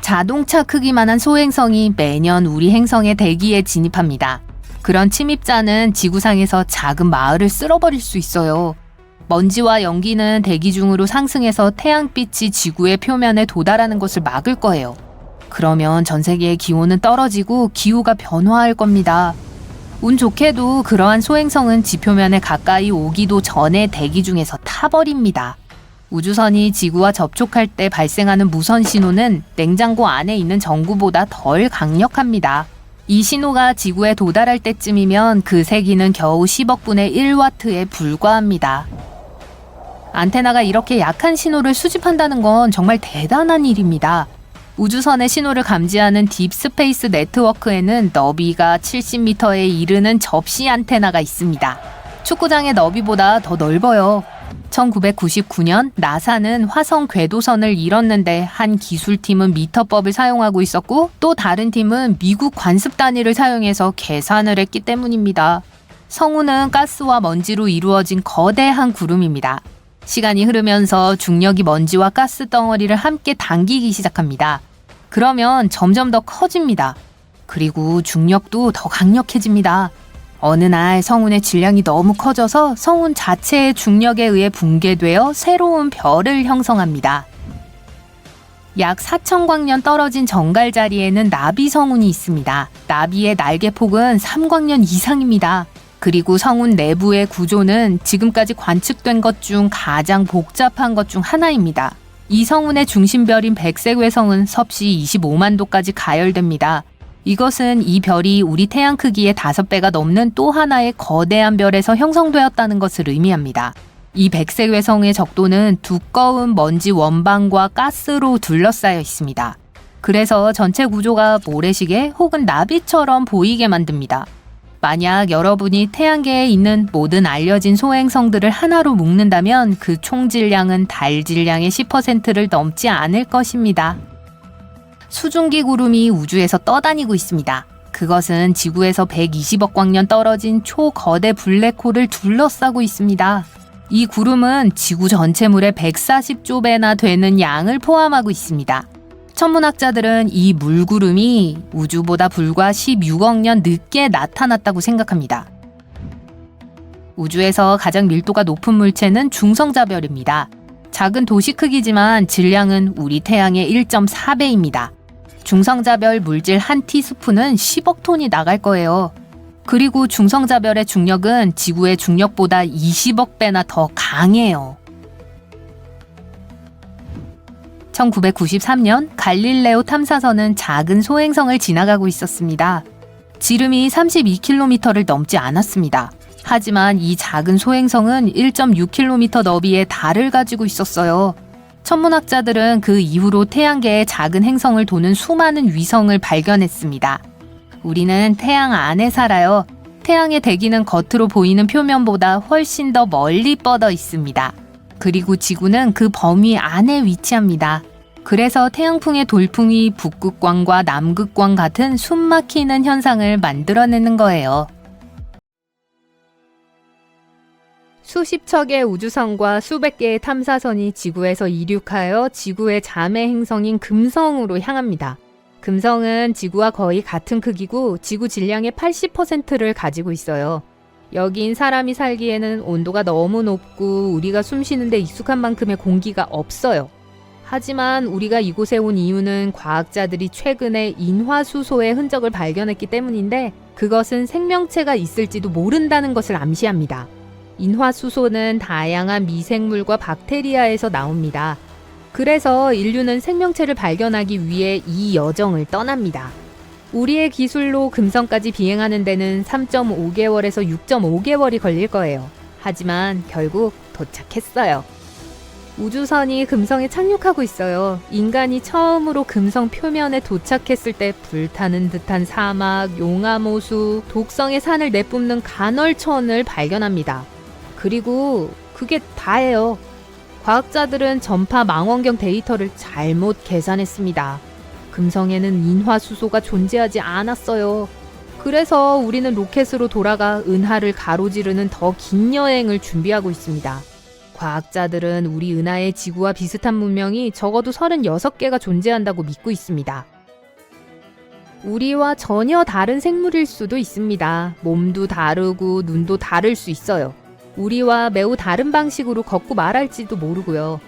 자동차 크기만한 소행성이 매년 우리 행성의 대기에 진입합니다. 그런 침입자는 지구상에서 작은 마을을 쓸어버릴 수 있어요. 먼지와 연기는 대기 중으로 상승해서 태양빛이 지구의 표면에 도달하는 것을 막을 거예요. 그러면 전 세계의 기온은 떨어지고 기후가 변화할 겁니다. 운 좋게도 그러한 소행성은 지표면에 가까이 오기도 전에 대기 중에서 타버립니다. 우주선이 지구와 접촉할 때 발생하는 무선 신호는 냉장고 안에 있는 전구보다 덜 강력합니다. 이 신호가 지구에 도달할 때쯤이면 그 세기는 겨우 10억분의 1와트에 불과합니다. 안테나가 이렇게 약한 신호를 수집한다는 건 정말 대단한 일입니다. 우주선의 신호를 감지하는 딥스페이스 네트워크에는 너비가 70m에 이르는 접시 안테나가 있습니다. 축구장의 너비보다 더 넓어요. 1999년 나사는 화성 궤도선을 잃었는데 한 기술팀은 미터법을 사용하고 있었고 또 다른 팀은 미국 관습 단위를 사용해서 계산을 했기 때문입니다. 성운은 가스와 먼지로 이루어진 거대한 구름입니다. 시간이 흐르면서 중력이 먼지와 가스 덩어리를 함께 당기기 시작합니다. 그러면 점점 더 커집니다. 그리고 중력도 더 강력해집니다. 어느 날 성운의 질량이 너무 커져서 성운 자체의 중력에 의해 붕괴되어 새로운 별을 형성합니다. 약 4,000광년 떨어진 정갈 자리에는 나비 성운이 있습니다. 나비의 날개 폭은 3광년 이상입니다. 그리고 성운 내부의 구조는 지금까지 관측된 것 중 가장 복잡한 것 중 하나입니다. 이 성운의 중심별인 백색외성은 섭씨 25만 도까지 가열됩니다. 이것은 이 별이 우리 태양 크기의 5배가 넘는 또 하나의 거대한 별에서 형성되었다는 것을 의미합니다. 이 백색 외성의 적도는 두꺼운 먼지 원방과 가스로 둘러싸여 있습니다. 그래서 전체 구조가 모래시계 혹은 나비처럼 보이게 만듭니다. 만약 여러분이 태양계에 있는 모든 알려진 소행성들을 하나로 묶는다면 그 총 질량은 달 질량의 10%를 넘지 않을 것입니다. 수증기 구름이 우주에서 떠다니고 있습니다. 그것은 지구에서 120억 광년 떨어진 초거대 블랙홀을 둘러싸고 있습니다. 이 구름은 지구 전체물의 140조 배나 되는 양을 포함하고 있습니다. 천문학자들은 이 물구름이 우주보다 불과 16억 년 늦게 나타났다고 생각합니다. 우주에서 가장 밀도가 높은 물체는 중성자별입니다. 작은 도시 크기지만 질량은 우리 태양의 1.4배입니다. 중성자별 물질 한 티스푼은 10억 톤이 나갈 거예요. 그리고 중성자별의 중력은 지구의 중력보다 20억 배나 더 강해요. 1993년 갈릴레오 탐사선은 작은 소행성을 지나가고 있었습니다. 지름이 32km를 넘지 않았습니다. 하지만 이 작은 소행성은 1.6km 너비의 달을 가지고 있었어요. 천문학자들은 그 이후로 태양계의 작은 행성을 도는 수많은 위성을 발견했습니다. 우리는 태양 안에 살아요. 태양의 대기는 겉으로 보이는 표면보다 훨씬 더 멀리 뻗어 있습니다. 그리고 지구는 그 범위 안에 위치합니다. 그래서 태양풍의 돌풍이 북극광과 남극광 같은 숨막히는 현상을 만들어내는 거예요. 수십 척의 우주선과 수백 개의 탐사선이 지구에서 이륙하여 지구의 자매 행성인 금성으로 향합니다. 금성은 지구와 거의 같은 크기고 지구 질량의 80%를 가지고 있어요. 여긴 사람이 살기에는 온도가 너무 높고 우리가 숨 쉬는데 익숙한 만큼의 공기가 없어요. 하지만 우리가 이곳에 온 이유는 과학자들이 최근에 인화수소의 흔적을 발견했기 때문인데 그것은 생명체가 있을지도 모른다는 것을 암시합니다. 인화수소는 다양한 미생물과 박테리아에서 나옵니다. 그래서 인류는 생명체를 발견하기 위해 이 여정을 떠납니다. 우리의 기술로 금성까지 비행하는 데는 3.5개월에서 6.5개월이 걸릴 거예요. 하지만 결국 도착했어요. 우주선이 금성에 착륙하고 있어요. 인간이 처음으로 금성 표면에 도착했을 때 불타는 듯한 사막, 용암호수, 독성의 산을 내뿜는 간헐천을 발견합니다. 그리고 그게 다예요. 과학자들은 전파 망원경 데이터를 잘못 계산했습니다. 금성에는 인화수소가 존재하지 않았어요. 그래서 우리는 로켓으로 돌아가 은하를 가로지르는 더 긴 여행을 준비하고 있습니다. 과학자들은 우리 은하에 지구와 비슷한 문명이 적어도 36개가 존재한다고 믿고 있습니다. 우리와 전혀 다른 생물일 수도 있습니다. 몸도 다르고 눈도 다를 수 있어요. 우리와 매우 다른 방식으로 걷고 말할지도 모르고요.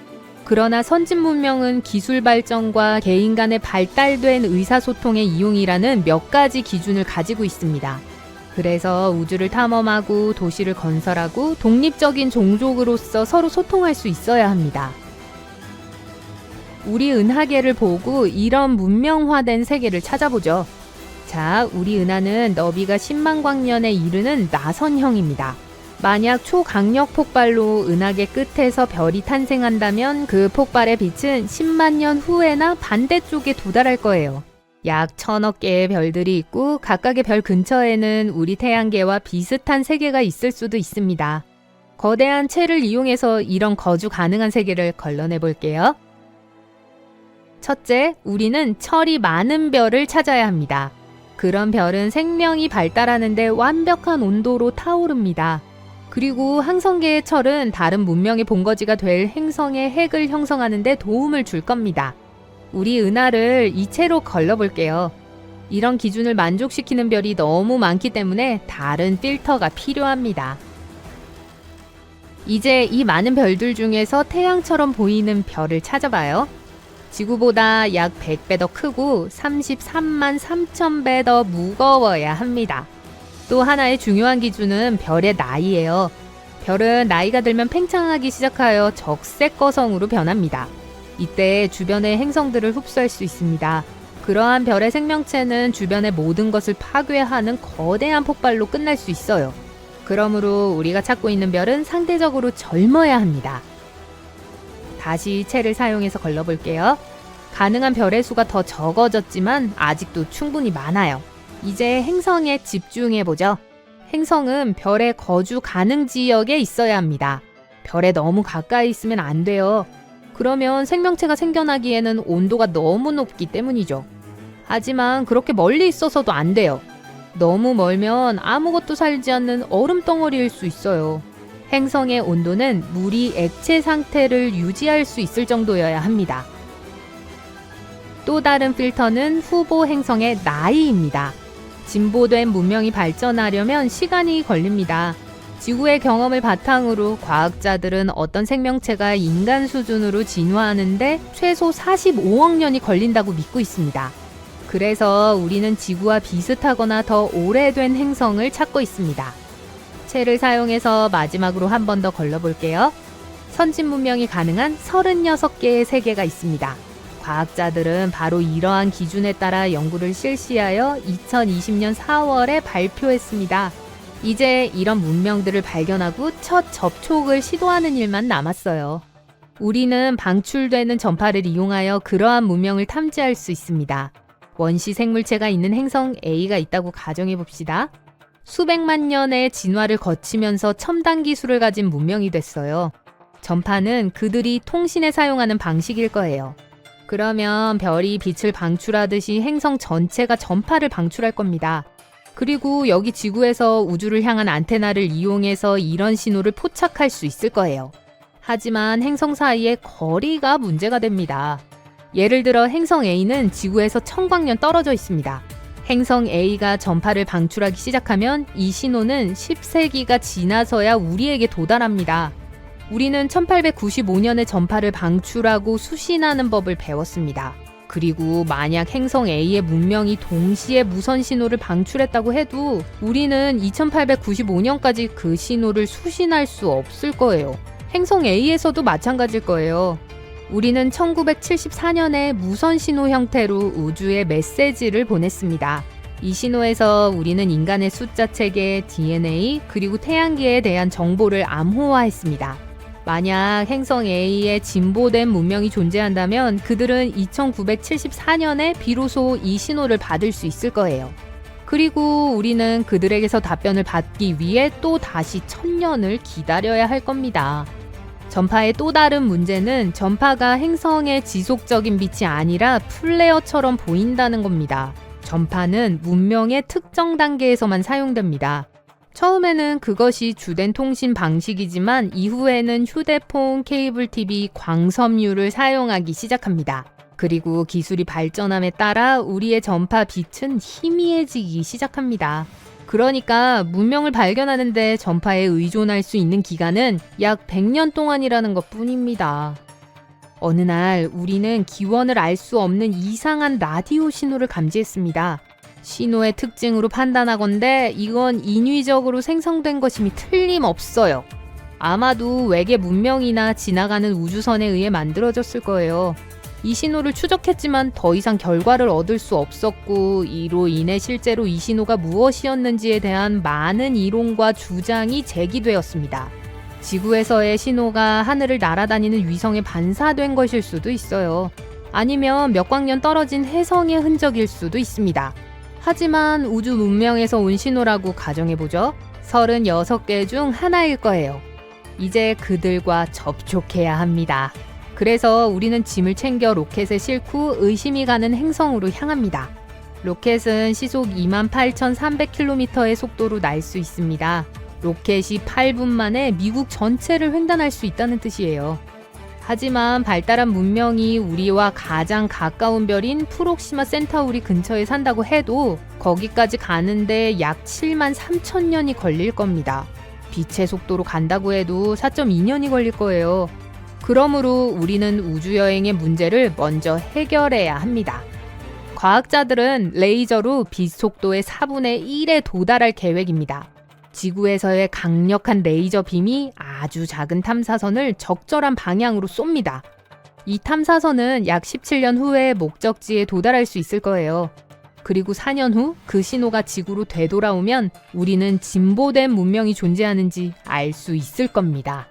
그러나 선진 문명은 기술 발전과 개인 간의 발달된 의사소통의 이용이라는 몇 가지 기준을 가지고 있습니다. 그래서 우주를 탐험하고 도시를 건설하고 독립적인 종족으로서 서로 소통할 수 있어야 합니다. 우리 은하계를 보고 이런 문명화된 세계를 찾아보죠. 자, 우리 은하는 너비가 10만 광년에 이르는 나선형입니다. 만약 초강력 폭발로 은하계 끝에서 별이 탄생한다면 그 폭발의 빛은 10만 년 후에나 반대쪽에 도달할 거예요. 약 1000억 개의 별들이 있고 각각의 별 근처에는 우리 태양계와 비슷한 세계가 있을 수도 있습니다. 거대한 채를 이용해서 이런 거주 가능한 세계를 걸러내 볼게요. 첫째, 우리는 철이 많은 별을 찾아야 합니다. 그런 별은 생명이 발달하는데 완벽한 온도로 타오릅니다. 그리고 항성계의 철은 다른 문명의 본거지가 될 행성의 핵을 형성하는 데 도움을 줄 겁니다. 우리 은하를 이체로 걸러볼게요. 이런 기준을 만족시키는 별이 너무 많기 때문에 다른 필터가 필요합니다. 이제 이 많은 별들 중에서 태양처럼 보이는 별을 찾아봐요. 지구보다 약 100배 더 크고 33만 3천 배 더 무거워야 합니다. 또 하나의 중요한 기준은 별의 나이예요. 별은 나이가 들면 팽창하기 시작하여 적색거성으로 변합니다. 이때 주변의 행성들을 흡수할 수 있습니다. 그러한 별의 생명체는 주변의 모든 것을 파괴하는 거대한 폭발로 끝날 수 있어요. 그러므로 우리가 찾고 있는 별은 상대적으로 젊어야 합니다. 다시 채를 사용해서 걸러볼게요. 가능한 별의 수가 더 적어졌지만 아직도 충분히 많아요. 이제 행성에 집중해보죠. 행성은 별의 거주 가능 지역에 있어야 합니다. 별에 너무 가까이 있으면 안 돼요. 그러면 생명체가 생겨나기에는 온도가 너무 높기 때문이죠. 하지만 그렇게 멀리 있어서도 안 돼요. 너무 멀면 아무것도 살지 않는 얼음 덩어리일 수 있어요. 행성의 온도는 물이 액체 상태를 유지할 수 있을 정도여야 합니다. 또 다른 필터는 후보 행성의 나이입니다. 진보된 문명이 발전하려면 시간이 걸립니다. 지구의 경험을 바탕으로 과학자들은 어떤 생명체가 인간 수준으로 진화하는데 최소 45억 년이 걸린다고 믿고 있습니다. 그래서 우리는 지구와 비슷하거나 더 오래된 행성을 찾고 있습니다. 채를 사용해서 마지막으로 한 번 더 걸러볼게요. 선진 문명이 가능한 36개의 세계가 있습니다. 과학자들은 바로 이러한 기준에 따라 연구를 실시하여 2020년 4월에 발표했습니다. 이제 이런 문명들을 발견하고 첫 접촉을 시도하는 일만 남았어요. 우리는 방출되는 전파를 이용하여 그러한 문명을 탐지할 수 있습니다. 원시 생물체가 있는 행성 A가 있다고 가정해 봅시다. 수백만 년의 진화를 거치면서 첨단 기술을 가진 문명이 됐어요. 전파는 그들이 통신에 사용하는 방식일 거예요. 그러면 별이 빛을 방출하듯이 행성 전체가 전파를 방출할 겁니다. 그리고 여기 지구에서 우주를 향한 안테나를 이용해서 이런 신호를 포착할 수 있을 거예요. 하지만 행성 사이의 거리가 문제가 됩니다. 예를 들어 행성 A는 지구에서 1000광년 떨어져 있습니다. 행성 A가 전파를 방출하기 시작하면 이 신호는 10세기가 지나서야 우리에게 도달합니다. 우리는 1895년에 전파를 방출하고 수신하는 법을 배웠습니다. 그리고 만약 행성 A의 문명이 동시에 무선 신호를 방출했다고 해도 우리는 2895년까지 그 신호를 수신할 수 없을 거예요. 행성 A에서도 마찬가지일 거예요. 우리는 1974년에 무선 신호 형태로 우주에 메시지를 보냈습니다. 이 신호에서 우리는 인간의 숫자 체계, DNA, 그리고 태양계에 대한 정보를 암호화했습니다. 만약 행성 A에 진보된 문명이 존재한다면 그들은 2974년에 비로소 이 신호를 받을 수 있을 거예요. 그리고 우리는 그들에게서 답변을 받기 위해 또 다시 1000년을 기다려야 할 겁니다. 전파의 또 다른 문제는 전파가 행성의 지속적인 빛이 아니라 플레어처럼 보인다는 겁니다. 전파는 문명의 특정 단계에서만 사용됩니다. 처음에는 그것이 주된 통신 방식이지만 이후에는 휴대폰, 케이블 TV, 광섬유를 사용하기 시작합니다. 그리고 기술이 발전함에 따라 우리의 전파 빛은 희미해지기 시작합니다. 그러니까 문명을 발견하는데 전파에 의존할 수 있는 기간은 약 100년 동안이라는 것 뿐입니다. 어느 날 우리는 기원을 알 수 없는 이상한 라디오 신호를 감지했습니다. 신호의 특징으로 판단하건대 이건 인위적으로 생성된 것임이 틀림없어요. 아마도 외계 문명이나 지나가는 우주선에 의해 만들어졌을 거예요. 이 신호를 추적했지만 더 이상 결과를 얻을 수 없었고 이로 인해 실제로 이 신호가 무엇이었는지에 대한 많은 이론과 주장이 제기되었습니다. 지구에서의 신호가 하늘을 날아다니는 위성에 반사된 것일 수도 있어요. 아니면 몇 광년 떨어진 혜성의 흔적일 수도 있습니다. 하지만 우주 문명에서 온 신호라고 가정해보죠. 36개 중 하나일 거예요. 이제 그들과 접촉해야 합니다. 그래서 우리는 짐을 챙겨 로켓에 싣고 의심이 가는 행성으로 향합니다. 로켓은 시속 28,300km의 속도로 날 수 있습니다. 로켓이 8분 만에 미국 전체를 횡단할 수 있다는 뜻이에요. 하지만 발달한 문명이 우리와 가장 가까운 별인 프록시마 센타우리 근처에 산다고 해도 거기까지 가는데 약 7만 3천 년이 걸릴 겁니다. 빛의 속도로 간다고 해도 4.2년이 걸릴 거예요. 그러므로 우리는 우주여행의 문제를 먼저 해결해야 합니다. 과학자들은 레이저로 빛 속도의 4분의 1에 도달할 계획입니다. 지구에서의 강력한 레이저 빔이 아주 작은 탐사선을 적절한 방향으로 쏩니다. 이 탐사선은 약 17년 후에 목적지에 도달할 수 있을 거예요. 그리고 4년 후 그 신호가 지구로 되돌아오면 우리는 진보된 문명이 존재하는지 알 수 있을 겁니다.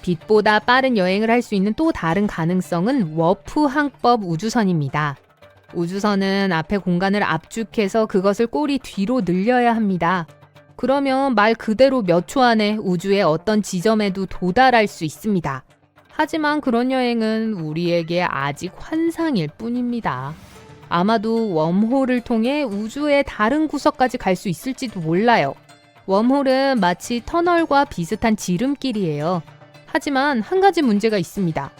빛보다 빠른 여행을 할 수 있는 또 다른 가능성은 워프 항법 우주선입니다. 우주선은 앞에 공간을 압축해서 그것을 꼬리 뒤로 늘려야 합니다. 그러면 말 그대로 몇 초 안에 우주의 어떤 지점에도 도달할 수 있습니다. 하지만 그런 여행은 우리에게 아직 환상일 뿐입니다. 아마도 웜홀을 통해 우주의 다른 구석까지 갈 수 있을지도 몰라요. 웜홀은 마치 터널과 비슷한 지름길이에요. 하지만 한 가지 문제가 있습니다.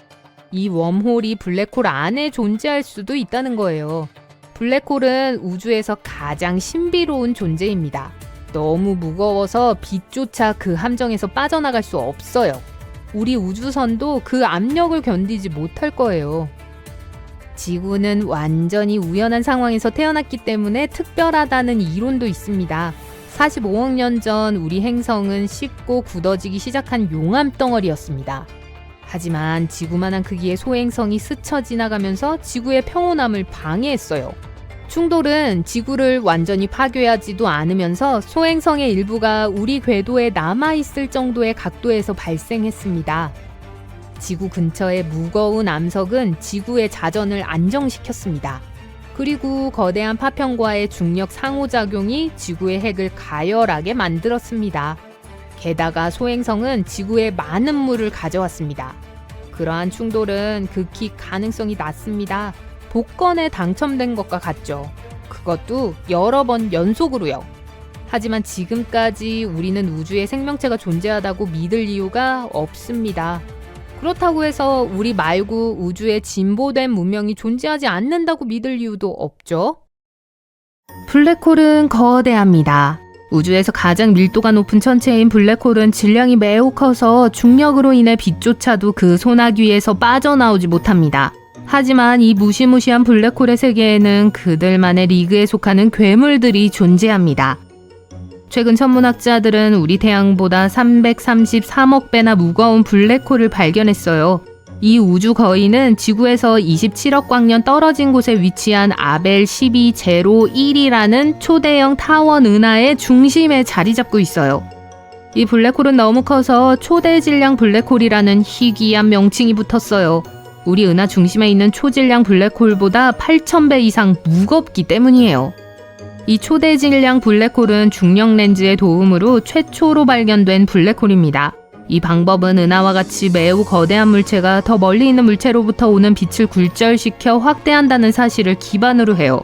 이 웜홀이 블랙홀 안에 존재할 수도 있다는 거예요. 블랙홀은 우주에서 가장 신비로운 존재입니다. 너무 무거워서 빛조차 그 함정에서 빠져나갈 수 없어요. 우리 우주선도 그 압력을 견디지 못할 거예요. 지구는 완전히 우연한 상황에서 태어났기 때문에 특별하다는 이론도 있습니다. 45억 년 전 우리 행성은 식고 굳어지기 시작한 용암덩어리였습니다. 하지만 지구만한 크기의 소행성이 스쳐 지나가면서 지구의 평온함을 방해했어요. 충돌은 지구를 완전히 파괴하지도 않으면서 소행성의 일부가 우리 궤도에 남아있을 정도의 각도에서 발생했습니다. 지구 근처의 무거운 암석은 지구의 자전을 안정시켰습니다. 그리고 거대한 파편과의 중력 상호작용이 지구의 핵을 가열하게 만들었습니다. 게다가 소행성은 지구에 많은 물을 가져왔습니다. 그러한 충돌은 극히 가능성이 낮습니다. 복권에 당첨된 것과 같죠. 그것도 여러 번 연속으로요. 하지만 지금까지 우리는 우주에 생명체가 존재하다고 믿을 이유가 없습니다. 그렇다고 해서 우리 말고 우주에 진보된 문명이 존재하지 않는다고 믿을 이유도 없죠. 블랙홀은 거대합니다. 우주에서 가장 밀도가 높은 천체인 블랙홀은 질량이 매우 커서 중력으로 인해 빛조차도 그 소나기에서 빠져나오지 못합니다. 하지만 이 무시무시한 블랙홀의 세계에는 그들만의 리그에 속하는 괴물들이 존재합니다. 최근 천문학자들은 우리 태양보다 333억 배나 무거운 블랙홀을 발견했어요. 이 우주 거인은 지구에서 27억 광년 떨어진 곳에 위치한 아벨 1201이라는 초대형 타원 은하의 중심에 자리 잡고 있어요. 이 블랙홀은 너무 커서 초대질량 블랙홀이라는 희귀한 명칭이 붙었어요. 우리 은하 중심에 있는 초질량 블랙홀보다 8,000배 이상 무겁기 때문이에요. 이 초대질량 블랙홀은 중력 렌즈의 도움으로 최초로 발견된 블랙홀입니다. 이 방법은 은하와 같이 매우 거대한 물체가 더 멀리 있는 물체로부터 오는 빛을 굴절시켜 확대한다는 사실을 기반으로 해요.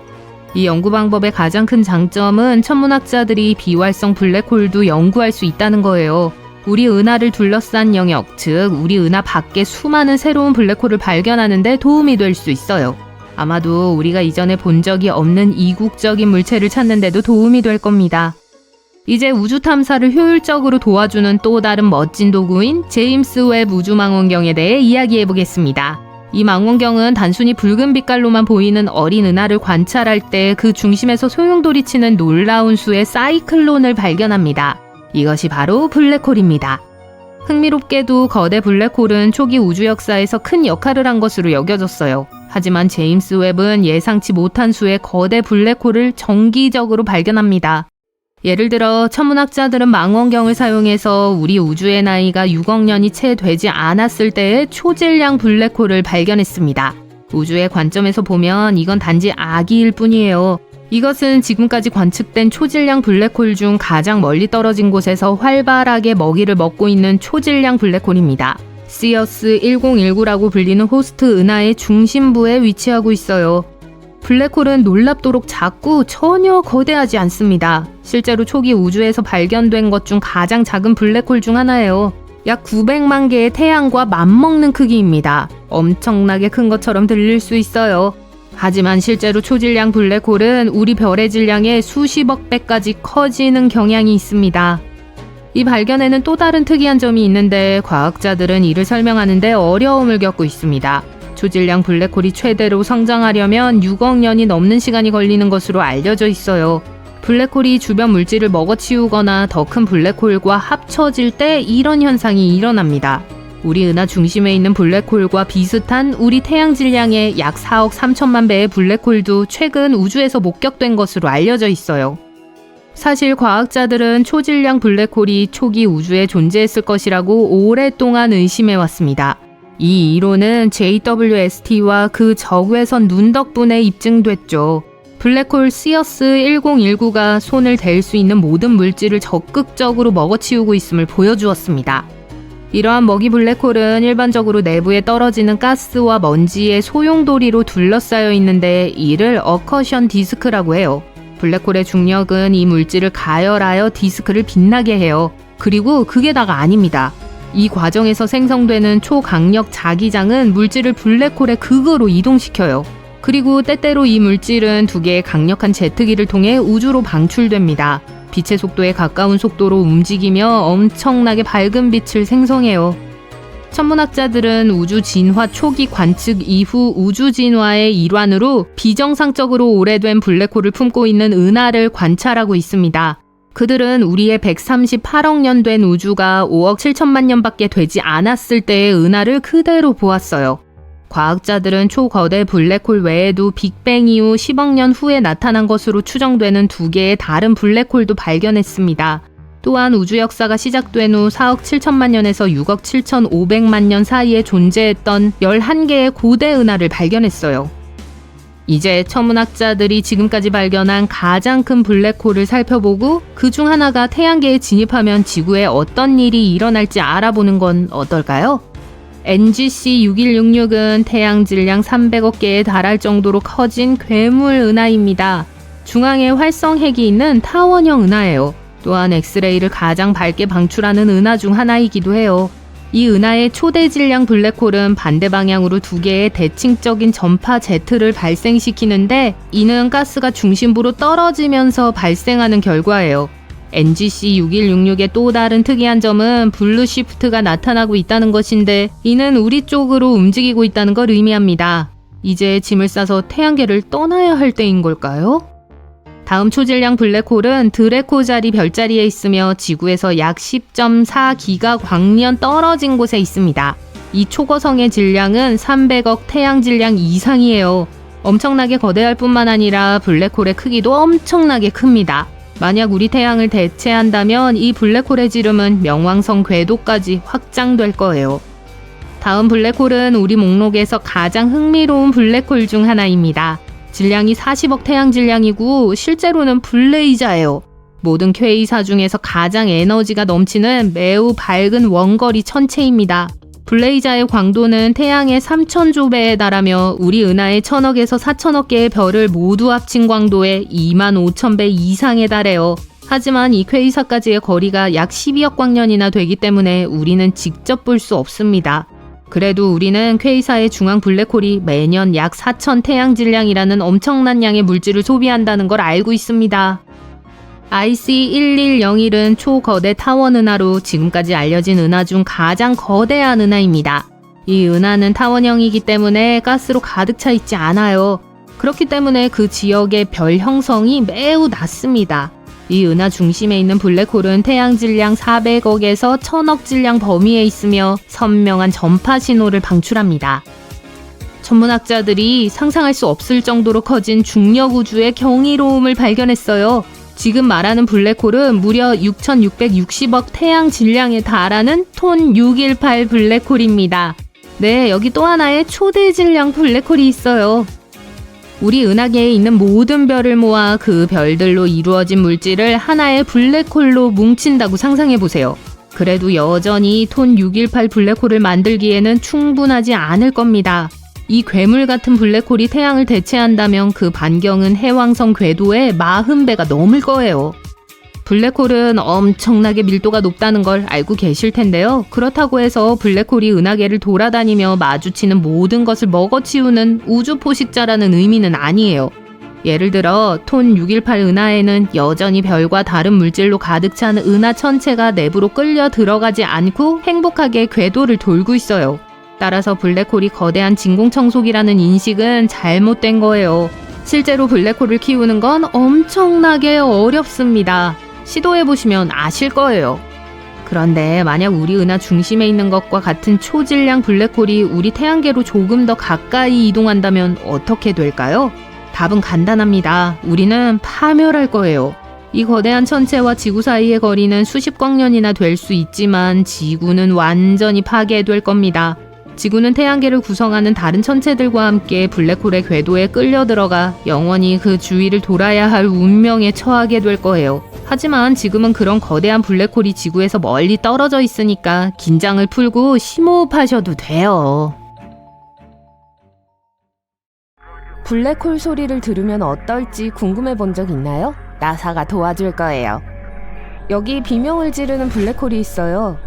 이 연구 방법의 가장 큰 장점은 천문학자들이 비활성 블랙홀도 연구할 수 있다는 거예요. 우리 은하를 둘러싼 영역, 즉 우리 은하 밖에 수많은 새로운 블랙홀을 발견하는 데 도움이 될 수 있어요. 아마도 우리가 이전에 본 적이 없는 이국적인 물체를 찾는 데도 도움이 될 겁니다. 이제 우주 탐사를 효율적으로 도와주는 또 다른 멋진 도구인 제임스 웹 우주망원경에 대해 이야기해 보겠습니다. 이 망원경은 단순히 붉은 빛깔로만 보이는 어린 은하를 관찰할 때 그 중심에서 소용돌이치는 놀라운 수의 사이클론을 발견합니다. 이것이 바로 블랙홀입니다. 흥미롭게도 거대 블랙홀은 초기 우주 역사에서 큰 역할을 한 것으로 여겨졌어요. 하지만 제임스 웹은 예상치 못한 수의 거대 블랙홀을 정기적으로 발견합니다. 예를 들어 천문학자들은 망원경을 사용해서 우리 우주의 나이가 6억 년이 채 되지 않았을 때의 초질량 블랙홀을 발견했습니다. 우주의 관점에서 보면 이건 단지 아기일 뿐이에요. 이것은 지금까지 관측된 초질량 블랙홀 중 가장 멀리 떨어진 곳에서 활발하게 먹이를 먹고 있는 초질량 블랙홀입니다. 시어스 1019라고 불리는 호스트 은하의 중심부에 위치하고 있어요. 블랙홀은 놀랍도록 작고 전혀 거대하지 않습니다. 실제로 초기 우주에서 발견된 것 중 가장 작은 블랙홀 중 하나예요. 약 900만 개의 태양과 맞먹는 크기입니다. 엄청나게 큰 것처럼 들릴 수 있어요. 하지만 실제로 초질량 블랙홀은 우리 별의 질량의 수십억 배까지 커지는 경향이 있습니다. 이 발견에는 또 다른 특이한 점이 있는데 과학자들은 이를 설명하는 데 어려움을 겪고 있습니다. 초질량 블랙홀이 최대로 성장하려면 6억 년이 넘는 시간이 걸리는 것으로 알려져 있어요. 블랙홀이 주변 물질을 먹어치우거나 더 큰 블랙홀과 합쳐질 때 이런 현상이 일어납니다. 우리 은하 중심에 있는 블랙홀과 비슷한 우리 태양 질량의 약 4억 3천만 배의 블랙홀도 최근 우주에서 목격된 것으로 알려져 있어요. 사실 과학자들은 초질량 블랙홀이 초기 우주에 존재했을 것이라고 오랫동안 의심해왔습니다. 이 이론은 JWST와 그 적외선 눈 덕분에 입증됐죠. 블랙홀 시어스 1019가 손을 댈 수 있는 모든 물질을 적극적으로 먹어치우고 있음을 보여주었습니다. 이러한 먹이 블랙홀은 일반적으로 내부에 떨어지는 가스와 먼지의 소용돌이로 둘러싸여 있는데 이를 어커션 디스크라고 해요. 블랙홀의 중력은 이 물질을 가열하여 디스크를 빛나게 해요. 그리고 그게 다가 아닙니다. 이 과정에서 생성되는 초강력 자기장은 물질을 블랙홀의 극으로 이동시켜요. 그리고 때때로 이 물질은 두 개의 강력한 제트기를 통해 우주로 방출됩니다. 빛의 속도에 가까운 속도로 움직이며 엄청나게 밝은 빛을 생성해요. 천문학자들은 우주 진화 초기 관측 이후 우주 진화의 일환으로 비정상적으로 오래된 블랙홀을 품고 있는 은하를 관찰하고 있습니다. 그들은 우리의 138억 년 된 우주가 5억 7천만 년밖에 되지 않았을 때의 은하를 그대로 보았어요. 과학자들은 초거대 블랙홀 외에도 빅뱅 이후 10억 년 후에 나타난 것으로 추정되는 두 개의 다른 블랙홀도 발견했습니다. 또한 우주 역사가 시작된 후 4억 7천만 년에서 6억 7,500만 년 사이에 존재했던 11개의 고대 은하를 발견했어요. 이제 천문학자들이 지금까지 발견한 가장 큰 블랙홀을 살펴보고 그중 하나가 태양계에 진입하면 지구에 어떤 일이 일어날지 알아보는 건 어떨까요? NGC 6166은 태양 질량 300억 개에 달할 정도로 커진 괴물 은하입니다. 중앙에 활성핵이 있는 타원형 은하예요. 또한 엑스레이를 가장 밝게 방출하는 은하 중 하나이기도 해요. 이 은하의 초대 질량 블랙홀은 반대 방향으로 두 개의 대칭적인 전파 제트를 발생시키는데 이는 가스가 중심부로 떨어지면서 발생하는 결과예요. NGC 6166의 또 다른 특이한 점은 블루 시프트가 나타나고 있다는 것인데 이는 우리 쪽으로 움직이고 있다는 걸 의미합니다. 이제 짐을 싸서 태양계를 떠나야 할 때인 걸까요? 다음 초질량 블랙홀은 드레코 자리 별자리에 있으며 지구에서 약 10.4 기가 광년 떨어진 곳에 있습니다. 이 초거성의 질량은 300억 태양 질량 이상이에요. 엄청나게 거대할 뿐만 아니라 블랙홀의 크기도 엄청나게 큽니다. 만약 우리 태양을 대체한다면 이 블랙홀의 지름은 명왕성 궤도까지 확장될 거예요. 다음 블랙홀은 우리 목록에서 가장 흥미로운 블랙홀 중 하나입니다. 질량이 40억 태양 질량이고 실제로는 블레이자예요. 모든 퀘이사 중에서 가장 에너지가 넘치는 매우 밝은 원거리 천체입니다. 블레이자의 광도는 태양의 3,000조 배에 달하며 우리 은하의 1,000억에서 4,000억 개의 별을 모두 합친 광도의 25,000배 이상에 달해요. 하지만 이 퀘이사까지의 거리가 약 12억 광년이나 되기 때문에 우리는 직접 볼 수 없습니다. 그래도 우리는 퀘이사의 중앙 블랙홀이 매년 약 4,000 태양 질량이라는 엄청난 양의 물질을 소비한다는 걸 알고 있습니다. IC1101은 초거대 타원 은하로 지금까지 알려진 은하 중 가장 거대한 은하입니다. 이 은하는 타원형이기 때문에 가스로 가득 차 있지 않아요. 그렇기 때문에 그 지역의 별 형성이 매우 낮습니다. 이 은하 중심에 있는 블랙홀은 태양 질량 400억에서 1000억 질량 범위에 있으며 선명한 전파 신호를 방출합니다. 천문학자들이 상상할 수 없을 정도로 커진 중력 우주의 경이로움을 발견했어요. 지금 말하는 블랙홀은 무려 6,660억 태양 질량에 달하는 톤 618 블랙홀입니다. 네, 여기 또 하나의 초대 질량 블랙홀이 있어요. 우리 은하계에 있는 모든 별을 모아 그 별들로 이루어진 물질을 하나의 블랙홀로 뭉친다고 상상해보세요. 그래도 여전히 톤 618 블랙홀을 만들기에는 충분하지 않을 겁니다. 이 괴물 같은 블랙홀이 태양을 대체한다면 그 반경은 해왕성 궤도의 40배가 넘을 거예요. 블랙홀은 엄청나게 밀도가 높다는 걸 알고 계실 텐데요. 그렇다고 해서 블랙홀이 은하계를 돌아다니며 마주치는 모든 것을 먹어치우는 우주 포식자라는 의미는 아니에요. 예를 들어 톤 618 은하에는 여전히 별과 다른 물질로 가득 찬 은하 천체가 내부로 끌려 들어가지 않고 행복하게 궤도를 돌고 있어요. 따라서 블랙홀이 거대한 진공청소기라는 인식은 잘못된 거예요. 실제로 블랙홀을 키우는 건 엄청나게 어렵습니다. 시도해보시면 아실 거예요. 그런데 만약 우리 은하 중심에 있는 것과 같은 초질량 블랙홀이 우리 태양계로 조금 더 가까이 이동한다면 어떻게 될까요? 답은 간단합니다. 우리는 파멸할 거예요. 이 거대한 천체와 지구 사이의 거리는 수십 광년이나 될 수 있지만 지구는 완전히 파괴될 겁니다. 지구는 태양계를 구성하는 다른 천체들과 함께 블랙홀의 궤도에 끌려 들어가 영원히 그 주위를 돌아야 할 운명에 처하게 될 거예요. 하지만 지금은 그런 거대한 블랙홀이 지구에서 멀리 떨어져 있으니까 긴장을 풀고 심호흡하셔도 돼요. 블랙홀 소리를 들으면 어떨지 궁금해 본 적 있나요? 나사가 도와줄 거예요. 여기 비명을 지르는 블랙홀이 있어요.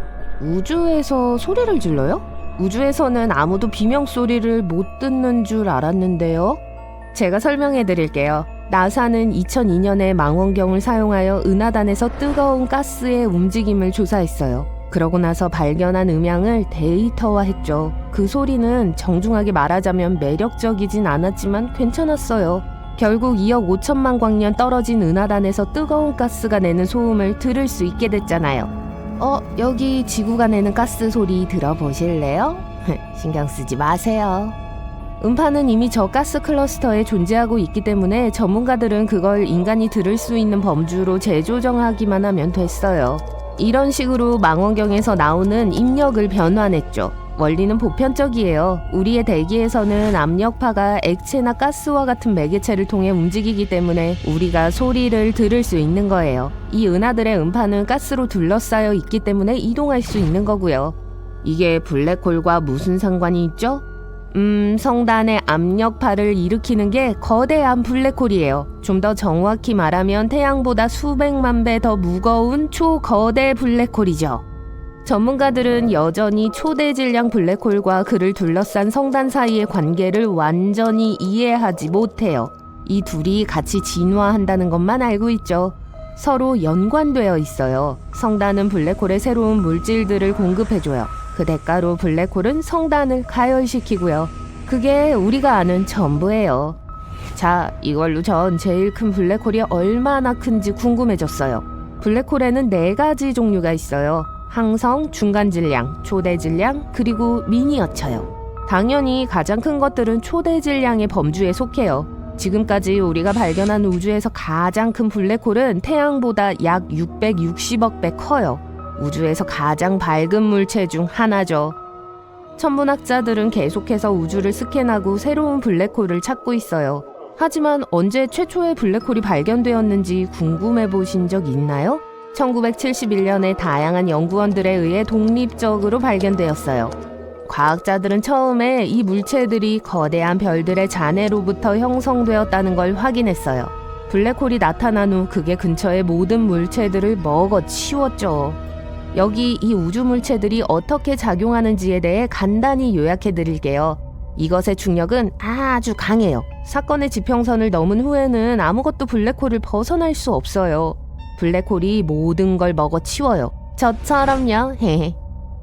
우주에서 소리를 질러요? 우주에서는 아무도 비명 소리를 못 듣는 줄 알았는데요. 제가 설명해 드릴게요. 나사는 2002년에 망원경을 사용하여 은하단에서 뜨거운 가스의 움직임을 조사했어요. 그러고 나서 발견한 음향을 데이터화했죠. 그 소리는 정중하게 말하자면 매력적이진 않았지만 괜찮았어요. 결국 2억 5천만 광년 떨어진 은하단에서 뜨거운 가스가 내는 소음을 들을 수 있게 됐잖아요. 여기 지구가 내는 가스 소리 들어보실래요? 신경 쓰지 마세요. 음파는 이미 저 가스 클러스터에 존재하고 있기 때문에 전문가들은 그걸 인간이 들을 수 있는 범주로 재조정하기만 하면 됐어요. 이런 식으로 망원경에서 나오는 입력을 변환했죠. 원리는 보편적이에요. 우리의 대기에서는 압력파가 액체나 가스와 같은 매개체를 통해 움직이기 때문에 우리가 소리를 들을 수 있는 거예요. 이 은하들의 음파는 가스로 둘러싸여 있기 때문에 이동할 수 있는 거고요. 이게 블랙홀과 무슨 상관이 있죠? 성단의 압력파를 일으키는 게 거대한 블랙홀이에요. 좀 더 정확히 말하면 태양보다 수백만 배 더 무거운 초거대 블랙홀이죠. 전문가들은 여전히 초대질량 블랙홀과 그를 둘러싼 성단 사이의 관계를 완전히 이해하지 못해요. 이 둘이 같이 진화한다는 것만 알고 있죠. 서로 연관되어 있어요. 성단은 블랙홀에 새로운 물질들을 공급해줘요. 그 대가로 블랙홀은 성단을 가열시키고요. 그게 우리가 아는 전부예요. 자, 이걸로 전 제일 큰 블랙홀이 얼마나 큰지 궁금해졌어요. 블랙홀에는 4가지 종류가 있어요. 항성, 중간질량, 초대질량, 그리고 미니어처요. 당연히 가장 큰 것들은 초대질량의 범주에 속해요. 지금까지 우리가 발견한 우주에서 가장 큰 블랙홀은 태양보다 약 660억 배 커요. 우주에서 가장 밝은 물체 중 하나죠. 천문학자들은 계속해서 우주를 스캔하고 새로운 블랙홀을 찾고 있어요. 하지만 언제 최초의 블랙홀이 발견되었는지 궁금해 보신 적 있나요? 1971년에 다양한 연구원들에 의해 독립적으로 발견되었어요. 과학자들은 처음에 이 물체들이 거대한 별들의 잔해로부터 형성되었다는 걸 확인했어요. 블랙홀이 나타난 후 그게 근처의 모든 물체들을 먹어치웠죠. 여기 이 우주 물체들이 어떻게 작용하는지에 대해 간단히 요약해 드릴게요. 이것의 중력은 아주 강해요. 사건의 지평선을 넘은 후에는 아무것도 블랙홀을 벗어날 수 없어요. 블랙홀이 모든 걸 먹어치워요. 저처럼요.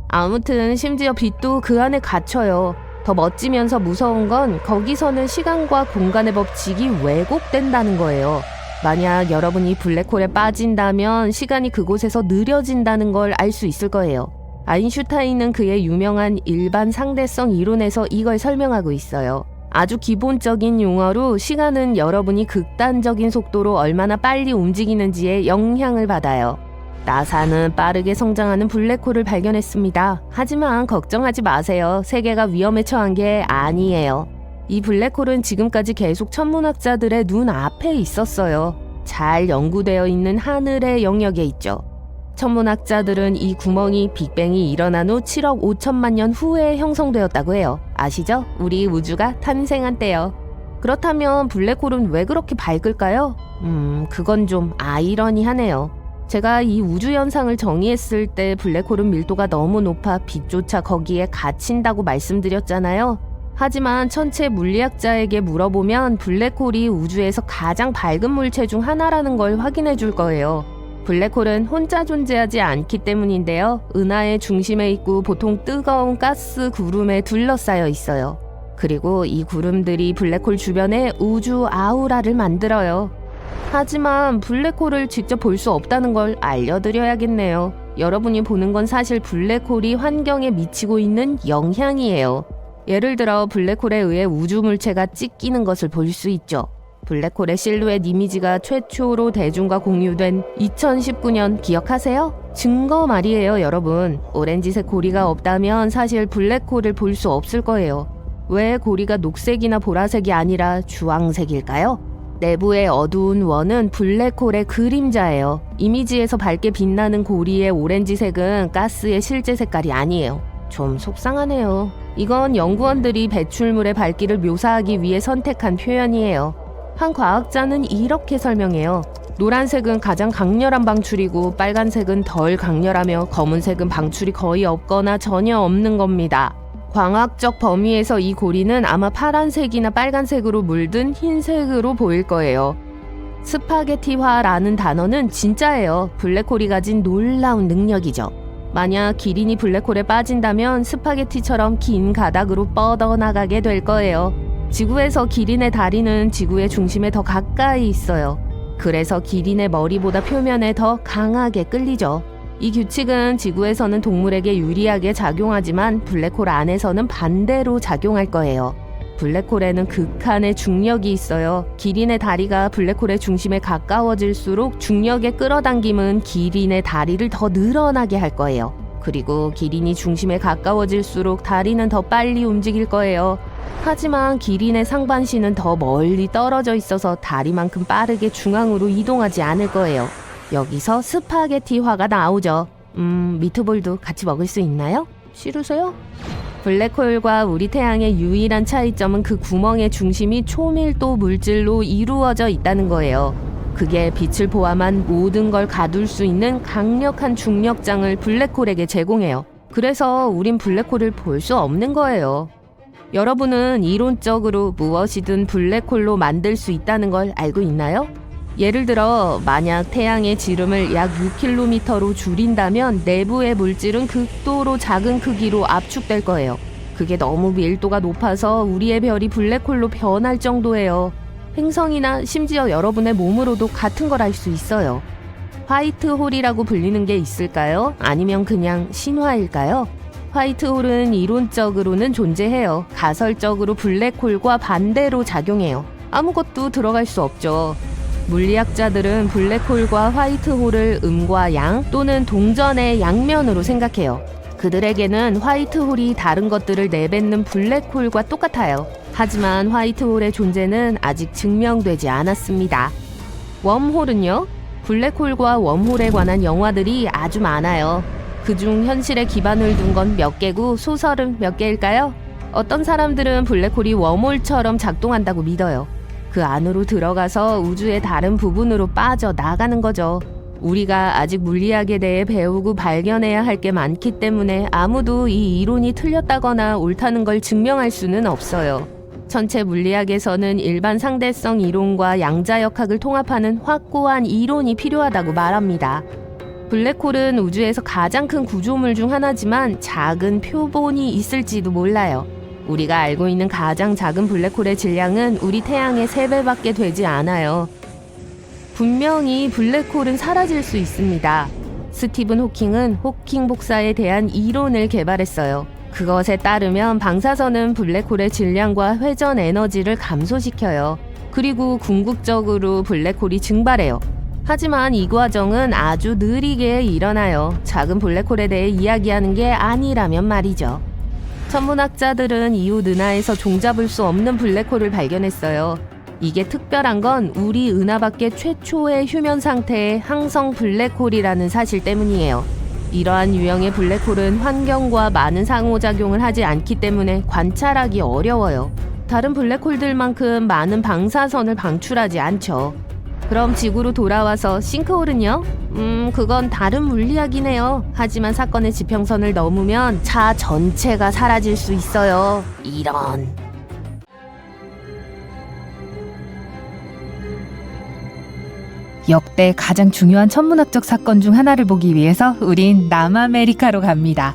아무튼 심지어 빛도 그 안에 갇혀요. 더 멋지면서 무서운 건 거기서는 시간과 공간의 법칙이 왜곡된다는 거예요. 만약 여러분이 블랙홀에 빠진다면 시간이 그곳에서 느려진다는 걸 알 수 있을 거예요. 아인슈타인은 그의 유명한 일반 상대성 이론에서 이걸 설명하고 있어요. 아주 기본적인 용어로 시간은 여러분이 극단적인 속도로 얼마나 빨리 움직이는지에 영향을 받아요. 나사는 빠르게 성장하는 블랙홀을 발견했습니다. 하지만 걱정하지 마세요. 세계가 위험에 처한 게 아니에요. 이 블랙홀은 지금까지 계속 천문학자들의 눈 앞에 있었어요. 잘 연구되어 있는 하늘의 영역에 있죠. 천문학자들은 이 구멍이 빅뱅이 일어난 후 7억 5천만 년 후에 형성되었다고 해요. 아시죠? 우리 우주가 탄생한 때요. 그렇다면 블랙홀은 왜 그렇게 밝을까요? 그건 좀 아이러니하네요. 제가 이 우주 현상을 정의했을 때 블랙홀은 밀도가 너무 높아 빛조차 거기에 갇힌다고 말씀드렸잖아요. 하지만 천체 물리학자에게 물어보면 블랙홀이 우주에서 가장 밝은 물체 중 하나라는 걸 확인해 줄 거예요. 블랙홀은 혼자 존재하지 않기 때문인데요. 은하의 중심에 있고 보통 뜨거운 가스 구름에 둘러싸여 있어요. 그리고 이 구름들이 블랙홀 주변에 우주 아우라를 만들어요. 하지만 블랙홀을 직접 볼 수 없다는 걸 알려드려야겠네요. 여러분이 보는 건 사실 블랙홀이 환경에 미치고 있는 영향이에요. 예를 들어 블랙홀에 의해 우주 물체가 찢기는 것을 볼 수 있죠. 블랙홀의 실루엣 이미지가 최초로 대중과 공유된 2019년 기억하세요? 증거 말이에요, 여러분. 오렌지색 고리가 없다면 사실 블랙홀을 볼 수 없을 거예요. 왜 고리가 녹색이나 보라색이 아니라 주황색일까요? 내부의 어두운 원은 블랙홀의 그림자예요. 이미지에서 밝게 빛나는 고리의 오렌지색은 가스의 실제 색깔이 아니에요. 좀 속상하네요. 이건 연구원들이 배출물의 밝기를 묘사하기 위해 선택한 표현이에요. 한 과학자는 이렇게 설명해요. 노란색은 가장 강렬한 방출이고 빨간색은 덜 강렬하며 검은색은 방출이 거의 없거나 전혀 없는 겁니다. 광학적 범위에서 이 고리는 아마 파란색이나 빨간색으로 물든 흰색으로 보일 거예요. 스파게티화라는 단어는 진짜예요. 블랙홀이 가진 놀라운 능력이죠. 만약 기린이 블랙홀에 빠진다면 스파게티처럼 긴 가닥으로 뻗어나가게 될 거예요. 지구에서 기린의 다리는 지구의 중심에 더 가까이 있어요. 그래서 기린의 머리보다 표면에 더 강하게 끌리죠. 이 규칙은 지구에서는 동물에게 유리하게 작용하지만 블랙홀 안에서는 반대로 작용할 거예요. 블랙홀에는 극한의 중력이 있어요. 기린의 다리가 블랙홀의 중심에 가까워질수록 중력의 끌어당김은 기린의 다리를 더 늘어나게 할 거예요. 그리고 기린이 중심에 가까워질수록 다리는 더 빨리 움직일 거예요. 하지만 기린의 상반신은 더 멀리 떨어져 있어서 다리만큼 빠르게 중앙으로 이동하지 않을 거예요. 여기서 스파게티화가 나오죠. 미트볼도 같이 먹을 수 있나요? 싫으세요? 블랙홀과 우리 태양의 유일한 차이점은 그 구멍의 중심이 초밀도 물질로 이루어져 있다는 거예요. 그게 빛을 포함한 모든 걸 가둘 수 있는 강력한 중력장을 블랙홀에게 제공해요. 그래서 우린 블랙홀을 볼 수 없는 거예요. 여러분은 이론적으로 무엇이든 블랙홀로 만들 수 있다는 걸 알고 있나요? 예를 들어 만약 태양의 지름을 약 6km로 줄인다면 내부의 물질은 극도로 작은 크기로 압축될 거예요. 그게 너무 밀도가 높아서 우리의 별이 블랙홀로 변할 정도예요. 행성이나 심지어 여러분의 몸으로도 같은 걸 알 수 있어요. 화이트홀이라고 불리는 게 있을까요? 아니면 그냥 신화일까요? 화이트홀은 이론적으로는 존재해요. 가설적으로 블랙홀과 반대로 작용해요. 아무것도 들어갈 수 없죠. 물리학자들은 블랙홀과 화이트홀을 음과 양 또는 동전의 양면으로 생각해요. 그들에게는 화이트홀이 다른 것들을 내뱉는 블랙홀과 똑같아요. 하지만 화이트홀의 존재는 아직 증명되지 않았습니다. 웜홀은요? 블랙홀과 웜홀에 관한 영화들이 아주 많아요. 그중 현실에 기반을 둔 건 몇 개고 소설은 몇 개일까요? 어떤 사람들은 블랙홀이 웜홀처럼 작동한다고 믿어요. 그 안으로 들어가서 우주의 다른 부분으로 빠져나가는 거죠. 우리가 아직 물리학에 대해 배우고 발견해야 할 게 많기 때문에 아무도 이 이론이 틀렸다거나 옳다는 걸 증명할 수는 없어요. 전체 물리학에서는 일반 상대성 이론과 양자역학을 통합하는 확고한 이론이 필요하다고 말합니다. 블랙홀은 우주에서 가장 큰 구조물 중 하나지만 작은 표본이 있을지도 몰라요. 우리가 알고 있는 가장 작은 블랙홀의 질량은 우리 태양의 3배밖에 되지 않아요. 분명히 블랙홀은 사라질 수 있습니다. 스티븐 호킹은 호킹 복사에 대한 이론을 개발했어요. 그것에 따르면 방사선은 블랙홀의 질량과 회전 에너지를 감소시켜요. 그리고 궁극적으로 블랙홀이 증발해요. 하지만 이 과정은 아주 느리게 일어나요. 작은 블랙홀에 대해 이야기하는 게 아니라면 말이죠. 천문학자들은 이웃 은하에서 종잡을 수 없는 블랙홀을 발견했어요. 이게 특별한 건 우리 은하밖에 최초의 휴면 상태의 항성 블랙홀이라는 사실 때문이에요. 이러한 유형의 블랙홀은 환경과 많은 상호작용을 하지 않기 때문에 관찰하기 어려워요. 다른 블랙홀들만큼 많은 방사선을 방출하지 않죠. 그럼 지구로 돌아와서 싱크홀은요? 그건 다른 물리학이네요. 하지만 사건의 지평선을 넘으면 차 전체가 사라질 수 있어요. 이런. 역대 가장 중요한 천문학적 사건 중 하나를 보기 위해서 우린 남아메리카로 갑니다.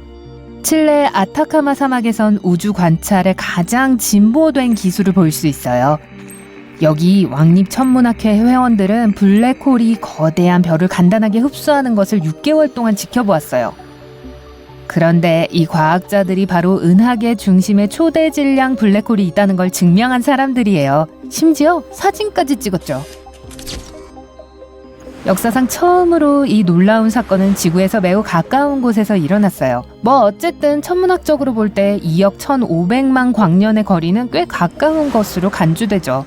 칠레 아타카마 사막에선 우주 관찰의 가장 진보된 기술을 볼 수 있어요. 여기 왕립 천문학회 회원들은 블랙홀이 거대한 별을 간단하게 흡수하는 것을 6개월 동안 지켜보았어요. 그런데 이 과학자들이 바로 은하계 중심에 초대 질량 블랙홀이 있다는 걸 증명한 사람들이에요. 심지어 사진까지 찍었죠. 역사상 처음으로 이 놀라운 사건은 지구에서 매우 가까운 곳에서 일어났어요. 뭐 어쨌든 천문학적으로 볼 때 2억 1,500만 광년의 거리는 꽤 가까운 것으로 간주되죠.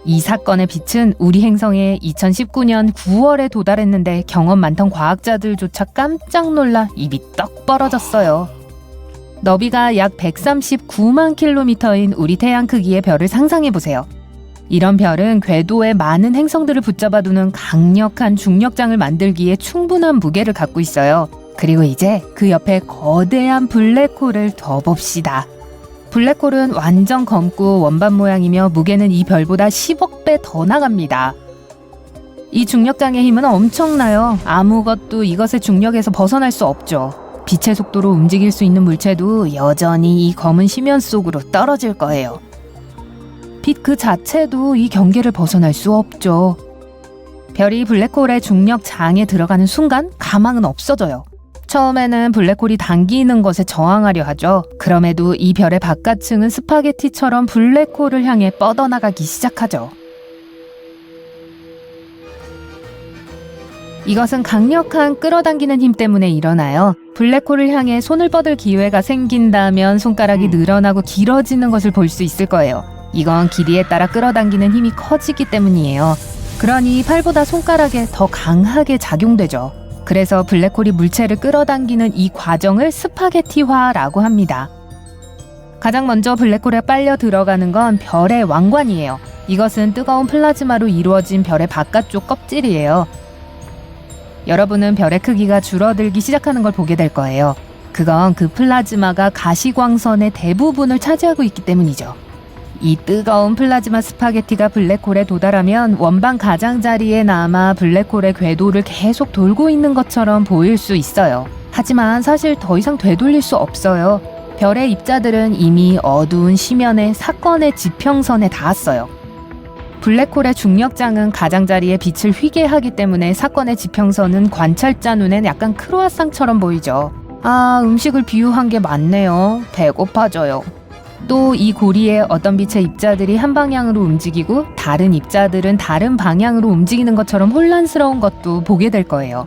이 사건의 빛은 우리 행성에 2019년 9월에 도달했는데 경험 많던 과학자들조차 깜짝 놀라 입이 떡 벌어졌어요. 너비가 약 139만 킬로미터인 우리 태양 크기의 별을 상상해보세요. 이런 별은 궤도에 많은 행성들을 붙잡아두는 강력한 중력장을 만들기에 충분한 무게를 갖고 있어요. 그리고 이제 그 옆에 거대한 블랙홀을 더 봅시다. 블랙홀은 완전 검고 원반 모양이며 무게는 이 별보다 10억 배 더 나갑니다. 이 중력장의 힘은 엄청나요. 아무것도 이것의 중력에서 벗어날 수 없죠. 빛의 속도로 움직일 수 있는 물체도 여전히 이 검은 심연 속으로 떨어질 거예요. 빛 그 자체도 이 경계를 벗어날 수 없죠. 별이 블랙홀의 중력장에 들어가는 순간 가망은 없어져요. 처음에는 블랙홀이 당기는 것에 저항하려 하죠. 그럼에도 이 별의 바깥층은 스파게티처럼 블랙홀을 향해 뻗어나가기 시작하죠. 이것은 강력한 끌어당기는 힘 때문에 일어나요. 블랙홀을 향해 손을 뻗을 기회가 생긴다면 손가락이 늘어나고 길어지는 것을 볼 수 있을 거예요. 이건 길이에 따라 끌어당기는 힘이 커지기 때문이에요. 그러니 팔보다 손가락에 더 강하게 작용되죠. 그래서 블랙홀이 물체를 끌어당기는 이 과정을 스파게티화라고 합니다. 가장 먼저 블랙홀에 빨려 들어가는 건 별의 왕관이에요. 이것은 뜨거운 플라즈마로 이루어진 별의 바깥쪽 껍질이에요. 여러분은 별의 크기가 줄어들기 시작하는 걸 보게 될 거예요. 그건 그 플라즈마가 가시광선의 대부분을 차지하고 있기 때문이죠. 이 뜨거운 플라즈마 스파게티가 블랙홀에 도달하면 원반 가장자리에 남아 블랙홀의 궤도를 계속 돌고 있는 것처럼 보일 수 있어요. 하지만 사실 더 이상 되돌릴 수 없어요. 별의 입자들은 이미 어두운 심연의 사건의 지평선에 닿았어요. 블랙홀의 중력장은 가장자리에 빛을 휘게 하기 때문에 사건의 지평선은 관찰자 눈엔 약간 크로아상처럼 보이죠. 아, 음식을 비유한 게 맞네요. 배고파져요. 또 이 고리에 어떤 빛의 입자들이 한 방향으로 움직이고 다른 입자들은 다른 방향으로 움직이는 것처럼 혼란스러운 것도 보게 될 거예요.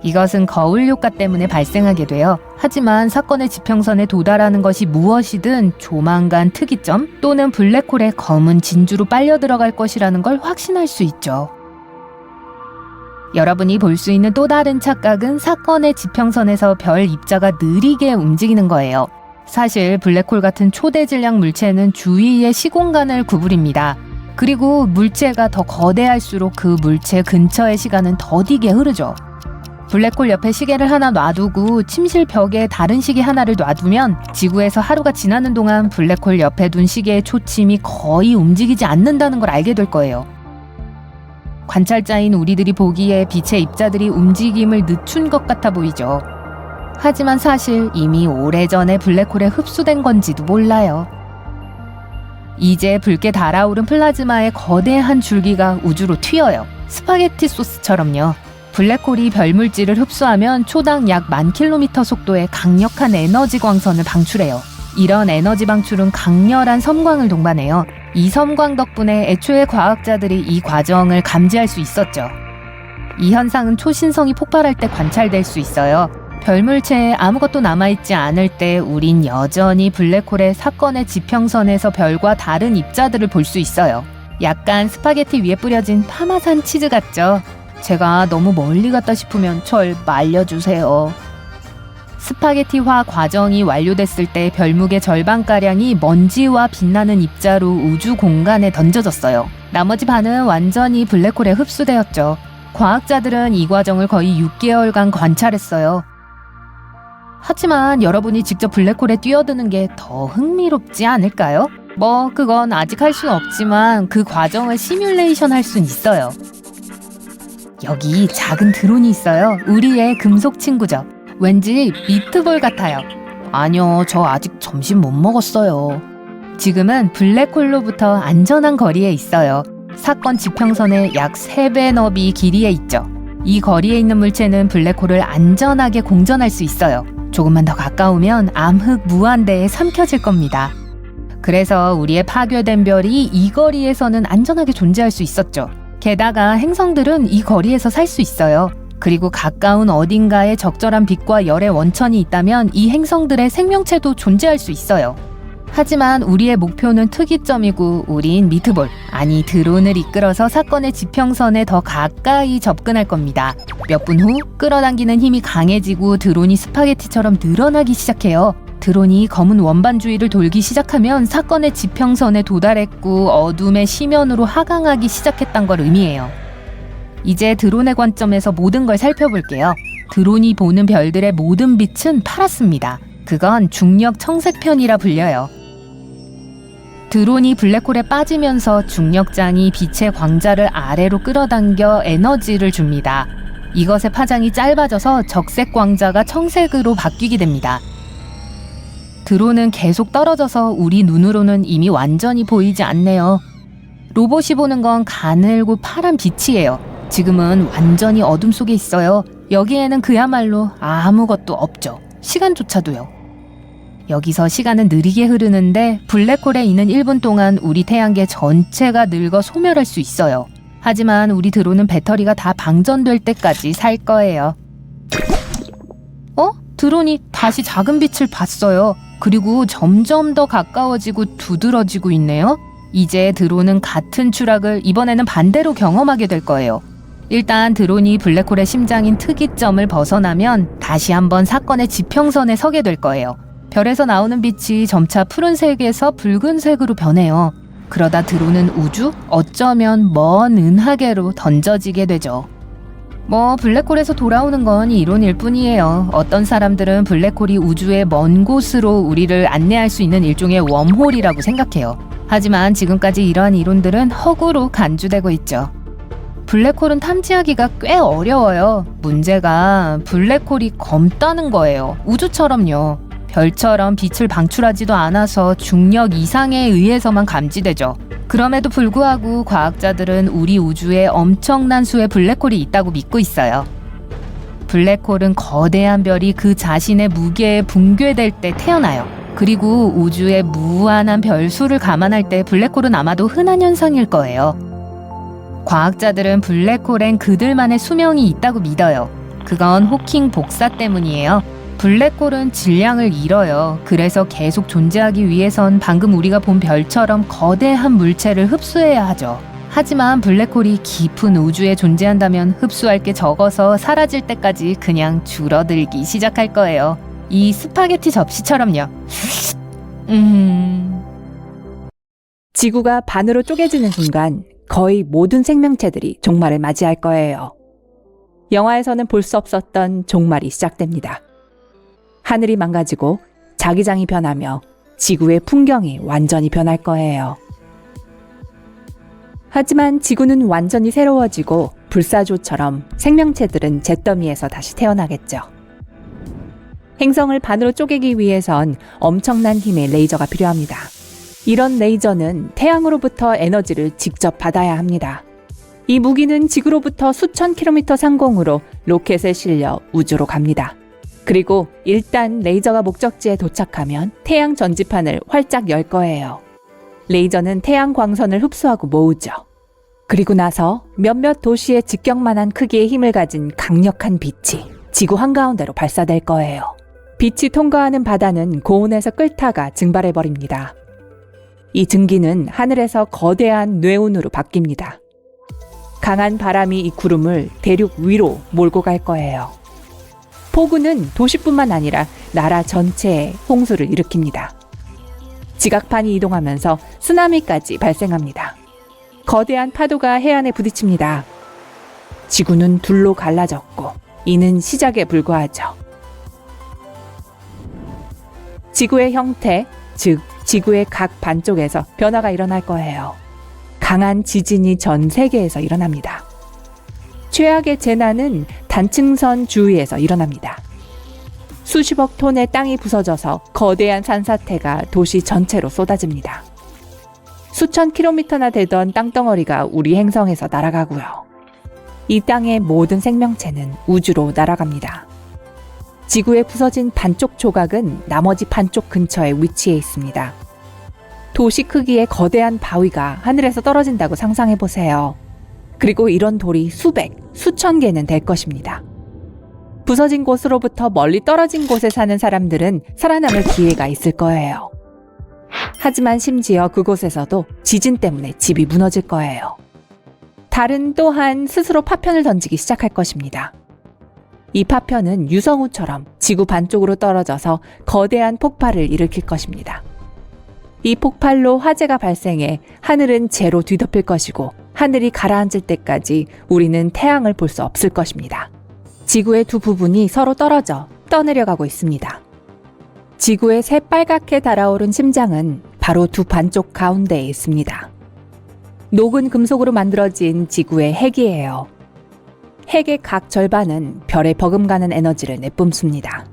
이것은 거울 효과 때문에 발생하게 돼요. 하지만 사건의 지평선에 도달하는 것이 무엇이든 조만간 특이점 또는 블랙홀의 검은 진주로 빨려 들어갈 것이라는 걸 확신할 수 있죠. 여러분이 볼 수 있는 또 다른 착각은 사건의 지평선에서 별 입자가 느리게 움직이는 거예요. 사실 블랙홀 같은 초대 질량 물체는 주위의 시공간을 구부립니다. 그리고 물체가 더 거대할수록 그 물체 근처의 시간은 더디게 흐르죠. 블랙홀 옆에 시계를 하나 놔두고 침실 벽에 다른 시계 하나를 놔두면 지구에서 하루가 지나는 동안 블랙홀 옆에 둔 시계의 초침이 거의 움직이지 않는다는 걸 알게 될 거예요. 관찰자인 우리들이 보기에 빛의 입자들이 움직임을 늦춘 것 같아 보이죠. 하지만 사실 이미 오래전에 블랙홀에 흡수된 건지도 몰라요. 이제 붉게 달아오른 플라즈마의 거대한 줄기가 우주로 튀어요. 스파게티 소스처럼요. 블랙홀이 별물질을 흡수하면 초당 약 10,000km 속도의 강력한 에너지 광선을 방출해요. 이런 에너지 방출은 강렬한 섬광을 동반해요. 이 섬광 덕분에 애초에 과학자들이 이 과정을 감지할 수 있었죠. 이 현상은 초신성이 폭발할 때 관찰될 수 있어요. 별물체에 아무것도 남아있지 않을 때 우린 여전히 블랙홀의 사건의 지평선에서 별과 다른 입자들을 볼 수 있어요. 약간 스파게티 위에 뿌려진 파마산 치즈 같죠? 제가 너무 멀리 갔다 싶으면 절 말려주세요. 스파게티화 과정이 완료됐을 때 별무게 절반가량이 먼지와 빛나는 입자로 우주 공간에 던져졌어요. 나머지 반은 완전히 블랙홀에 흡수되었죠. 과학자들은 이 과정을 거의 6개월간 관찰했어요. 하지만 여러분이 직접 블랙홀에 뛰어드는 게 더 흥미롭지 않을까요? 뭐 그건 아직 할 수는 없지만 그 과정을 시뮬레이션 할 순 있어요. 여기 작은 드론이 있어요. 우리의 금속 친구죠. 왠지 미트볼 같아요. 아니요, 저 아직 점심 못 먹었어요. 지금은 블랙홀로부터 안전한 거리에 있어요. 사건 지평선의 약 3배 너비 길이에 있죠. 이 거리에 있는 물체는 블랙홀을 안전하게 공전할 수 있어요. 조금만 더 가까우면 암흑 무한대에 삼켜질 겁니다. 그래서 우리의 파괴된 별이 이 거리에서는 안전하게 존재할 수 있었죠. 게다가 행성들은 이 거리에서 살 수 있어요. 그리고 가까운 어딘가에 적절한 빛과 열의 원천이 있다면 이 행성들의 생명체도 존재할 수 있어요. 하지만 우리의 목표는 특이점이고 우린 미트볼, 아니 드론을 이끌어서 사건의 지평선에 더 가까이 접근할 겁니다. 몇 분 후 끌어당기는 힘이 강해지고 드론이 스파게티처럼 늘어나기 시작해요. 드론이 검은 원반 주위를 돌기 시작하면 사건의 지평선에 도달했고 어둠의 시면으로 하강하기 시작했단 걸 의미해요. 이제 드론의 관점에서 모든 걸 살펴볼게요. 드론이 보는 별들의 모든 빛은 파랗습니다. 그건 중력 청색편이라 불려요. 드론이 블랙홀에 빠지면서 중력장이 빛의 광자를 아래로 끌어당겨 에너지를 줍니다. 이것의 파장이 짧아져서 적색 광자가 청색으로 바뀌게 됩니다. 드론은 계속 떨어져서 우리 눈으로는 이미 완전히 보이지 않네요. 로봇이 보는 건 가늘고 파란 빛이에요. 지금은 완전히 어둠 속에 있어요. 여기에는 그야말로 아무것도 없죠. 시간조차도요. 여기서 시간은 느리게 흐르는데 블랙홀에 있는 1분 동안 우리 태양계 전체가 늙어 소멸할 수 있어요. 하지만 우리 드론은 배터리가 다 방전될 때까지 살 거예요. 드론이 다시 작은 빛을 봤어요. 그리고 점점 더 가까워지고 두드러지고 있네요. 이제 드론은 같은 추락을 이번에는 반대로 경험하게 될 거예요. 일단 드론이 블랙홀의 심장인 특이점을 벗어나면 다시 한번 사건의 지평선에 서게 될 거예요. 별에서 나오는 빛이 점차 푸른색에서 붉은색으로 변해요. 그러다 드론은 우주, 어쩌면 먼 은하계로 던져지게 되죠. 블랙홀에서 돌아오는 건 이론일 뿐이에요. 어떤 사람들은 블랙홀이 우주의 먼 곳으로 우리를 안내할 수 있는 일종의 웜홀이라고 생각해요. 하지만 지금까지 이러한 이론들은 허구로 간주되고 있죠. 블랙홀은 탐지하기가 꽤 어려워요. 문제가 블랙홀이 검다는 거예요. 우주처럼요. 별처럼 빛을 방출하지도 않아서 중력 이상에 의해서만 감지되죠. 그럼에도 불구하고 과학자들은 우리 우주에 엄청난 수의 블랙홀이 있다고 믿고 있어요. 블랙홀은 거대한 별이 그 자신의 무게에 붕괴될 때 태어나요. 그리고 우주의 무한한 별수를 감안할 때 블랙홀은 아마도 흔한 현상일 거예요. 과학자들은 블랙홀엔 그들만의 수명이 있다고 믿어요. 그건 호킹 복사 때문이에요. 블랙홀은 질량을 잃어요. 그래서 계속 존재하기 위해선 방금 우리가 본 별처럼 거대한 물체를 흡수해야 하죠. 하지만 블랙홀이 깊은 우주에 존재한다면 흡수할 게 적어서 사라질 때까지 그냥 줄어들기 시작할 거예요. 이 스파게티 접시처럼요. 지구가 반으로 쪼개지는 순간 거의 모든 생명체들이 종말을 맞이할 거예요. 영화에서는 볼 수 없었던 종말이 시작됩니다. 하늘이 망가지고 자기장이 변하며 지구의 풍경이 완전히 변할 거예요. 하지만 지구는 완전히 새로워지고 불사조처럼 생명체들은 잿더미에서 다시 태어나겠죠. 행성을 반으로 쪼개기 위해선 엄청난 힘의 레이저가 필요합니다. 이런 레이저는 태양으로부터 에너지를 직접 받아야 합니다. 이 무기는 지구로부터 수천 킬로미터 상공으로 로켓에 실려 우주로 갑니다. 그리고 일단 레이저가 목적지에 도착하면 태양 전지판을 활짝 열 거예요. 레이저는 태양 광선을 흡수하고 모으죠. 그리고 나서 몇몇 도시의 직경만한 크기의 힘을 가진 강력한 빛이 지구 한가운데로 발사될 거예요. 빛이 통과하는 바다는 고온에서 끓다가 증발해버립니다. 이 증기는 하늘에서 거대한 뇌운으로 바뀝니다. 강한 바람이 이 구름을 대륙 위로 몰고 갈 거예요. 폭우는 도시뿐만 아니라 나라 전체에 홍수를 일으킵니다. 지각판이 이동하면서 쓰나미까지 발생합니다. 거대한 파도가 해안에 부딪힙니다. 지구는 둘로 갈라졌고 이는 시작에 불과하죠. 지구의 형태, 즉 지구의 각 반쪽에서 변화가 일어날 거예요. 강한 지진이 전 세계에서 일어납니다. 최악의 재난은 단층선 주위에서 일어납니다. 수십억 톤의 땅이 부서져서 거대한 산사태가 도시 전체로 쏟아집니다. 수천 킬로미터나 되던 땅덩어리가 우리 행성에서 날아가고요. 이 땅의 모든 생명체는 우주로 날아갑니다. 지구에 부서진 반쪽 조각은 나머지 반쪽 근처에 위치해 있습니다. 도시 크기의 거대한 바위가 하늘에서 떨어진다고 상상해 보세요. 그리고 이런 돌이 수백, 수천 개는 될 것입니다. 부서진 곳으로부터 멀리 떨어진 곳에 사는 사람들은 살아남을 기회가 있을 거예요. 하지만 심지어 그곳에서도 지진 때문에 집이 무너질 거예요. 달은 또한 스스로 파편을 던지기 시작할 것입니다. 이 파편은 유성우처럼 지구 반쪽으로 떨어져서 거대한 폭발을 일으킬 것입니다. 이 폭발로 화재가 발생해 하늘은 재로 뒤덮일 것이고 하늘이 가라앉을 때까지 우리는 태양을 볼 수 없을 것입니다. 지구의 두 부분이 서로 떨어져 떠내려가고 있습니다. 지구의 새빨갛게 달아오른 심장은 바로 두 반쪽 가운데에 있습니다. 녹은 금속으로 만들어진 지구의 핵이에요. 핵의 각 절반은 별에 버금가는 에너지를 내뿜습니다.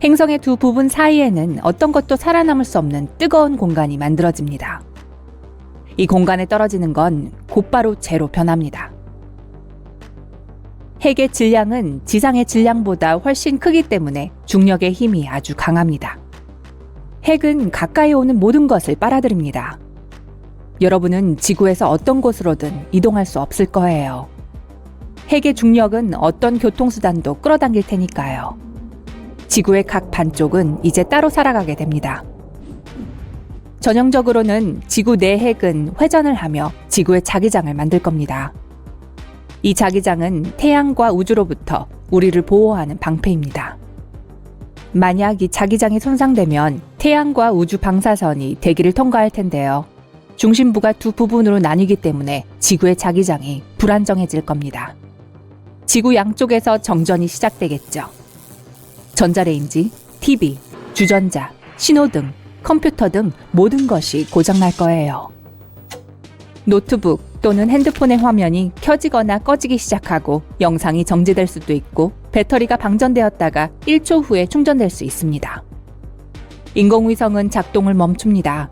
행성의 두 부분 사이에는 어떤 것도 살아남을 수 없는 뜨거운 공간이 만들어집니다. 이 공간에 떨어지는 건 곧바로 재로 변합니다. 핵의 질량은 지상의 질량보다 훨씬 크기 때문에 중력의 힘이 아주 강합니다. 핵은 가까이 오는 모든 것을 빨아들입니다. 여러분은 지구에서 어떤 곳으로든 이동할 수 없을 거예요. 핵의 중력은 어떤 교통수단도 끌어당길 테니까요. 지구의 각 반쪽은 이제 따로 살아가게 됩니다. 전형적으로는 지구 내 핵은 회전을 하며 지구의 자기장을 만들 겁니다. 이 자기장은 태양과 우주로부터 우리를 보호하는 방패입니다. 만약 이 자기장이 손상되면 태양과 우주 방사선이 대기를 통과할 텐데요. 중심부가 두 부분으로 나뉘기 때문에 지구의 자기장이 불안정해질 겁니다. 지구 양쪽에서 정전이 시작되겠죠. 전자레인지, TV, 주전자, 신호등, 컴퓨터 등 모든 것이 고장날 거예요. 노트북 또는 핸드폰의 화면이 켜지거나 꺼지기 시작하고 영상이 정지될 수도 있고 배터리가 방전되었다가 1초 후에 충전될 수 있습니다. 인공위성은 작동을 멈춥니다.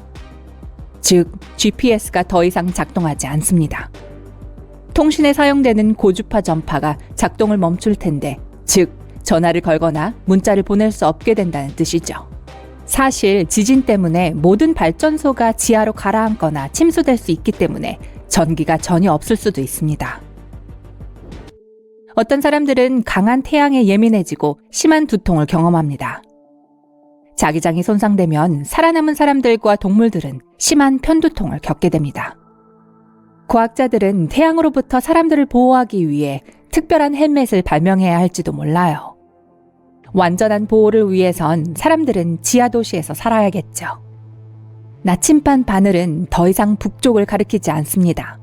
즉, GPS가 더 이상 작동하지 않습니다. 통신에 사용되는 고주파 전파가 작동을 멈출 텐데, 즉, 전화를 걸거나 문자를 보낼 수 없게 된다는 뜻이죠. 사실 지진 때문에 모든 발전소가 지하로 가라앉거나 침수될 수 있기 때문에 전기가 전혀 없을 수도 있습니다. 어떤 사람들은 강한 태양에 예민해지고 심한 두통을 경험합니다. 자기장이 손상되면 살아남은 사람들과 동물들은 심한 편두통을 겪게 됩니다. 과학자들은 태양으로부터 사람들을 보호하기 위해 특별한 헬멧을 발명해야 할지도 몰라요. 완전한 보호를 위해선 사람들은 지하도시에서 살아야겠죠. 나침반 바늘은 더 이상 북쪽을 가리키지 않습니다.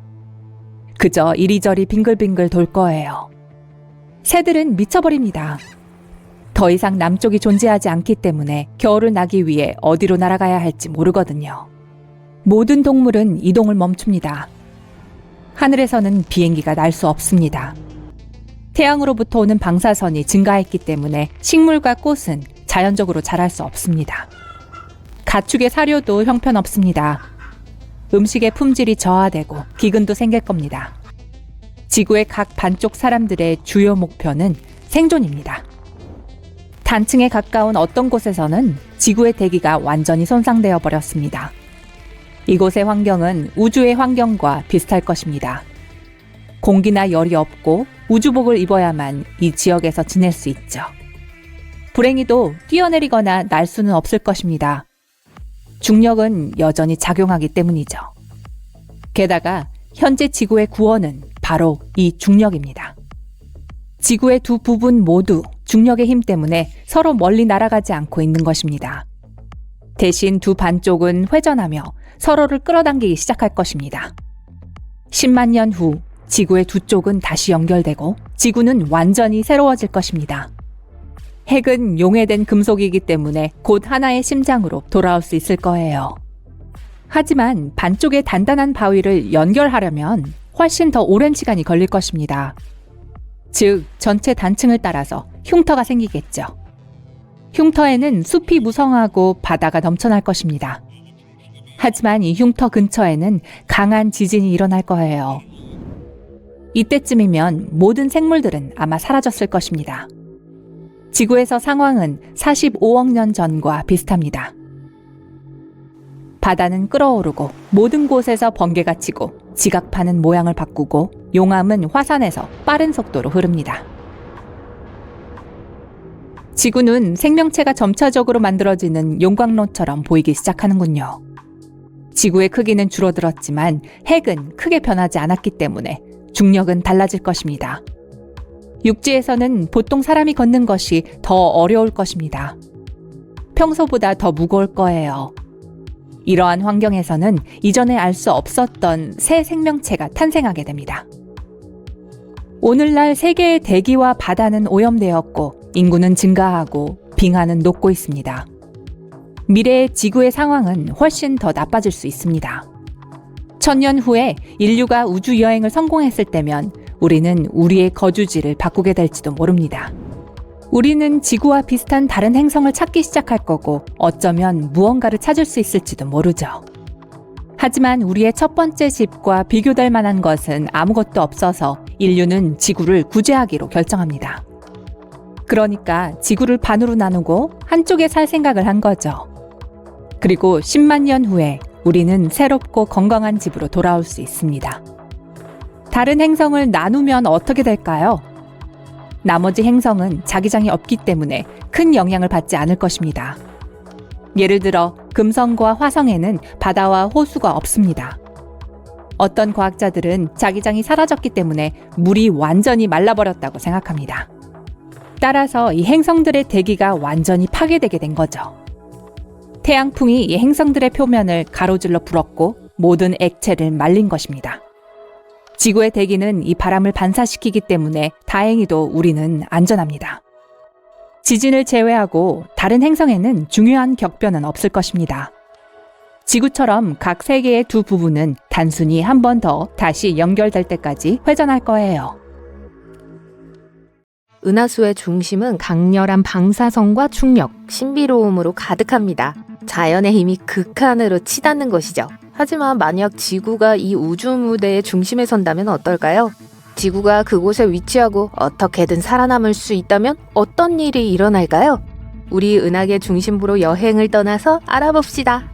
그저 이리저리 빙글빙글 돌 거예요. 새들은 미쳐버립니다. 더 이상 남쪽이 존재하지 않기 때문에 겨울을 나기 위해 어디로 날아가야 할지 모르거든요. 모든 동물은 이동을 멈춥니다. 하늘에서는 비행기가 날 수 없습니다. 태양으로부터 오는 방사선이 증가했기 때문에 식물과 꽃은 자연적으로 자랄 수 없습니다. 가축의 사료도 형편없습니다. 음식의 품질이 저하되고 기근도 생길 겁니다. 지구의 각 반쪽 사람들의 주요 목표는 생존입니다. 단층에 가까운 어떤 곳에서는 지구의 대기가 완전히 손상되어 버렸습니다. 이곳의 환경은 우주의 환경과 비슷할 것입니다. 공기나 열이 없고 우주복을 입어야만 이 지역에서 지낼 수 있죠. 불행히도 뛰어내리거나 날 수는 없을 것입니다. 중력은 여전히 작용하기 때문이죠. 게다가 현재 지구의 구원은 바로 이 중력입니다. 지구의 두 부분 모두 중력의 힘 때문에 서로 멀리 날아가지 않고 있는 것입니다. 대신 두 반쪽은 회전하며 서로를 끌어당기기 시작할 것입니다. 10만 년 후 지구의 두 쪽은 다시 연결되고 지구는 완전히 새로워질 것입니다. 핵은 용해된 금속이기 때문에 곧 하나의 심장으로 돌아올 수 있을 거예요. 하지만 반쪽의 단단한 바위를 연결하려면 훨씬 더 오랜 시간이 걸릴 것입니다. 즉, 전체 단층을 따라서 흉터가 생기겠죠. 흉터에는 숲이 무성하고 바다가 넘쳐날 것입니다. 하지만 이 흉터 근처에는 강한 지진이 일어날 거예요. 이때쯤이면 모든 생물들은 아마 사라졌을 것입니다. 지구에서 상황은 45억 년 전과 비슷합니다. 바다는 끓어오르고 모든 곳에서 번개가 치고 지각판은 모양을 바꾸고 용암은 화산에서 빠른 속도로 흐릅니다. 지구는 생명체가 점차적으로 만들어지는 용광로처럼 보이기 시작하는군요. 지구의 크기는 줄어들었지만 핵은 크게 변하지 않았기 때문에 중력은 달라질 것입니다. 육지에서는 보통 사람이 걷는 것이 더 어려울 것입니다. 평소보다 더 무거울 거예요. 이러한 환경에서는 이전에 알 수 없었던 새 생명체가 탄생하게 됩니다. 오늘날 세계의 대기와 바다는 오염되었고 인구는 증가하고 빙하는 녹고 있습니다. 미래의 지구의 상황은 훨씬 더 나빠질 수 있습니다. 1000년 후에 인류가 우주 여행을 성공했을 때면 우리는 우리의 거주지를 바꾸게 될지도 모릅니다. 우리는 지구와 비슷한 다른 행성을 찾기 시작할 거고 어쩌면 무언가를 찾을 수 있을지도 모르죠. 하지만 우리의 첫 번째 집과 비교될 만한 것은 아무것도 없어서 인류는 지구를 구제하기로 결정합니다. 그러니까 지구를 반으로 나누고 한쪽에 살 생각을 한 거죠. 그리고 10만 년 후에 우리는 새롭고 건강한 집으로 돌아올 수 있습니다. 다른 행성을 나누면 어떻게 될까요? 나머지 행성은 자기장이 없기 때문에 큰 영향을 받지 않을 것입니다. 예를 들어 금성과 화성에는 바다와 호수가 없습니다. 어떤 과학자들은 자기장이 사라졌기 때문에 물이 완전히 말라버렸다고 생각합니다. 따라서 이 행성들의 대기가 완전히 파괴되게 된 거죠. 태양풍이 이 행성들의 표면을 가로질러 불었고 모든 액체를 말린 것입니다. 지구의 대기는 이 바람을 반사시키기 때문에 다행히도 우리는 안전합니다. 지진을 제외하고 다른 행성에는 중요한 격변은 없을 것입니다. 지구처럼 각 세계의 두 부분은 단순히 한 번 더 다시 연결될 때까지 회전할 거예요. 은하수의 중심은 강렬한 방사성과 충력, 신비로움으로 가득합니다. 자연의 힘이 극한으로 치닫는 것이죠. 하지만 만약 지구가 이 우주 무대의 중심에 선다면 어떨까요? 지구가 그곳에 위치하고 어떻게든 살아남을 수 있다면 어떤 일이 일어날까요? 우리 은하계 중심부로 여행을 떠나서 알아봅시다.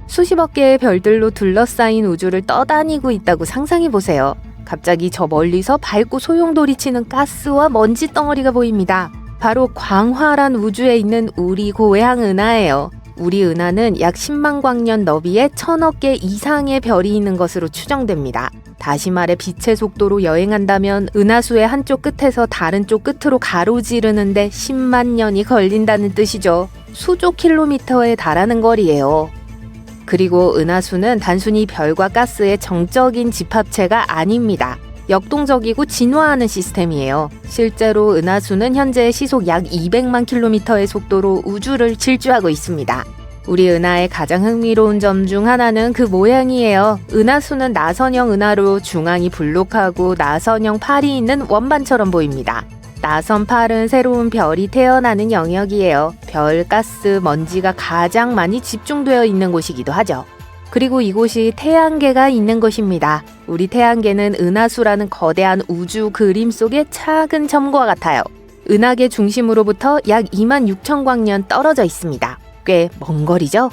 수십억 개의 별들로 둘러싸인 우주를 떠다니고 있다고 상상해보세요. 갑자기 저 멀리서 밝고 소용돌이치는 가스와 먼지 덩어리가 보입니다. 바로 광활한 우주에 있는 우리 고향 은하예요. 우리 은하는 약 10만 광년 너비에 1000억 개 이상의 별이 있는 것으로 추정됩니다. 다시 말해 빛의 속도로 여행한다면 은하수의 한쪽 끝에서 다른 쪽 끝으로 가로지르는데 10만 년이 걸린다는 뜻이죠. 수조 킬로미터에 달하는 거리예요. 그리고 은하수는 단순히 별과 가스의 정적인 집합체가 아닙니다. 역동적이고 진화하는 시스템이에요. 실제로 은하수는 현재 시속 약 200만 킬로미터의 속도로 우주를 질주하고 있습니다. 우리 은하의 가장 흥미로운 점 중 하나는 그 모양이에요. 은하수는 나선형 은하로 중앙이 불록하고 나선형 팔이 있는 원반처럼 보입니다. 나선 팔은 새로운 별이 태어나는 영역이에요. 별, 가스, 먼지가 가장 많이 집중되어 있는 곳이기도 하죠. 그리고 이곳이 태양계가 있는 곳입니다. 우리 태양계는 은하수라는 거대한 우주 그림 속의 작은 점과 같아요. 은하계 중심으로부터 약 2만 6천 광년 떨어져 있습니다. 꽤 먼 거리죠?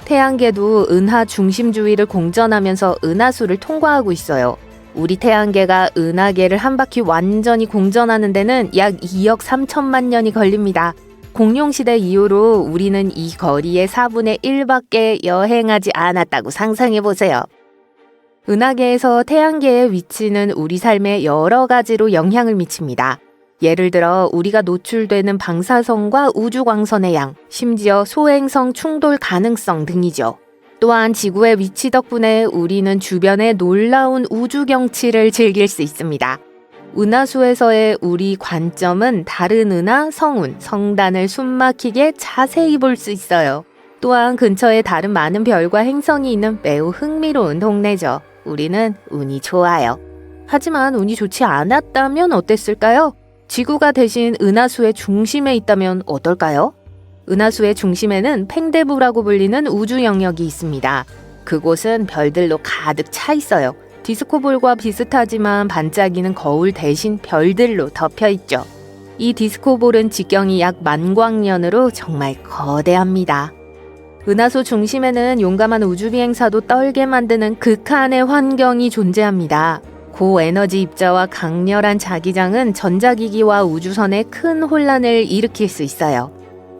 태양계도 은하 중심 주위를 공전하면서 은하수를 통과하고 있어요. 우리 태양계가 은하계를 한 바퀴 완전히 공전하는 데는 약 2억 3천만 년이 걸립니다. 공룡시대 이후로 우리는 이 거리의 4분의 1밖에 여행하지 않았다고 상상해보세요. 은하계에서 태양계의 위치는 우리 삶에 여러 가지로 영향을 미칩니다. 예를 들어 우리가 노출되는 방사성과 우주광선의 양, 심지어 소행성 충돌 가능성 등이죠. 또한 지구의 위치 덕분에 우리는 주변의 놀라운 우주 경치를 즐길 수 있습니다. 은하수에서의 우리 관점은 다른 은하, 성운, 성단을 숨막히게 자세히 볼 수 있어요. 또한 근처에 다른 많은 별과 행성이 있는 매우 흥미로운 동네죠. 우리는 운이 좋아요. 하지만 운이 좋지 않았다면 어땠을까요? 지구가 대신 은하수의 중심에 있다면 어떨까요? 은하수의 중심에는 팽대부라고 불리는 우주 영역이 있습니다. 그곳은 별들로 가득 차 있어요. 디스코볼과 비슷하지만 반짝이는 거울 대신 별들로 덮여 있죠. 이 디스코볼은 직경이 약 10,000광년으로 정말 거대합니다. 은하수 중심에는 용감한 우주비행사도 떨게 만드는 극한의 환경이 존재합니다. 고에너지 입자와 강렬한 자기장은 전자기기와 우주선에 큰 혼란을 일으킬 수 있어요.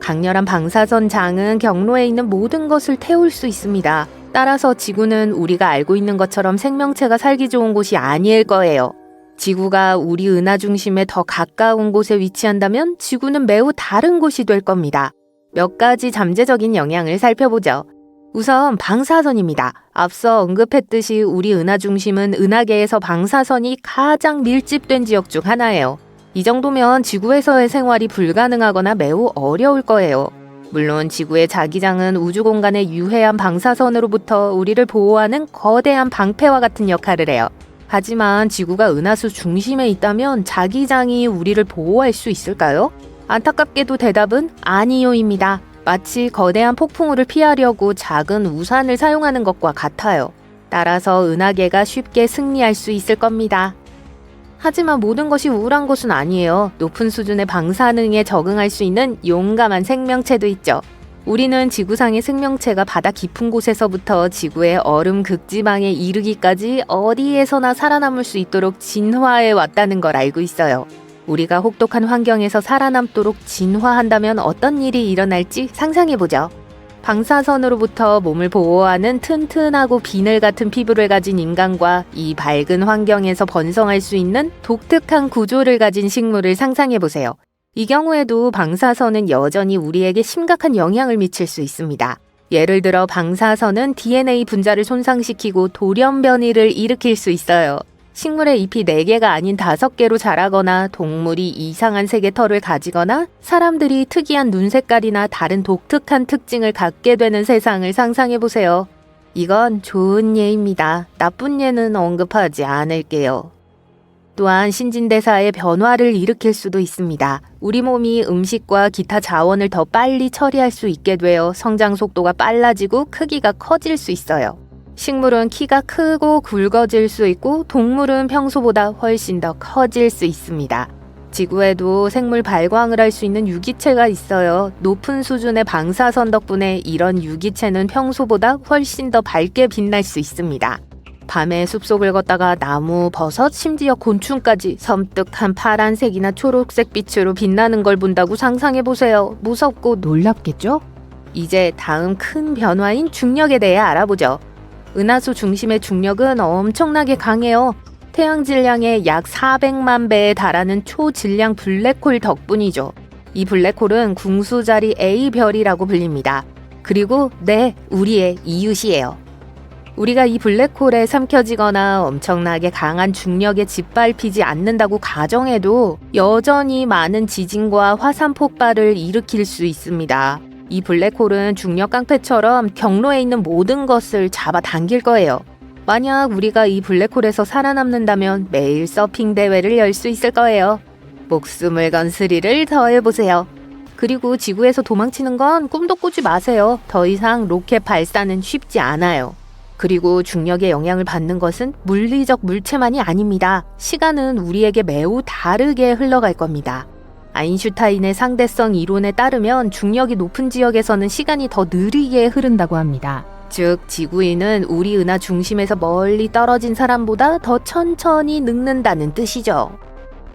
강렬한 방사선 장은 경로에 있는 모든 것을 태울 수 있습니다. 따라서 지구는 우리가 알고 있는 것처럼 생명체가 살기 좋은 곳이 아닐 거예요. 지구가 우리 은하 중심에 더 가까운 곳에 위치한다면 지구는 매우 다른 곳이 될 겁니다. 몇 가지 잠재적인 영향을 살펴보죠. 우선 방사선입니다. 앞서 언급했듯이 우리 은하 중심은 은하계에서 방사선이 가장 밀집된 지역 중 하나예요. 이 정도면 지구에서의 생활이 불가능하거나 매우 어려울 거예요. 물론 지구의 자기장은 우주 공간의 유해한 방사선으로부터 우리를 보호하는 거대한 방패와 같은 역할을 해요. 하지만 지구가 은하수 중심에 있다면 자기장이 우리를 보호할 수 있을까요? 안타깝게도 대답은 아니요입니다. 마치 거대한 폭풍우를 피하려고 작은 우산을 사용하는 것과 같아요. 따라서 은하계가 쉽게 승리할 수 있을 겁니다. 하지만 모든 것이 우울한 것은 아니에요. 높은 수준의 방사능에 적응할 수 있는 용감한 생명체도 있죠. 우리는 지구상의 생명체가 바다 깊은 곳에서부터 지구의 얼음 극지방에 이르기까지 어디에서나 살아남을 수 있도록 진화해 왔다는 걸 알고 있어요. 우리가 혹독한 환경에서 살아남도록 진화한다면 어떤 일이 일어날지 상상해보죠. 방사선으로부터 몸을 보호하는 튼튼하고 비늘 같은 피부를 가진 인간과 이 밝은 환경에서 번성할 수 있는 독특한 구조를 가진 식물을 상상해보세요. 이 경우에도 방사선은 여전히 우리에게 심각한 영향을 미칠 수 있습니다. 예를 들어 방사선은 DNA 분자를 손상시키고 돌연변이를 일으킬 수 있어요. 식물의 잎이 4개가 아닌 5개로 자라거나 동물이 이상한 색의 털을 가지거나 사람들이 특이한 눈 색깔이나 다른 독특한 특징을 갖게 되는 세상을 상상해보세요. 이건 좋은 예입니다. 나쁜 예는 언급하지 않을게요. 또한 신진대사의 변화를 일으킬 수도 있습니다. 우리 몸이 음식과 기타 자원을 더 빨리 처리할 수 있게 되어 성장 속도가 빨라지고 크기가 커질 수 있어요. 식물은 키가 크고 굵어질 수 있고 동물은 평소보다 훨씬 더 커질 수 있습니다. 지구에도 생물 발광을 할 수 있는 유기체가 있어요. 높은 수준의 방사선 덕분에 이런 유기체는 평소보다 훨씬 더 밝게 빛날 수 있습니다. 밤에 숲속을 걷다가 나무, 버섯, 심지어 곤충까지 섬뜩한 파란색이나 초록색 빛으로 빛나는 걸 본다고 상상해보세요. 무섭고 놀랍겠죠? 이제 다음 큰 변화인 중력에 대해 알아보죠. 은하수 중심의 중력은 엄청나게 강해요. 태양 질량의 약 400만 배에 달하는 초질량 블랙홀 덕분이죠. 이 블랙홀은 궁수자리 A별이라고 불립니다. 그리고 우리의 이웃이에요. 우리가 이 블랙홀에 삼켜지거나 엄청나게 강한 중력에 짓밟히지 않는다고 가정해도 여전히 많은 지진과 화산 폭발을 일으킬 수 있습니다. 이 블랙홀은 중력 깡패처럼 경로에 있는 모든 것을 잡아당길 거예요. 만약 우리가 이 블랙홀에서 살아남는다면 매일 서핑 대회를 열 수 있을 거예요. 목숨을 건 스릴을 더해보세요. 그리고 지구에서 도망치는 건 꿈도 꾸지 마세요. 더 이상 로켓 발사는 쉽지 않아요. 그리고 중력의 영향을 받는 것은 물리적 물체만이 아닙니다. 시간은 우리에게 매우 다르게 흘러갈 겁니다. 아인슈타인의 상대성 이론에 따르면 중력이 높은 지역에서는 시간이 더 느리게 흐른다고 합니다. 즉, 지구인은 우리 은하 중심에서 멀리 떨어진 사람보다 더 천천히 늙는다는 뜻이죠.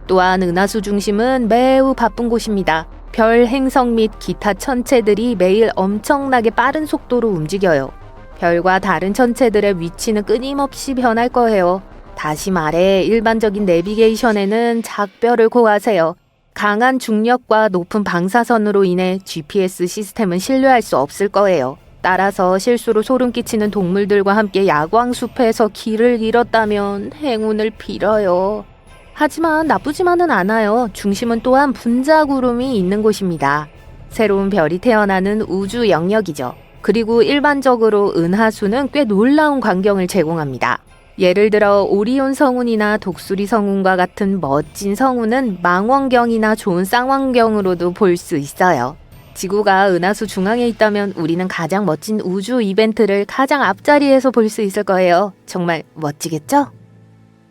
또한 은하수 중심은 매우 바쁜 곳입니다. 별, 행성 및 기타 천체들이 매일 엄청나게 빠른 속도로 움직여요. 별과 다른 천체들의 위치는 끊임없이 변할 거예요. 다시 말해 일반적인 내비게이션에는 작별을 고하세요. 강한 중력과 높은 방사선으로 인해 GPS 시스템은 신뢰할 수 없을 거예요. 따라서 실수로 소름 끼치는 동물들과 함께 야광숲에서 길을 잃었다면 행운을 빌어요. 하지만 나쁘지만은 않아요. 중심은 또한 분자구름이 있는 곳입니다. 새로운 별이 태어나는 우주 영역이죠. 그리고 일반적으로 은하수는 꽤 놀라운 광경을 제공합니다. 예를 들어 오리온 성운이나 독수리 성운과 같은 멋진 성운은 망원경이나 좋은 쌍광경으로도 볼 수 있어요. 지구가 은하수 중앙에 있다면 우리는 가장 멋진 우주 이벤트를 가장 앞자리에서 볼 수 있을 거예요. 정말 멋지겠죠?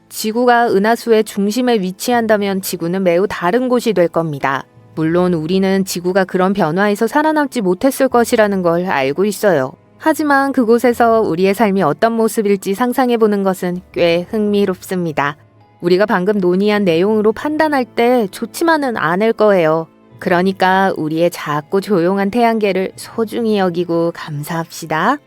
지구가 은하수의 중심에 위치한다면 지구는 매우 다른 곳이 될 겁니다. 물론 우리는 지구가 그런 변화에서 살아남지 못했을 것이라는 걸 알고 있어요. 하지만 그곳에서 우리의 삶이 어떤 모습일지 상상해보는 것은 꽤 흥미롭습니다. 우리가 방금 논의한 내용으로 판단할 때 좋지만은 않을 거예요. 그러니까 우리의 작고 조용한 태양계를 소중히 여기고 감사합시다.